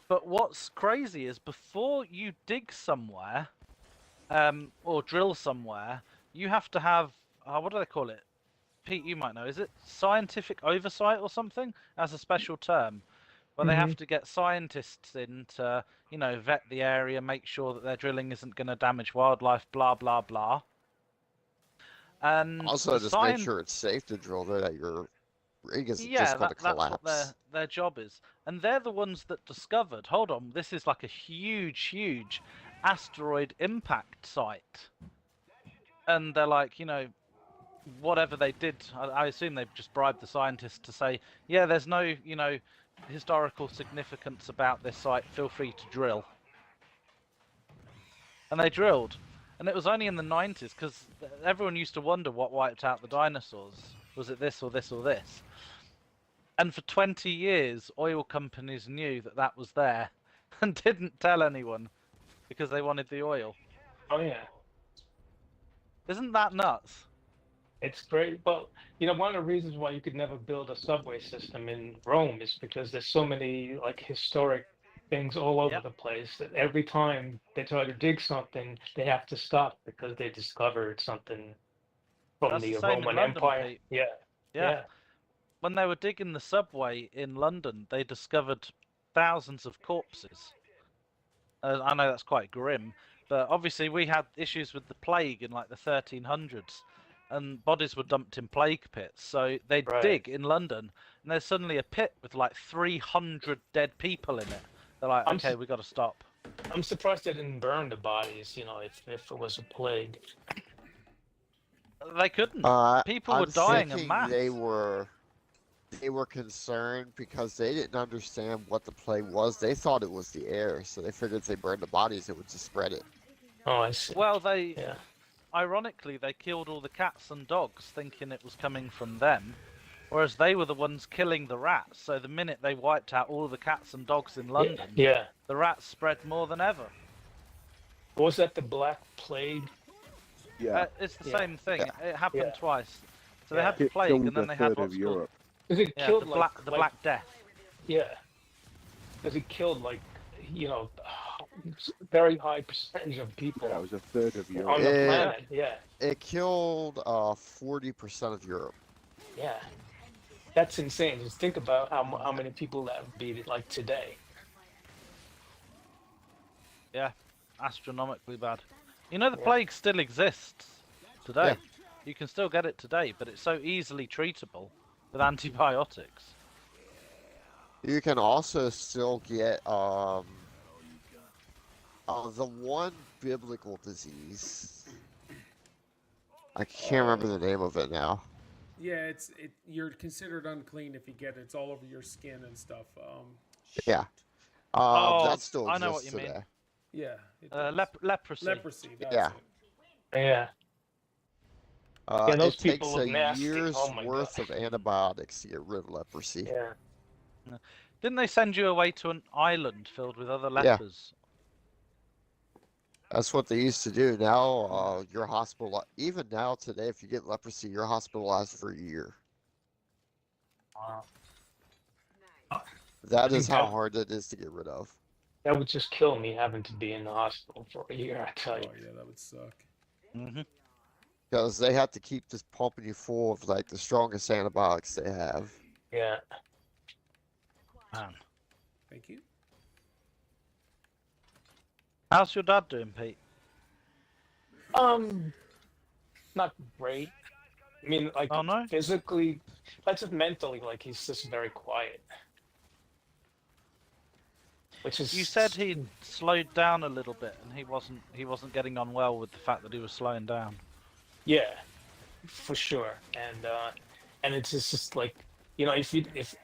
But what's crazy is before you dig somewhere or drill somewhere, you have to have, what do they call it? Pete, you might know. Is it scientific oversight or something? As a special term, where they have to get scientists in to, vet the area, make sure that their drilling isn't going to damage wildlife, blah blah blah. And Also, the just make science, sure it's safe to drill there, that your rig isn't yeah, just going to that's what collapse. their job is. And they're the ones that discovered. Hold on, this is like a huge asteroid impact site. And they're like, whatever they did, I assume they've just bribed the scientists to say, yeah, there's no, historical significance about this site. Feel free to drill. And they drilled. And it was only in the 90s, because everyone used to wonder what wiped out the dinosaurs. Was it this or this or this? And for 20 years, oil companies knew that that was there and didn't tell anyone because they wanted the oil. Oh yeah. Isn't that nuts? It's great. Well, one of the reasons why you could never build a subway system in Rome is because there's so many like historic things all over Yep. the place that every time they try to dig something, they have to stop because they discovered something from That's the the same in Roman London, Empire. Pete. Yeah, Yeah. yeah. When they were digging the subway in London, they discovered thousands of corpses. I know that's quite grim, but obviously we had issues with the plague in like the 1300s, and bodies were dumped in plague pits. So they'd Right. dig in London, and there's suddenly a pit with like 300 dead people in it. They're like, I'm okay, we got to stop. I'm surprised they didn't burn the bodies. You know, if it was a plague. They couldn't. People were I'm dying en thinking masse. they were concerned because they didn't understand what the plague was. They thought it was the air, so they figured if they burned the bodies, it would just spread it. Oh, I see. Well, Yeah. ironically, they killed all the cats and dogs thinking it was coming from them, whereas they were the ones killing the rats. So the minute they wiped out all the cats and dogs in London, Yeah. the rats spread more than ever. Was that the Black Plague? Yeah. It's the Yeah. same thing. Yeah. It happened Yeah. twice. So they Yeah. had the It plague, killed and then a they had third what's of called Europe. Because it yeah, killed the like Black Death. Yeah. Because it killed like very high percentage of people Yeah, it was a third of on Europe. the Yeah. planet. Yeah. It killed 40% of Europe. Yeah. That's insane. Just think about how many people that would be like today. Yeah, astronomically bad. You know the Yeah. plague still exists today. Yeah. You can still get it today, but it's so easily treatable with antibiotics. You can also still get the one biblical disease. I can't remember the name of it now. Yeah, you're considered unclean if you get it. It's all over your skin and stuff. Yeah. Oh, That still I know what exists you mean. today. Yeah. it does. Leprosy. Leprosy. That's Yeah. it. Yeah. Yeah, those It people takes look a nasty. year's Oh my worth God. of antibiotics to get rid of leprosy. Yeah. Didn't they send you away to an island filled with other Yeah. lepers? That's what they used to do. Now, you're even now today, if you get leprosy, you're hospitalized for a year. Wow. That is how Yeah. hard it is to get rid of. That would just kill me having to be in the hospital for a year. I tell you. Oh yeah, that would suck. Mm-hmm. Because they have to keep just pumping you full of like the strongest antibiotics they have. Yeah. Man. Thank you. How's your dad doing, Pete? Not great. I mean, like Oh, no? physically, but just mentally, like he's just very quiet. Which is You said he'd slowed down a little bit, and he wasn't getting on well with the fact that he was slowing down. Yeah, for sure. And it's just like, if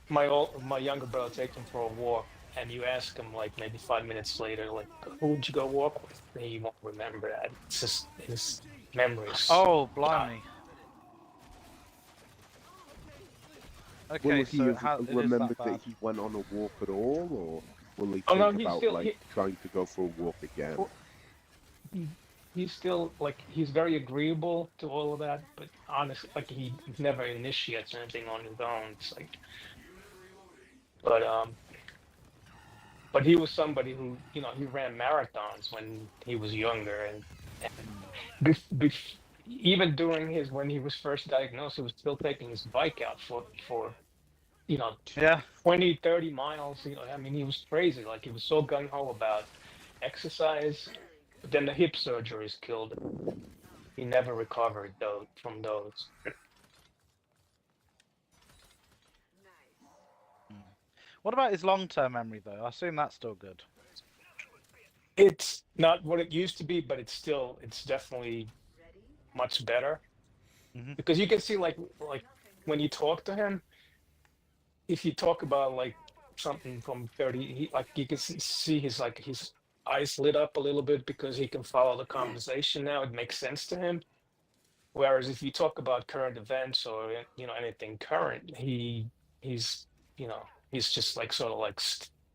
my younger brother takes him for a walk and you ask him like maybe 5 minutes later, like, who would you go walk with? He won't remember that. It's just his memories. Oh, blimey. Will Okay, he so have it is remembered that that bad. he went on a walk at all, or will he Oh, no, think he's about still- like trying to go for a walk again? Well, he's still like he's very agreeable to all of that, but honestly, like he never initiates anything on his own. It's like, but he was somebody who he ran marathons when he was younger, and even during when he was first diagnosed, he was still taking his bike out for Yeah. 20, 30 miles. I mean, he was crazy. Like he was so gung ho about exercise, but then the hip surgeries killed him. He never recovered from those. What about his long-term memory, though? I assume that's still good. It's not what it used to be, but it's definitely much better. Mhm. Because you can see like when you talk to him, if you talk about like something from 30, you can see his eyes lit up a little bit because he can follow the conversation now. It makes sense to him. Whereas if you talk about current events or anything current, he's just like sort of like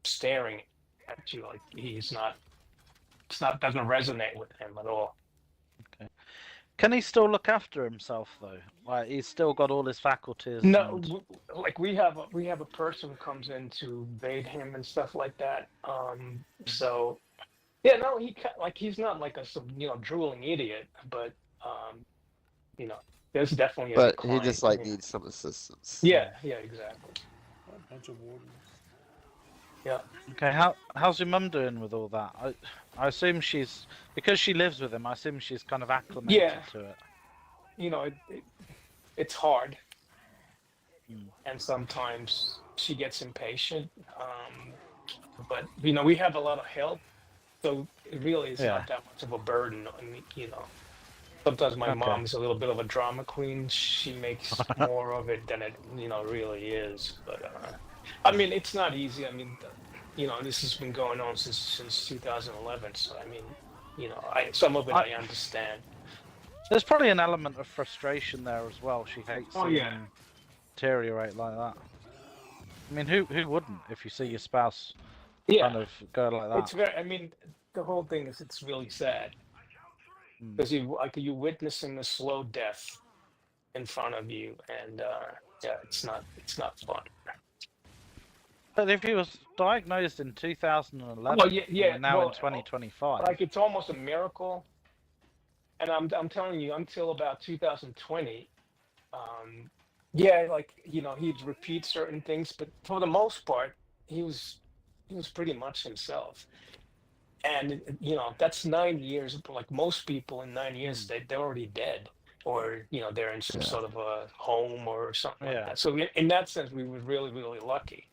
staring at you, like doesn't resonate with him at all. Can he still look after himself, though? Like, he's still got all his faculties. No, and- like we have a person who comes in to bathe him and stuff like that. So yeah, no, he's not like some drooling idiot, but there's definitely a But decline. he just like needs some assistance. Yeah, exactly. A bunch of wardens. Yeah. Okay, how's your mum doing with all that? I assume she's, because she lives with him, I assume she's kind of acclimated Yeah. to it. You know, it's hard, Mm. and sometimes she gets impatient. But you know, we have a lot of help, so it really is Yeah. not that much of a burden. I mean, you know, sometimes my Okay. mom is a little bit of a drama queen. She makes more of it than it, you know, really is. But I mean, it's not easy. I mean, you know, this has been going on since 2011. So I mean, you know, some of it I understand. There's probably an element of frustration there as well. She hates Oh, seeing yeah. him deteriorate like that. I mean, who wouldn't if you see your spouse Yeah, kind of go like that? it's very. I mean, the whole thing is it's really sad Mm. because you witnessing a slow death in front of you, and yeah, it's not fun. But if he was diagnosed in 2011, Well, yeah, and we're now well, in 2025, like it's almost a miracle. And I'm telling you, until about 2020, yeah, like you know, he'd repeat certain things, but for the most part, he was pretty much himself. And you know, that's 9 years. Like most people in 9 years, they're already dead, or you know, they're in some Yeah. sort of a home or something like Yeah. that. So in that sense, we were really, really lucky.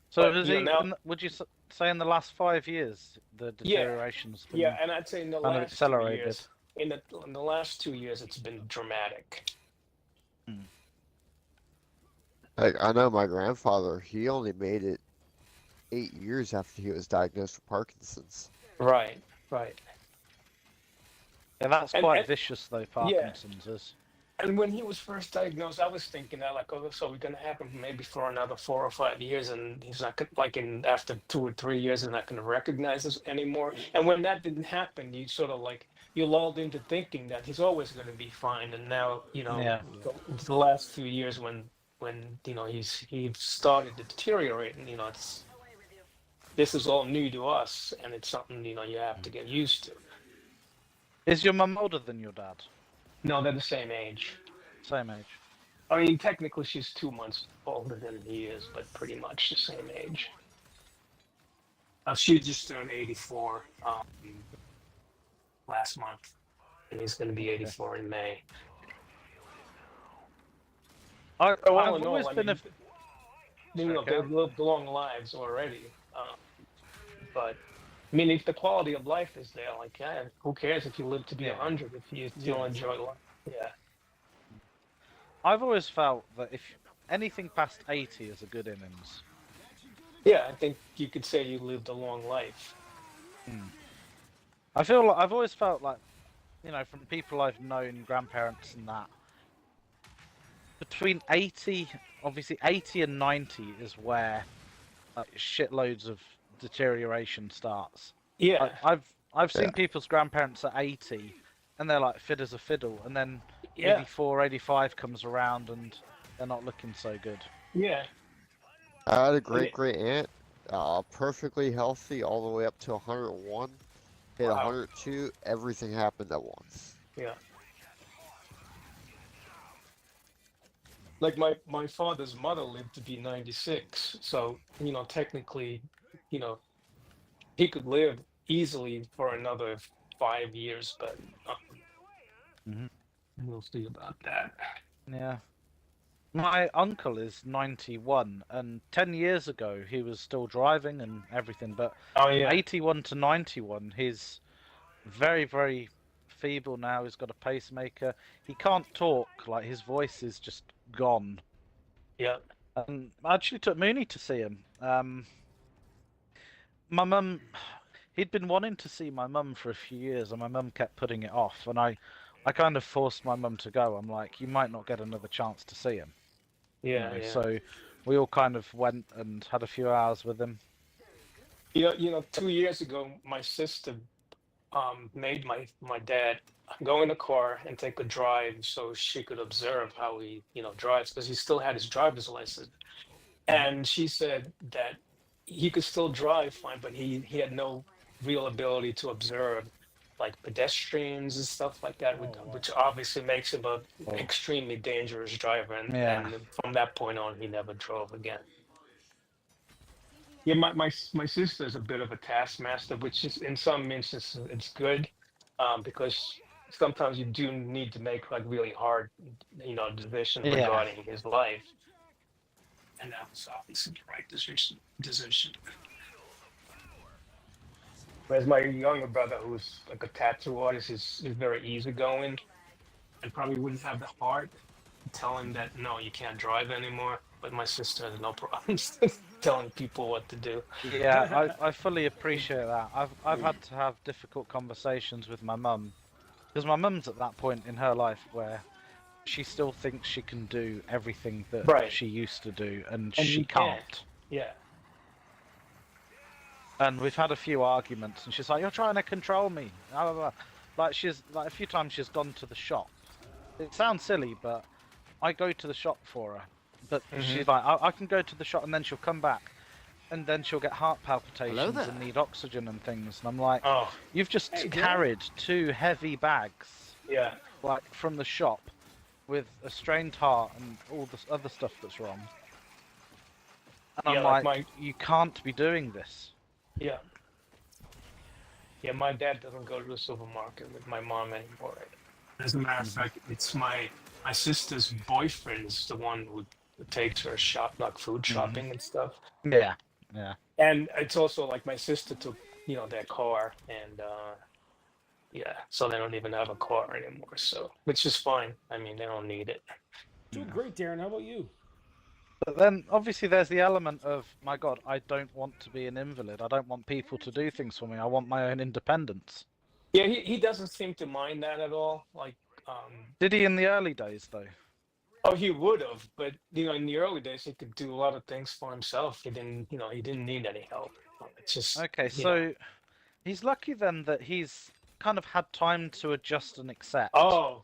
so but, does you he? know, now- Would you say in the last 5 years the deterioration's been Yeah, and I'd say in the kind of last 2 accelerated? years, in the last 2 years, it's been dramatic. Like I know my grandfather, he only made it 8 years after he was diagnosed with Parkinson's. Right, right. Yeah, that's And- quite and- vicious though. Parkinson's is. And when he was first diagnosed, I was thinking that like, oh, so we're gonna have him maybe for another 4 or 5 years, and he's not gonna, like after 2 or 3 years, he's not gonna recognize us anymore. And when that didn't happen, you sort of like you lulled into thinking that he's always gonna be fine. And now, you know, Yeah. the last few years when you know he started to deteriorate, and you know this is all new to us, and it's something you know you have to get used to. Is your mum older than your dad? No, they're the same age. Same age. I mean, technically, she's 2 months older than he is, but pretty much the same age. She just turned 84 last month, and he's going to be 84 in May. I've All in always all, I been mean, you know, Okay. they've lived long lives already. But I mean, if the quality of life is there, like, yeah, who cares if you live to be 100 if you still enjoy life? Yeah. I've always felt that if anything past 80 is a good innings. Yeah, I think you could say you lived a long life. I feel like I've always felt like, you know, from people I've known, grandparents and that, between 80, obviously 80 and 90 is where like, shitloads of deterioration starts. Yeah. I've seen Yeah. people's grandparents at 80 and they're like fit as a fiddle, and then Yeah. 84, 85 comes around and they're not looking so good. Yeah. I had a great aunt, perfectly healthy all the way up to 101. Hit Wow. 102, everything happened at once. Yeah. Like my father's mother lived to be 96, so you know technically, you know, he could live easily for another 5 years, but Mhm. we'll see about that. Yeah. My uncle is 91, and 10 years ago he was still driving and everything, but Oh yeah. 81 to 91, he's very, very feeble now. He's got a pacemaker. He can't talk, like his voice is just gone. Yeah. And I actually took Mooney to see him. My mum, he'd been wanting to see my mum for a few years, and my mum kept putting it off, and I kind of forced my mum to go. I'm like, you might not get another chance to see him. you Yeah. know, Yeah. So we all kind of went and had a few hours with him. You know, 2 years ago, my sister made my dad go in the car and take a drive so she could observe how he, you know, drives, because he still had his driver's license. And she said that he could still drive fine, but he had no real ability to observe like pedestrians and stuff like that, Oh, wow. which obviously makes him a extremely dangerous driver. And from that point on, he never drove again. Yeah, my sister is a bit of a taskmaster, which is in some instances it's good, because sometimes you do need to make like really hard, decisions Yeah. regarding his life. And that was obviously the right decision. Whereas my younger brother, who's like a tattoo artist, is very easygoing and probably wouldn't have the heart to tell him that no, you can't drive anymore. But my sister has no problems telling people what to do. Yeah, I fully appreciate that. I've had to have difficult conversations with my mum, because my mum's at that point in her life where she still thinks she can do everything that Right. she used to do, and And she you can't. can't. Yeah. And we've had a few arguments, and she's like, "You're trying to control me." Blah, blah, blah. Like a few times she's gone to the shop. It sounds silly, but I go to the shop for her. But she's like, I can go to the shop, and then she'll come back, and then she'll get heart palpitations and need oxygen and things. And I'm like, Oh, you've just carried 2 heavy bags, yeah. like from the shop, with a strained heart and all this other stuff that's wrong. And Yeah, I'm like you can't be doing this. Yeah. Yeah, my dad doesn't go to the supermarket with my mom anymore. As a matter of fact, it's my sister's boyfriend is the one who takes her like food shopping and stuff. Yeah, yeah. And it's also like my sister took, their car, and yeah, so they don't even have a car anymore. So, which is fine. I mean, they don't need it. Doing great, Darren. How about you? But then, obviously, there's the element of, my God, I don't want to be an invalid. I don't want people to do things for me. I want my own independence. Yeah, he doesn't seem to mind that at all. Like, Did he in the early days, though? oh, he would have, but in the early days, he could do a lot of things for himself. He didn't need any help. It's just Okay, so he's lucky then that he's kind of had time to adjust and accept. Oh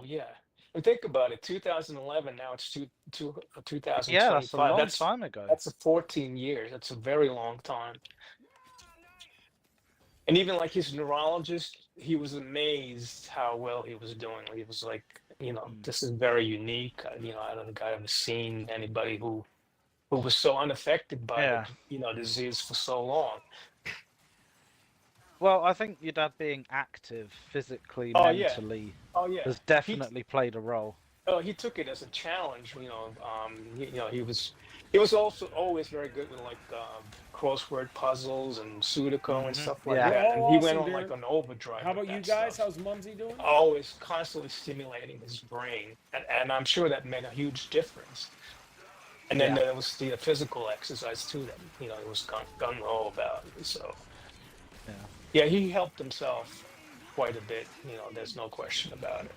yeah. And think about it. 2011. Now it's 2025. Yeah, that's a long time ago. That's 14 years. That's a very long time. And even like his neurologist, he was amazed how well he was doing. He was like, this is very unique. I don't think I've ever seen anybody who was so unaffected by the disease for so long. Well, I think your dad being active physically, Oh, mentally, yeah. has definitely played a role. Oh, he took it as a challenge. He was also always very good with like crossword puzzles and Sudoku and stuff like Yeah. that. And Oh, he awesome, went on Darren. like an overdrive. How about with you that guys? stuff. How's Mumsy doing? Always constantly stimulating his brain, and I'm sure that made a huge difference. And then there was the physical exercise too that he was gung ho about. So yeah, he helped himself quite a bit. There's no question about it.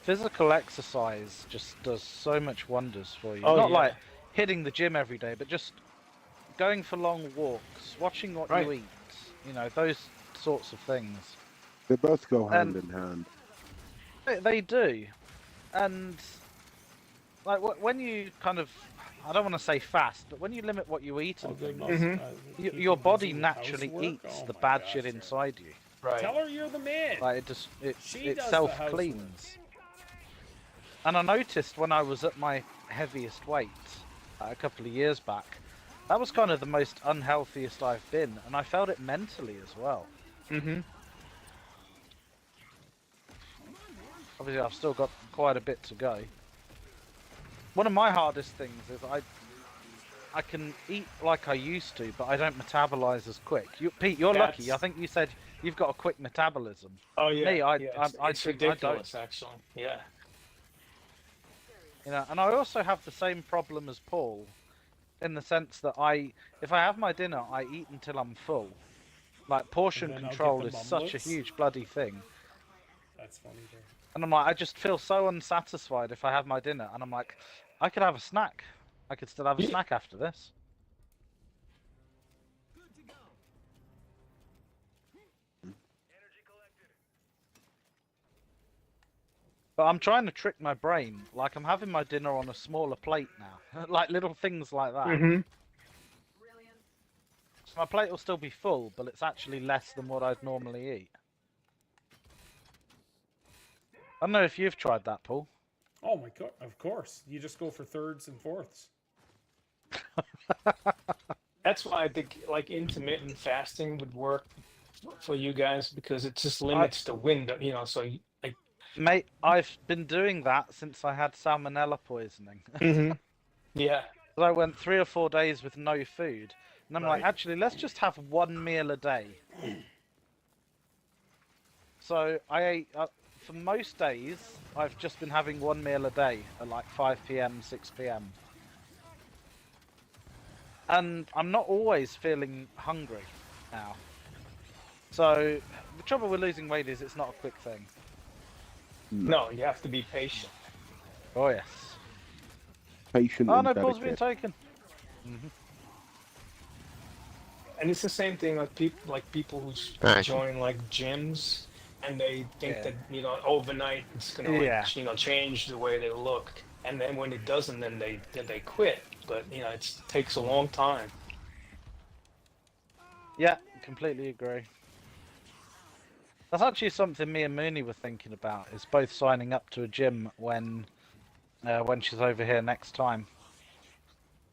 Physical exercise just does so much wonders for you. Oh, Not yeah. like hitting the gym every day, but just going for long walks, watching what you eat, those sorts of things. They both go hand in hand. They do. And like when you kind of, I don't want to say fast, but when you limit what you eat and things, your body naturally eats the bad shit inside you. Right. Tell her you're the man. Like it She does the self-cleans. And I noticed when I was at my heaviest weight a couple of years back, that was kind of the most unhealthiest I've been, and I felt it mentally as well. Obviously, I've still got quite a bit to go. One of my hardest things is I can eat like I used to, but I don't metabolize as quick. Pete, you're lucky. I think you said you've got a quick metabolism. Oh yeah. Me, it's ridiculous, actually. Yeah. And I also have the same problem as Paul, in the sense that if I have my dinner, I eat until I'm full. Like, portion control is such a huge bloody thing. That's funny, there. And I'm like, I just feel so unsatisfied if I have my dinner, and I'm like, I could have a snack. I could still have a snack after this. But I'm trying to trick my brain. Like, I'm having my dinner on a smaller plate now. Like, little things like that. So my plate will still be full, but it's actually less than what I'd normally eat. I don't know if you've tried that, Paul. Oh my god! Of course, you just go for thirds and fourths. That's why I think like intermittent fasting would work for you guys because it just limits the window, you know. So like, Mate, I've been doing that since I had salmonella poisoning. yeah, I went 3 or 4 days with no food, and I'm like, Right. actually, let's just have one meal a day. So I ate, for most days, I've just been having one meal a day at like 5 p.m., 6 p.m. And I'm not always feeling hungry now. So the trouble with losing weight is it's not a quick thing. no, you have to be patient. Oh yes. Patient Oh and no, Paul's being dedicated. taken. And it's the same thing like people who Right. join like gyms and they think Yeah. that overnight it's gonna Yeah. change the way they look, and then when it doesn't, then they quit. But it takes a long time. Yeah, completely agree. That's actually something me and Mooney were thinking about, is both signing up to a gym when she's over here next time.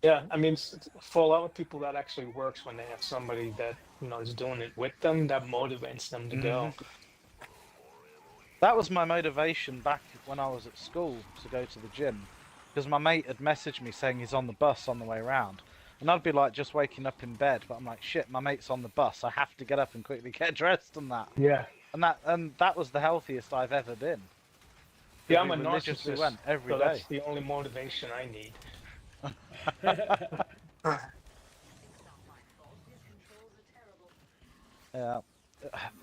Yeah, I mean, for a lot of people, that actually works when they have somebody that is doing it with them. That motivates them to go. That was my motivation back when I was at school to go to the gym, because my mate had messaged me saying he's on the bus on the way round, and I'd be like just waking up in bed, but I'm like, shit, my mate's on the bus, I have to get up and quickly get dressed and that. Yeah, And that was the healthiest I've ever been. yeah, We I'm a religiously narcissist, went every so day. that's the only motivation I need. Yeah.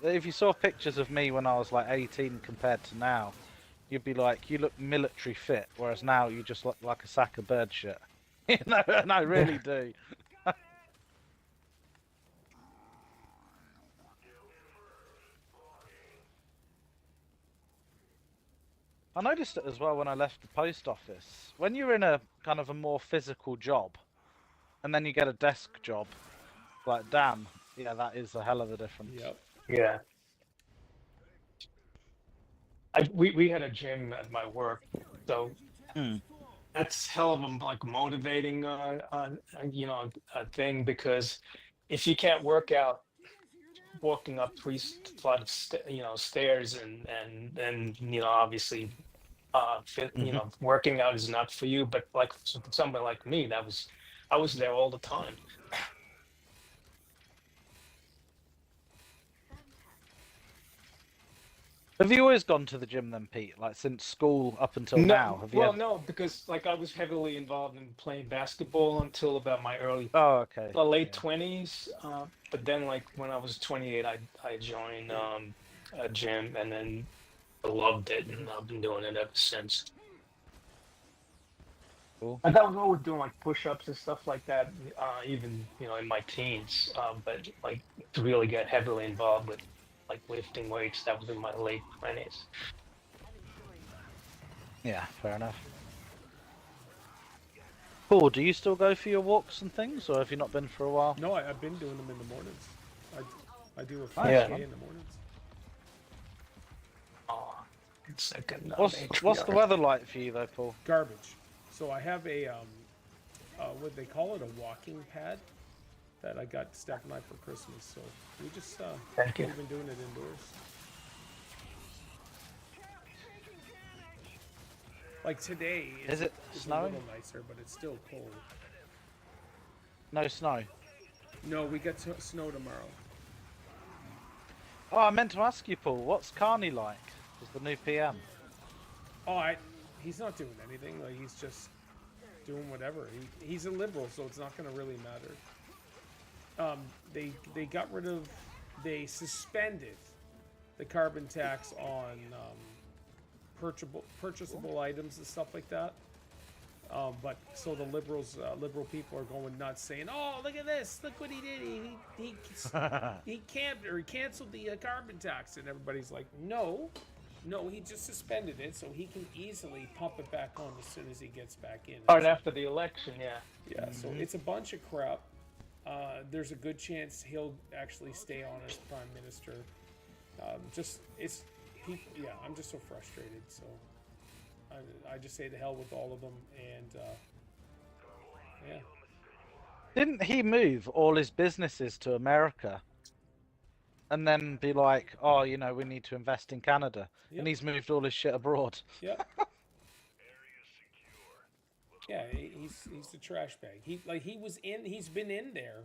If you saw pictures of me when I was like 18 compared to now, you'd be like, you look military fit, whereas now you just look like a sack of bird shit. And I really do. I noticed it as well when I left the post office. When you're in a kind of a more physical job, and then you get a desk job, like, damn, yeah, that is a hell of a difference. Yep. Yeah. We had a gym at my work, so that's hell of a like motivating a thing, because if you can't work out walking up 3 flight of stairs and obviously working out is not for you, but like for somebody like me, I was there all the time. Have you always gone to the gym then, Pete? Like since school up until now? Have you Well, ever... no, because like I was heavily involved in playing basketball until about my Oh, okay. late Yeah. 20s. But then, like when I was 28, I joined a gym, and then I loved it, and I've been doing it ever since. Cool. And I was always doing like push-ups and stuff like that, even in my teens. But like to really get heavily involved with like lifting weights, that was in my late 20s. Yeah, fair enough. Paul, do you still go for your walks and things, or have you not been for a while? No, I've been doing them in the mornings. I do a 5K Yeah. in the mornings. Oh, it's like a What's the weather like for you though, Paul? Garbage. So I have a what they call it, a walking pad that I got Steph and I for Christmas. So we just Thank you. we've been doing it indoors. Like today Is it is a snowing? little nicer, but it's still cold. No snow. No, we got snow tomorrow. Oh, I meant to ask you, Paul. What's Carney like? Is the new PM? Oh, he's not doing anything. Like he's just doing whatever. He's a liberal, so it's not going to really matter. They suspended the carbon tax on purchasable items and stuff like that. But so the liberal people are going nuts, saying, "Oh, look at this! Look what he did! He canceled the carbon tax," and everybody's like, "No, he just suspended it, so he can easily pump it back on as soon as he gets back in." Right after the election, yeah. Yeah, so it's a bunch of crap. There's a good chance he'll actually stay on as prime minister. yeah, I'm just so frustrated. So I just say to hell with all of them, and yeah. Didn't he move all his businesses to America? And then be like, oh, you know, we need to invest in Canada. Yep. And he's moved all his shit abroad. Yep. Yeah, he's the trash bag. He's been in there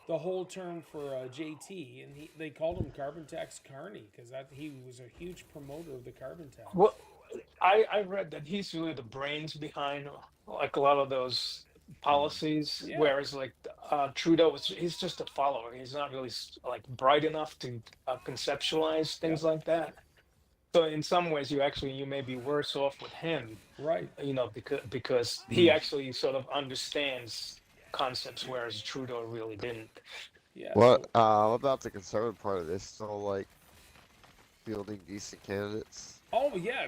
the whole term for JT, and they called him Carbon Tax Carney because he was a huge promoter of the carbon tax. Well, I read that he's really the brains behind like a lot of those policies, Yeah. whereas like Trudeau he's just a follower. He's not really like bright enough to conceptualize things like that. So in some ways, you may be worse off with him, Right. you know, because he actually sort of understands concepts, whereas Trudeau really didn't. Yeah. What about the conservative part of this? Still like fielding decent candidates? Oh yeah,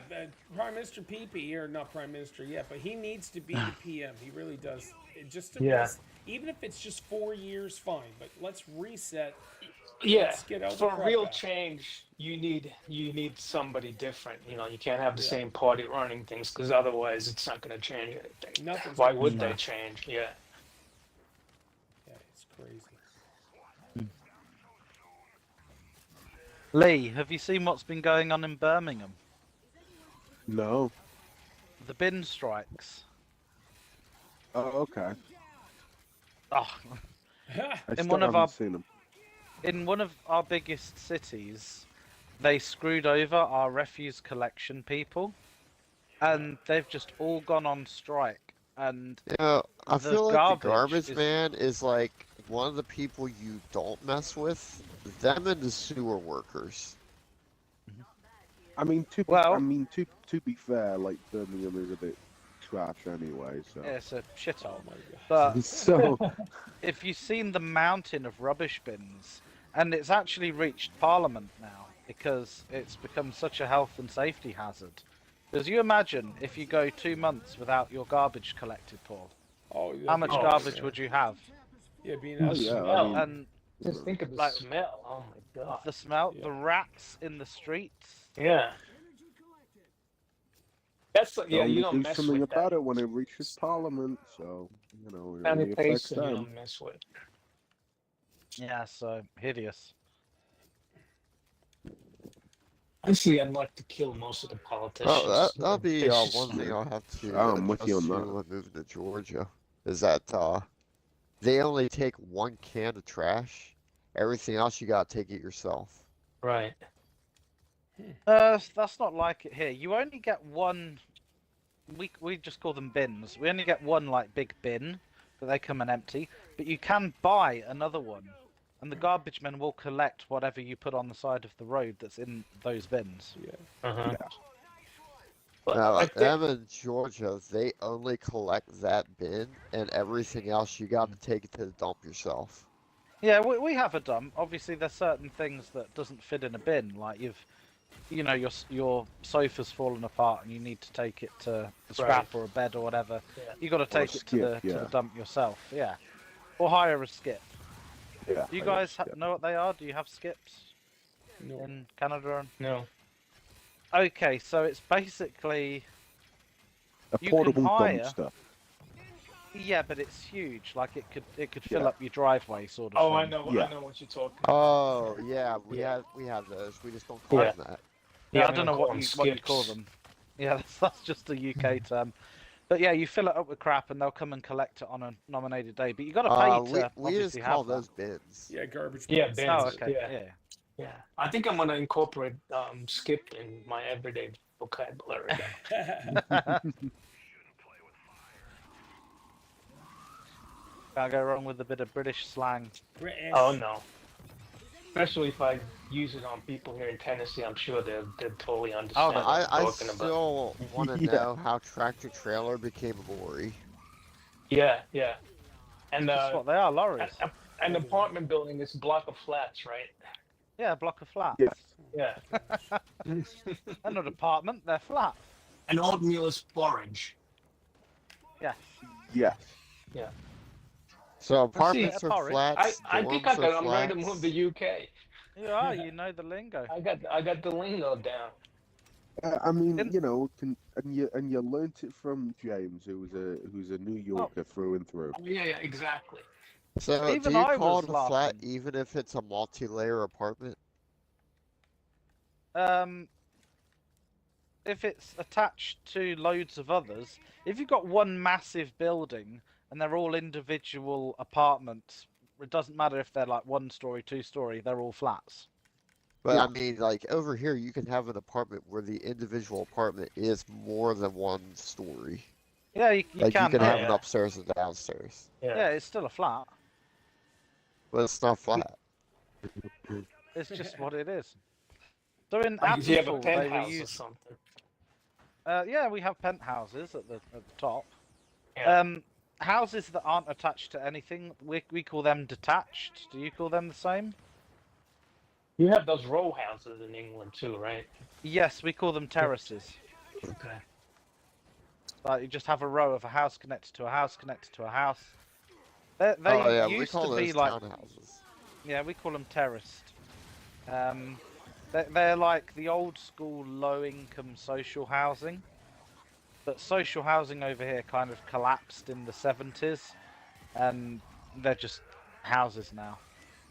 Prime Minister PP, or not Prime Minister yet, but he needs to be the PM. He really does. Even if it's just 4 years, fine. But let's reset. Yeah, Let's get out for the crap real out. change, you need somebody different. You know, you can't have the same party running things because otherwise, it's not going to change anything. Nothing's Why gonna would they change. change? Yeah. Yeah, it's crazy. Lee, have you seen what's been going on in Birmingham? No. The bin strikes. Oh, okay. Oh, I In still one of haven't our- seen them. in one of our biggest cities, they screwed over our refuse collection people, and they've just all gone on strike. And Yeah, I The feel like the garbage garbage is- man is like one of the people you don't mess with. Them and the sewer workers. I mean, to be fair, like Birmingham is a bit trash anyway. So. yeah, it's a shithole. Oh my god. But So if you've seen the mountain of rubbish bins, and it's actually reached Parliament now because it's become such a health and safety hazard. Because you imagine if you go 2 months without your garbage collected, Paul, Oh, yeah, how much Oh, garbage yeah. would you have? Yeah, being Oh, out. yeah, I smell. mean- And Just think of the Like- smell. Oh my god. the smell, Yeah. the rats in the streets. Yeah. That's you only don't do mess something with about that. it when it reaches Parliament. So you know, it only affects Sanitation you them. don't mess with. Yeah, so hideous. Honestly, I'd like to kill most of the politicians. Oh, that'll be It's just- one thing I'll have to I'm with you adjust on to that. when moving to Georgia. Is that they only take 1 can of trash. Everything else you gotta take it yourself. Right. That's not like it here. You only get one. We just call them bins. We only get one like big bin that they come and empty, but you can buy another one, and the garbage men will collect whatever you put on the side of the road that's in those bins. Yeah. Uh-huh. Yeah. But Now, I like think- them in Georgia, they only collect that bin, and everything else you gotta take it to the dump yourself. Yeah, we have a dump. Obviously, there's certain things that doesn't fit in a bin, like your sofa's fallen apart and you need to take it to the scrap or a bed or whatever. Yeah. You got to take it to skip, the yeah. dump yourself. Yeah, or hire a skip. Yeah. Do you I guys guess, yeah. know what they are? Do you have skips No. in Canada? No. Okay, so it's basically A you can portable hire- dumpster. yeah, but it's huge. Like it could fill Yeah. up your driveway, sort of. Oh, thing. I know. Yeah. I know what you're talking about. Oh yeah, we Yeah. have those. We just don't call Yeah. them that. Yeah, I we don't know call what them you call skips. them. Yeah, that's just a UK term. But yeah, you fill it up with crap and they'll come and collect it on a nominated day. But you got to pay We to we just obviously call have that. those bins. Yeah, garbage. Yeah, bins. bins. Oh, okay. Yeah. Yeah. Yeah. I think I'm gonna incorporate skip in my everyday vocabulary. Can't go wrong with a bit of British slang. British. Oh no. Especially if I use it on people here in Tennessee, I'm sure they'll totally understand what I I'm talking about. still want to Yeah. know how tractor trailer became a lorry. Yeah, yeah. And That's what they are, lorries. an apartment building is a block of flats, right? Yeah, a block of flats. Yeah. Yeah. They're not apartment, they're flat. And oatmeal is porridge. Yes. Yes. So apartments a are porridge. flats. I think dorms are I'm ready to flats. move to UK. Yeah, you know the lingo. I got the lingo down. I mean, In- you know, and you learnt it from James, who's a New Yorker through and through. Yeah, exactly. So, do Even you I call was it a flat laughing. even if it's a multi-layer apartment? If it's attached to loads of others, if you've got one massive building and they're all individual apartments, it doesn't matter if they're like 1 story, 2 story, they're all flats. But Yeah. I mean, like over here, you can have an apartment where the individual apartment is more than 1 story. Yeah, you Like you can can have have it. an upstairs and downstairs, Yeah, it's still a flat. but it's not flat. It's just what it is. So in Like if you have a Appenfall, they were penthouse or using. something. Yeah, we have penthouses at the top. Yeah. Houses that aren't attached to anything, we call them detached. Do you call them the same? You have those row houses in England too, right? Yes, we call them terraces. Okay. Like you just have a row of a house connected to a house connected to a house. They Oh yeah, we used call to be those like, townhouses. yeah, we call them terraced. They're like the old school low income social housing. But social housing over here kind of collapsed in the 70s, and they're just houses now.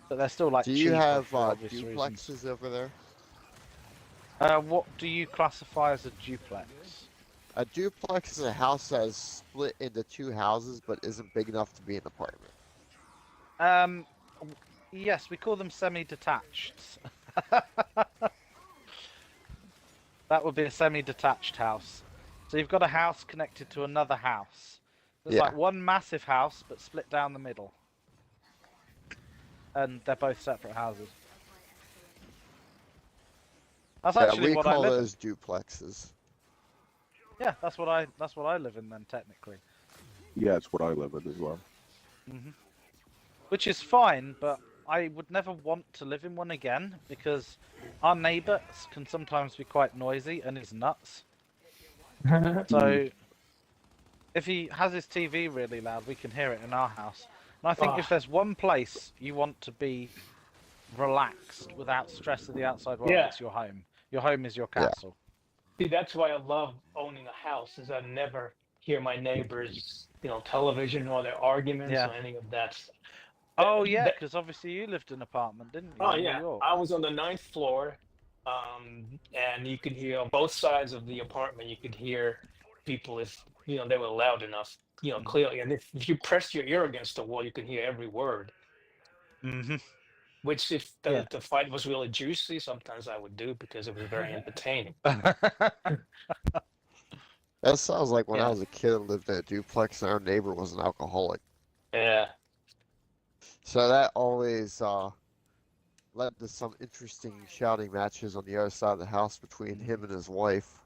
But they're still like Do you cheaper have for obvious reasons. duplexes over there? What do you classify as a duplex? A duplex is a house that is split into 2 houses but isn't big enough to be an apartment. Yes, we call them semi-detached. That would be a semi-detached house. So you've got a house connected to another house. There's like one massive house, but split down the middle. And they're both separate houses. That's actually we what I call live in. those duplexes. Yeah, that's what I live in then, technically. Yeah, it's what I live in as well. Which is fine, but I would never want to live in one again because our neighbour can sometimes be quite noisy and is nuts. So if he has his TV really loud, we can hear it in our house. And I think if there's one place you want to be relaxed without stress of the outside world, it's your home. Your home is your castle. See, that's why I love owning a house, is I never hear my neighbors, television or their arguments or any of that stuff. Oh yeah, because obviously you lived in an apartment, didn't you? Oh in yeah, New York? I was on the 9th floor, and you could hear on both sides of the apartment. You could hear people if they were loud enough, clearly. And if you pressed your ear against the wall, you could hear every word. Which, if the fight was really juicy, sometimes I would do because it was very entertaining. That sounds like when I was a kid and lived in a duplex and our neighbor was an alcoholic. Yeah. So that always led to some interesting shouting matches on the other side of the house between him and his wife.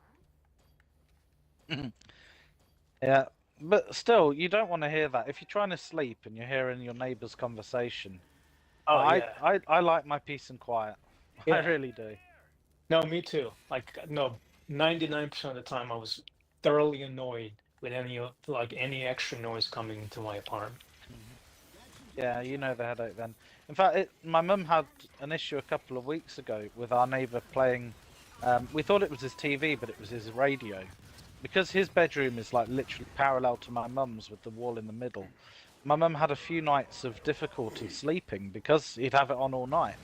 Yeah, but still, you don't want to hear that. If you're trying to sleep and you're hearing your neighbour's conversation, I like my peace and quiet. Yeah. I really do. No, me too. 99% of the time I was thoroughly annoyed with any extra noise coming into my apartment. Yeah, you know the headache then. In fact, my mum had an issue a couple of weeks ago with our neighbour playing. We thought it was his TV, but it was his radio. Because his bedroom is like literally parallel to my mum's with the wall in the middle. My mum had a few nights of difficulty sleeping because he'd have it on all night.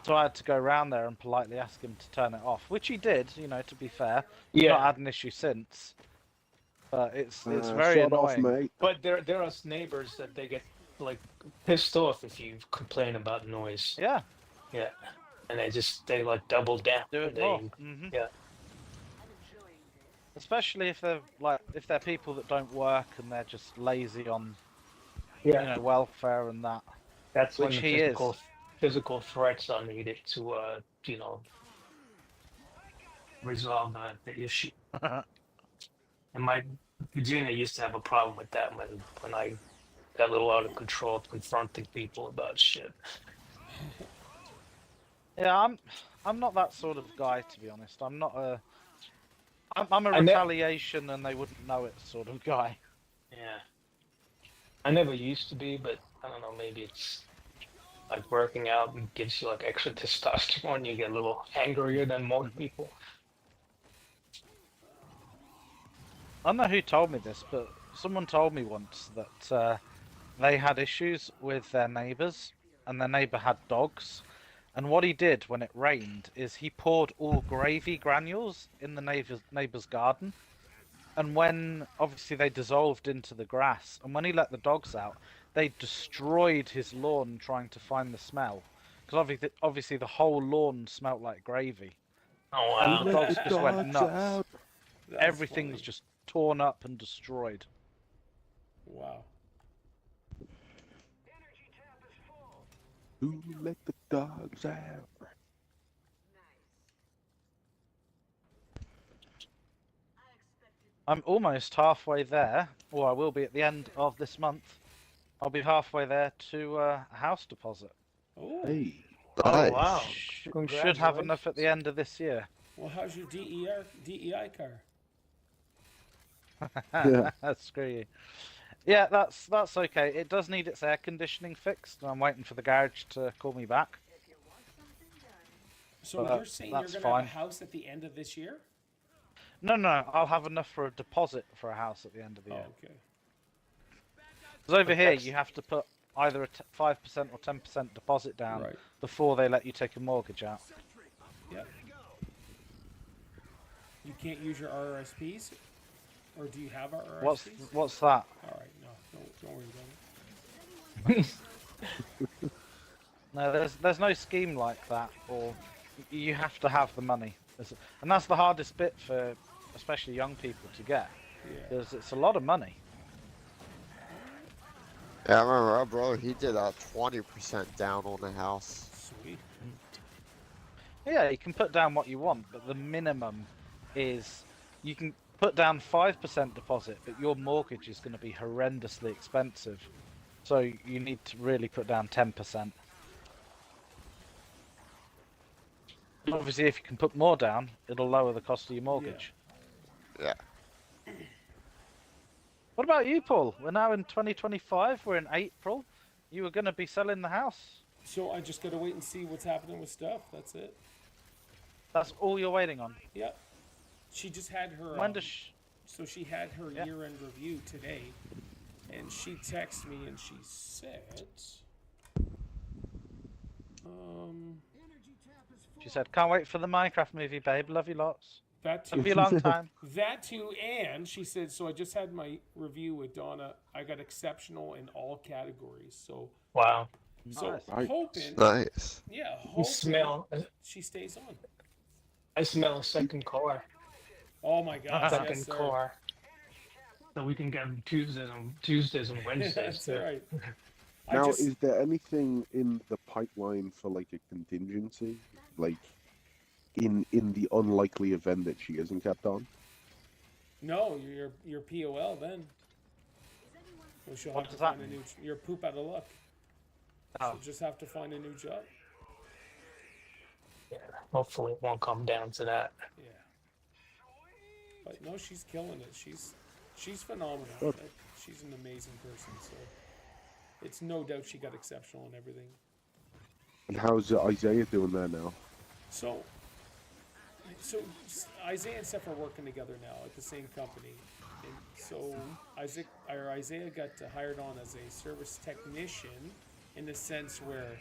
So I had to go around there and politely ask him to turn it off, which he did, to be fair. He's not had an issue since. But it's very annoying. Mate. But there are neighbors that they get pissed off if you complain about noise. Yeah. Yeah. And they double down. Do it more. Yeah. Especially if they're people that don't work and they're just lazy on welfare and that. That's which when he the is. physical threats are needed to resolve the issue. And Virginia used to have a problem with that when I got a little out of control confronting people about shit. Yeah, I'm not that sort of guy, to be honest. I'm not a. I'm a retaliation and they wouldn't know it sort of guy. Yeah. I never used to be, but I don't know, maybe it's like working out gives you like extra testosterone. You get a little angrier than most people. I don't know who told me this, but someone told me once that they had issues with their neighbours, and their neighbour had dogs. And what he did when it rained is he poured all gravy granules in the neighbour's garden. And when obviously they dissolved into the grass, and when he let the dogs out, they destroyed his lawn trying to find the smell. Because obviously the whole lawn smelt like gravy. Oh And wow. the dogs just went dogs nuts. out. That's Everything was funny. just torn up and destroyed. Wow. Who let the dogs out? I'm almost halfway there, or I will be at the end of this month. I'll be halfway there to a house deposit. Oh. Hey. Oh wow. Should have enough at the end of this year. Well, how's your DEI car? Yeah. Screw you. Yeah, that's okay. It does need its air conditioning fixed, and I'm waiting for the garage to call me back. So But you're saying that's you're gonna have fine. a house at the end of this year? No, I'll have enough for a deposit for a house at the end of the year. Oh, okay. Because over here, that's- you have to put either a 5% or 10% deposit down Right. before they let you take a mortgage out. Yeah. You can't use your RRSPs, or do you have RRSPs? What's that? All right, no, don't worry about it. No, there's no scheme like that, or you have to have the money, and that's the hardest bit for especially young people to get, Yeah. because it's a lot of money. Yeah, I remember our brother, he did a 20% down on the house. Sweet. Yeah, you can put down what you want, but the minimum is you can put down 5% deposit, but your mortgage is going to be horrendously expensive, so you need to really put down 10%. Obviously, if you can put more down, it'll lower the cost of your mortgage. Yeah. What about you, Paul? We're now in 2025. We're in April. You were going to be selling the house. So I just gotta wait and see what's happening with stuff. That's it. That's all you're waiting on. Yep. She just had her. When does she... So she had her Yeah. year-end review today, and she texted me and she said, She said, "Can't wait for the Minecraft movie, babe. Love you lots. that It'll too, be a long time." that too, and she said, so I just had my review with Donna. I got exceptional in all categories. So, Wow. Nice. hoping, Nice. yeah, You hoping smell. she stays on. I smell a second car. Oh my God, Second yes, sir. car. So we can get them Tuesdays and Wednesdays. That's too. right. Now, is there anything in the pipeline for like a contingency, like in the unlikely event that she isn't kept on? No, you're POL then. So she'll What have to does that find a mean? new. You're poop out of luck. Oh. She'll just have to find a new job. Yeah, hopefully it won't come down to that. Yeah. But no, she's killing it. She's phenomenal. Good. She's an amazing person. So it's no doubt she got exceptional and everything. And how's Isaiah doing there now? So Isaiah and Steph are working together now at the same company, and so Isaiah got hired on as a service technician, in the sense where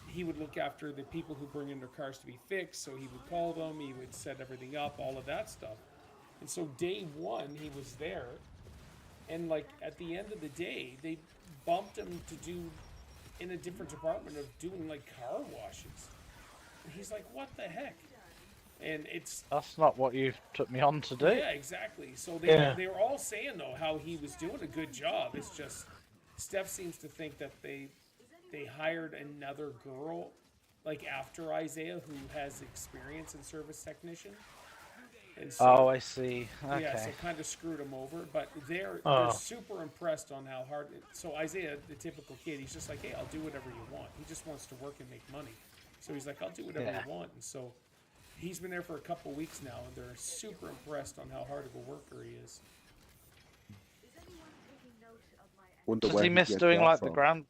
he would look after the people who bring in their cars to be fixed. So he would call them, he would set everything up, all of that stuff. And so day one he was there, and like at the end of the day they bumped him to do in a different department of doing like car washes. And he's like, what the heck? And it's That's not what you took me on to do. yeah, exactly. So they were all saying though how he was doing a good job. It's just Steph seems to think that they hired another girl like after Isaiah who has experience in service technician. And so, Oh, I see. Okay. yeah, so kind of screwed him over. But they're super impressed on how hard. So Isaiah, the typical kid, he's just like, hey, I'll do whatever you want. He just wants to work and make money. So he's like, I'll do whatever Yeah. you want. And so he's been there for a couple weeks now, and they're super impressed on how hard of a worker he is. Wonder Does where he miss gets doing that like the from. ground?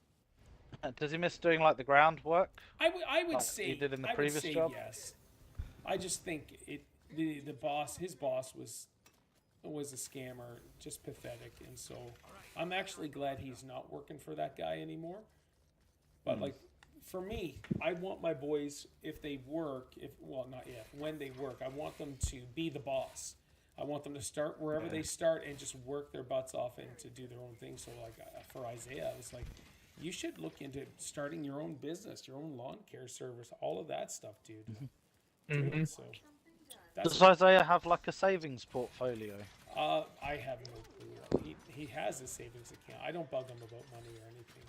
Does he miss doing like the groundwork? I would Like say he did in the I would previous say job? yes. I just think the boss, his boss was a scammer, just pathetic, and so I'm actually glad he's not working for that guy anymore. But like for me, I want my boys, if they work, not yet, when they work, I want them to be the boss. I want them to start wherever they start and just work their butts off and to do their own thing. So like for Isaiah, I was like, you should look into starting your own business, your own lawn care service, all of that stuff, dude. Do it, so that's Does Isaiah have like a savings portfolio? I have no clue. He has a savings account. I don't bug him about money or anything.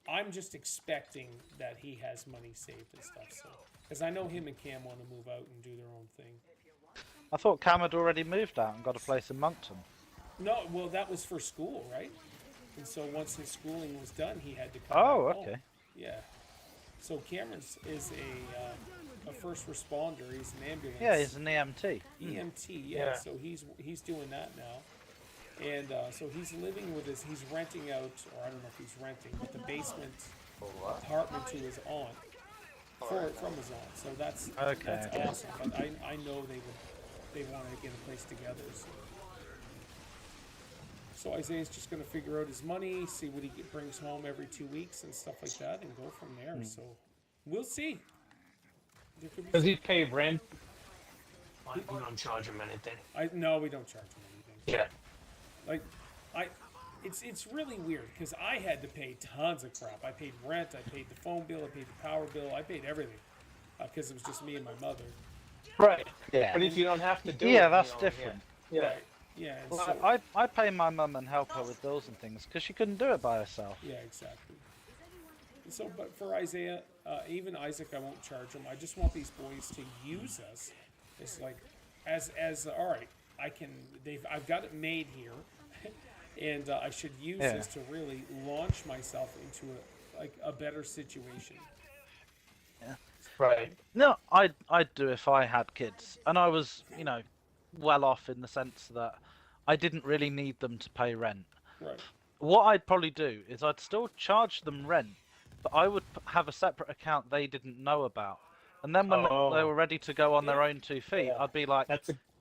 I'm just expecting that he has money saved and stuff. So because I know him and Cam want to move out and do their own thing. I thought Cam had already moved out and got a place in Moncton. No, well that was for school, right? And so once his schooling was done, he had to come Oh, back okay. home. Yeah. So Cameron is a first responder. He's an ambulance. Yeah, he's an EMT. EMT. Yeah. So he's doing that now, and so he's living with he's renting out, or I don't know if he's renting, but the basement apartment to his aunt from his aunt. So that's awesome. But I know they want to get a place together. So Isaiah's just going to figure out his money, see what he brings home every 2 weeks and stuff like that, and go from there. So we'll see. Does he pay rent? You don't charge him anything. No, we don't charge him anything. Yeah. Like, it's really weird because I had to pay tons of crap. I paid rent, I paid the phone bill, I paid the power bill, I paid everything because it was just me and my mother. Right. Yeah. But if you don't have to do it, Yeah, that's different. Yeah. Right. Yeah. And Well, so, I pay my mum and help her with bills and things because she couldn't do it by herself. yeah, exactly. And so, but for Isaiah, even Isaac, I won't charge him. I just want these boys to use us. It's like, as all right, I've got it made here, and I should use this to really launch myself into a better situation. Yeah. Right. No, I'd do if I had kids, and I was, well off in the sense that I didn't really need them to pay rent. Right. What I'd probably do is I'd still charge them rent, but I would have a separate account they didn't know about. And then when they were ready to go on their own 2 feet, I'd be like,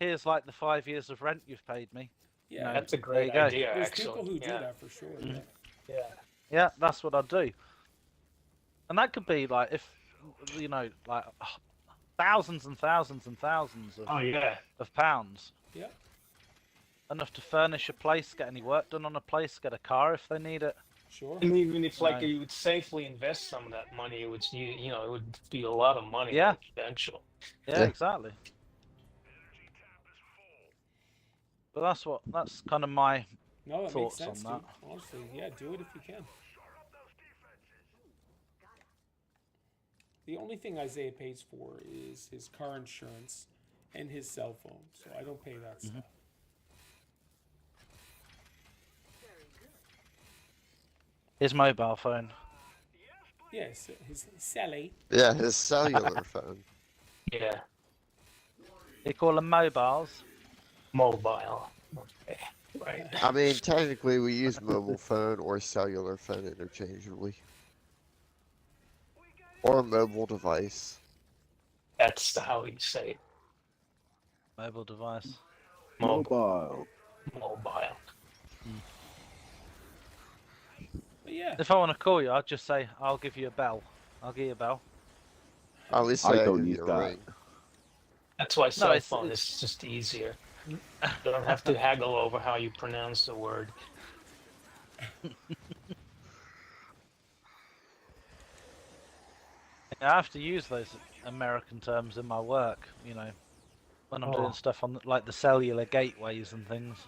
here's like the 5 years of rent you've paid me. Yeah, that's a great idea. There's actually. people who do that for sure. Yeah. Yeah. That's what I'd do. And that could be like if thousands and thousands and thousands of pounds. Yeah. Enough to furnish a place, get any work done on a place, get a car if they need it. Sure. And even if you would safely invest some of that money, it would it would be a lot of money. Yeah. Eventually. Yeah, exactly. But that's kind of my No, that thoughts makes sense, on dude. Honestly, yeah, do it if you can. The only thing Isaiah pays for is his car insurance and his cell phone, so I don't pay that stuff. his mobile phone. Yes, his Sally. Yeah, his cellular phone. Yeah. They call them mobiles. Mobile. Okay. Right. I mean, technically, we use mobile phone or cellular phone interchangeably. Or mobile device. That's how you say it. Mobile device. Mobile. Mobile. But yeah, If I want to call you, I'd just say, I'll give you a bell. I'll give you a bell. At least I I don't give use you a that. ring. That's why cell it's- phone is just easier. You don't have to haggle over how you pronounce the word. I have to use those American terms in my work, when I'm doing stuff on like the cellular gateways and things.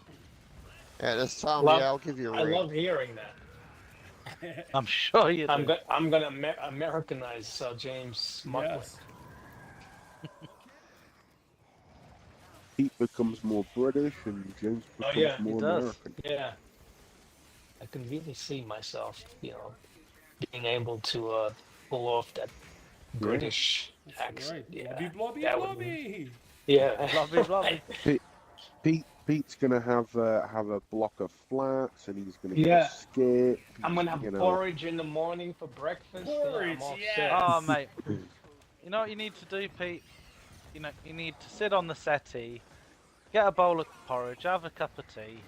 Yeah, this Tommy, Love- I'll give you a I ring. love hearing that. I'm sure you do. I'm gonna Americanize James Mucklin. yes. Pete becomes more British and James becomes yeah, more he does. American. Yeah. I can really see myself, being able to pull off that British That's accent. right. Yeah. Blobby, blobby, that would blobby. Yeah. Blobby, blobby. Pete, Pete's gonna have a block of flats, and he's gonna Yeah. get a skip. I'm gonna have you know. porridge in the morning for breakfast. Porridge, I'm all yes. set. Oh, mate. You know what you need to do, Pete? You know, you need to sit on the settee, get a bowl of porridge, have a cup of tea,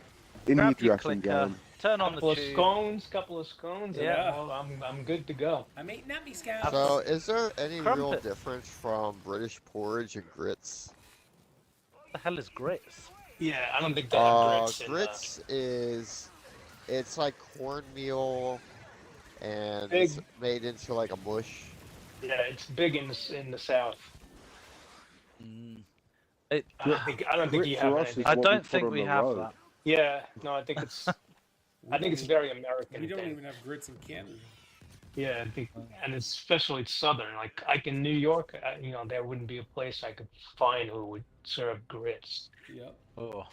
In your grab your dressing clicker, gown. turn on Couple the of tube. couple of scones. Yeah. And I'm good to go. I'm eating at me, scabs. So, is there any real Crumpet. difference from British porridge and grits? What the hell is grits? Yeah, I don't think they have grits. Grits is, it's like cornmeal, and Big. it's made into like a mush. Yeah, it's big in the south. Mm. I don't think you Grit for have us anything. is I what don't put think on we the have road. that. Yeah, no, I think it's it's very American. We don't thing. even have grits in Canada. Yeah, I think, and especially southern. Like in New York, there wouldn't be a place I could find who would serve grits. Yep. Oh,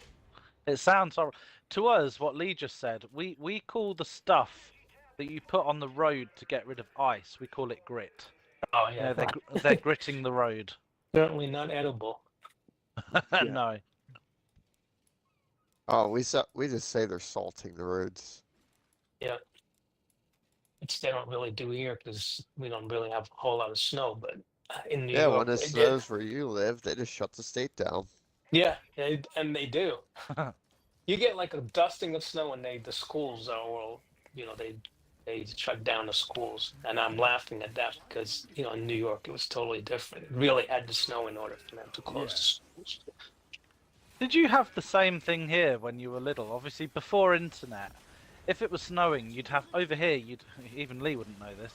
it sounds horrible. To us, what Lee just said, we call the stuff that you put on the road to get rid of ice, we call it grit. Oh Yeah, yeah, they're gritting the road. certainly not edible. No. Oh, we just say they're salting the roads. Yeah, which they don't really do here because we don't really have a whole lot of snow. But in New Yeah, York, when it they did. snows where you live, they just shut the state down. Yeah, and they do. You get like a dusting of snow, and the schools are all, they shut down the schools, and I'm laughing at that because in New York it was totally different. It really had to snow in order for them to close the schools. Did you have the same thing here when you were little? Obviously, before internet, if it was snowing, you'd have over here. Even Lee wouldn't know this.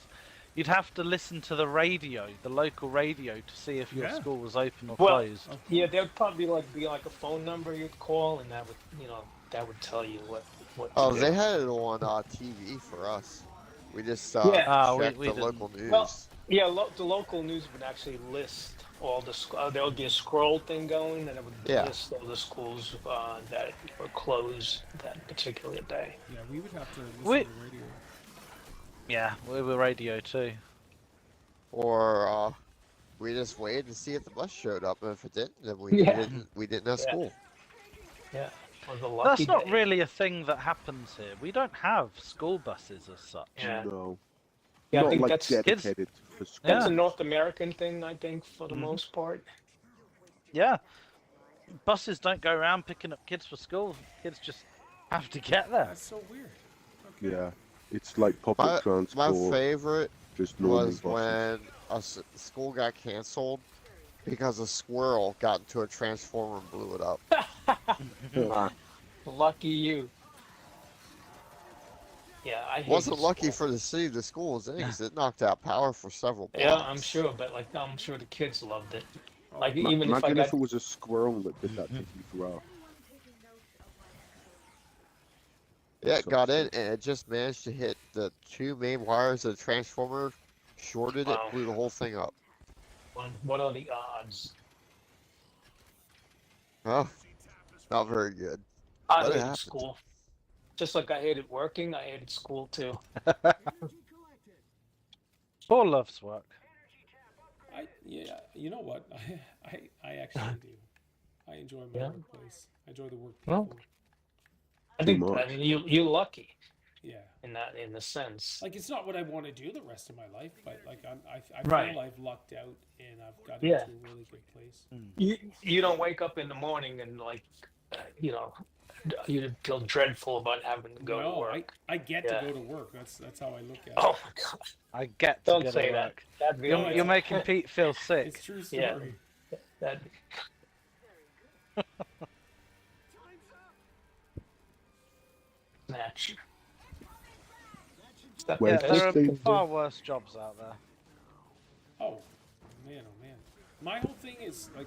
You'd have to listen to the radio, the local radio, to see if your Yeah. school was open or Well, closed. Yeah, there would probably be like a phone number you'd call, and that would tell you what. Oh, to do. they had it on TV for us. We just Yeah. checked we the didn't. local news. Well, yeah, the local news would actually list all the. There would be a scroll thing going, and it would Yeah. list all the schools that were closed that particular day. Yeah, we would have to listen We- to the radio. Yeah, we were radio too. Or we just waited to see if the bus showed up, and if it didn't, then Yeah. we didn't have Yeah. school. Yeah, it was a lucky That's not day. really a thing that happens here. We don't have school buses as such. Yeah, No. yeah, I Not think like that's dedicated for school. that's Yeah. a North American thing. I think for the Mhm. most part. Yeah. Buses don't go around picking up kids for school. Kids just have to get there. That's so weird. Okay. Yeah. It's like public My transport, favorite just normal was buses. when school got canceled because a squirrel got into a transformer and blew it up. Lucky you. Yeah, I hate Wasn't the lucky school. for the city the school was in because it knocked out power for several blocks. Yeah, I'm sure, but I'm sure the kids loved it. Like even if I Imagine got if it was a squirrel that did that to you throughout. Yeah, it got in and it just managed to hit the two main wires of the transformer, shorted Wow. it, blew the whole thing up. what are the odds? Oh, not very good. I But it hated happened. school. Just like I hated working, I hated school too. Paul loves work. Yeah, you know what? I actually do. I enjoy my Yeah. workplace. I enjoy the work Well, people. I think much. I mean you're lucky Yeah. in the sense. Like it's not what I want to do the rest of my life, but like I Right. feel I've lucked out and I've got Yeah. into a really good place. You don't wake up in the morning and you feel dreadful about having to go to No, work. I get Yeah. to go to work. That's how I look at it. Oh my god! I get to Don't go say to that. work. That'd be You're making Pete feel sick. It's true Yeah. story. that. Match. That- Well, Yeah, that's- there are Interesting. far worse jobs out there. Oh man. My whole thing is like,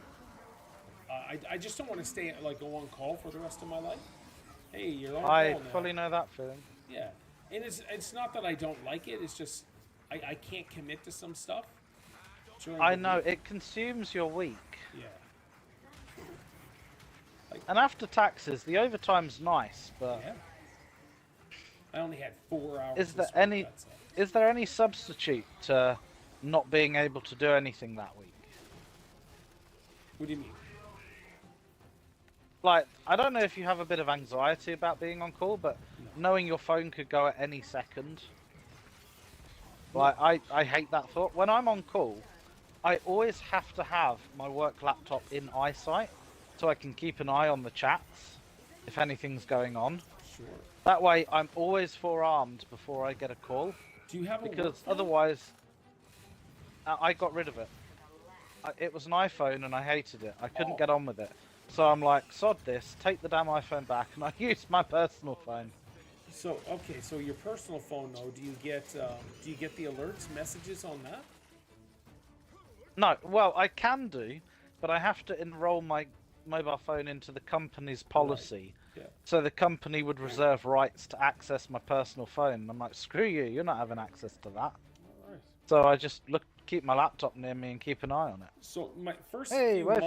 I just don't want to stay go on call for the rest of my life. Hey, you're on I call now. fully know that feeling. Yeah, and it's not that I don't like it. It's just I can't commit to some stuff. during I the know, week. it consumes your week. Yeah. And after taxes, the overtime's nice, but Yeah. I only had 4 hours. Is this there week, any- that's it. is there any substitute to not being able to do anything that week? What do you mean? like, I don't know if you have a bit of anxiety about being on call, but knowing your phone could go at any second. Like, I hate that thought. When I'm on call, I always have to have my work laptop in eyesight so I can keep an eye on the chats if anything's going on. Sure. That way, I'm always forearmed before I get a call. Do you have a Because work phone? otherwise, I got rid of it. It was an iPhone and I hated it. I couldn't get on with it. So I'm like, sod this, take the damn iPhone back, and I used my personal phone. So okay, so your personal phone though, do you get the alerts, messages on that? No, well, I can do, but I have to enroll my mobile phone into the company's policy. Yeah. So the company would reserve rights to access my personal phone. And I'm like, screw you, you're not having access to that. All right. So I just keep my laptop near me and keep an eye on it. So my first Hey, few where's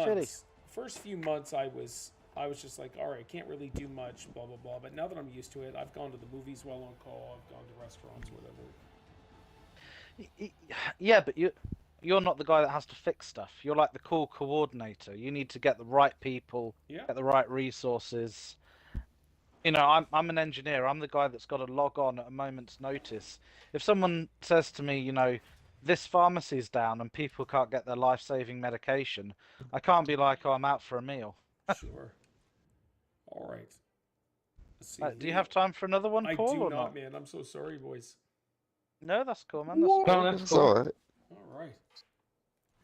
months, I was just like, all right, can't really do much, blah blah blah. But now that I'm used to it, I've gone to the movies while on call. I've gone to restaurants, whatever. Yeah, but you're not the guy that has to fix stuff. You're like the call coordinator. You need to get the right people, get the right resources. You know, I'm an engineer. I'm the guy that's got to log on at a moment's notice. If someone says to me, you know, this pharmacy's down and people can't get their life-saving medication, I can't be like, oh, I'm out for a meal. Sure. All right. Let's see. Do you have time for another one, I Paul? do or not, man. I'm so sorry, boys. No, that's cool, man. That's No, cool. that's It's cool. alright. All right.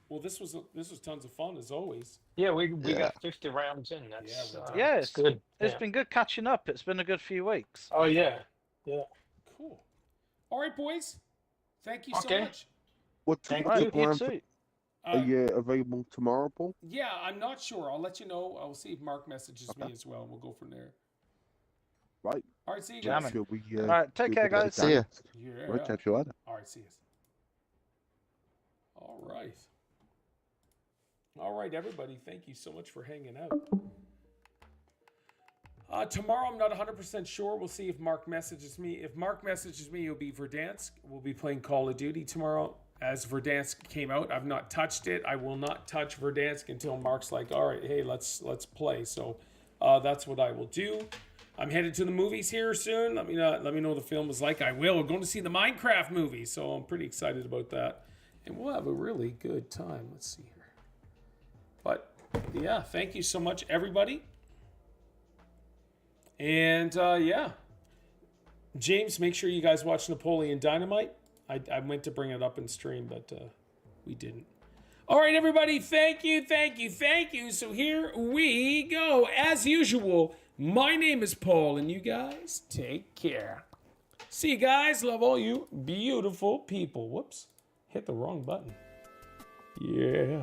Well, this was tons of fun as always. Yeah, we Yeah. got 50 rounds in. That's we're done. Yeah, it's good. It's Yeah. been good catching up. It's been a good few weeks. Oh yeah, yeah. Cool. All right, boys. Thank you so Okay. much. What Thank what's Right, the you plan for- too. Are you available tomorrow, Paul? Yeah, I'm not sure. I'll let you know. I'll see if Mark messages me Okay. as well. We'll go from there. Right. All right, see you Jamming. guys. Shall we, All right, take care, guys. See ya. Yeah. Right, catch you later. All right, see you. All right. All right, everybody. Thank you so much for hanging out. Tomorrow, I'm not 100% sure. We'll see if Mark messages me. If Mark messages me, it'll be Verdansk. We'll be playing Call of Duty tomorrow. As Verdansk came out, I've not touched it. I will not touch Verdansk until Mark's like, all right, hey, let's play. So that's what I will do. I'm headed to the movies here soon. Let me know what the film is like. I will. We're going to see the Minecraft movie, so I'm pretty excited about that. And we'll have a really good time. Let's see here. But, yeah, thank you so much, everybody. And, yeah. James, make sure you guys watch Napoleon Dynamite. I meant to bring it up in stream, but we didn't. All right, everybody. Thank you, thank you, thank you. So here we go. As usual, my name is Paul, and you guys take care. See you guys. Love all you beautiful people. Whoops. Hit the wrong button. Yeah.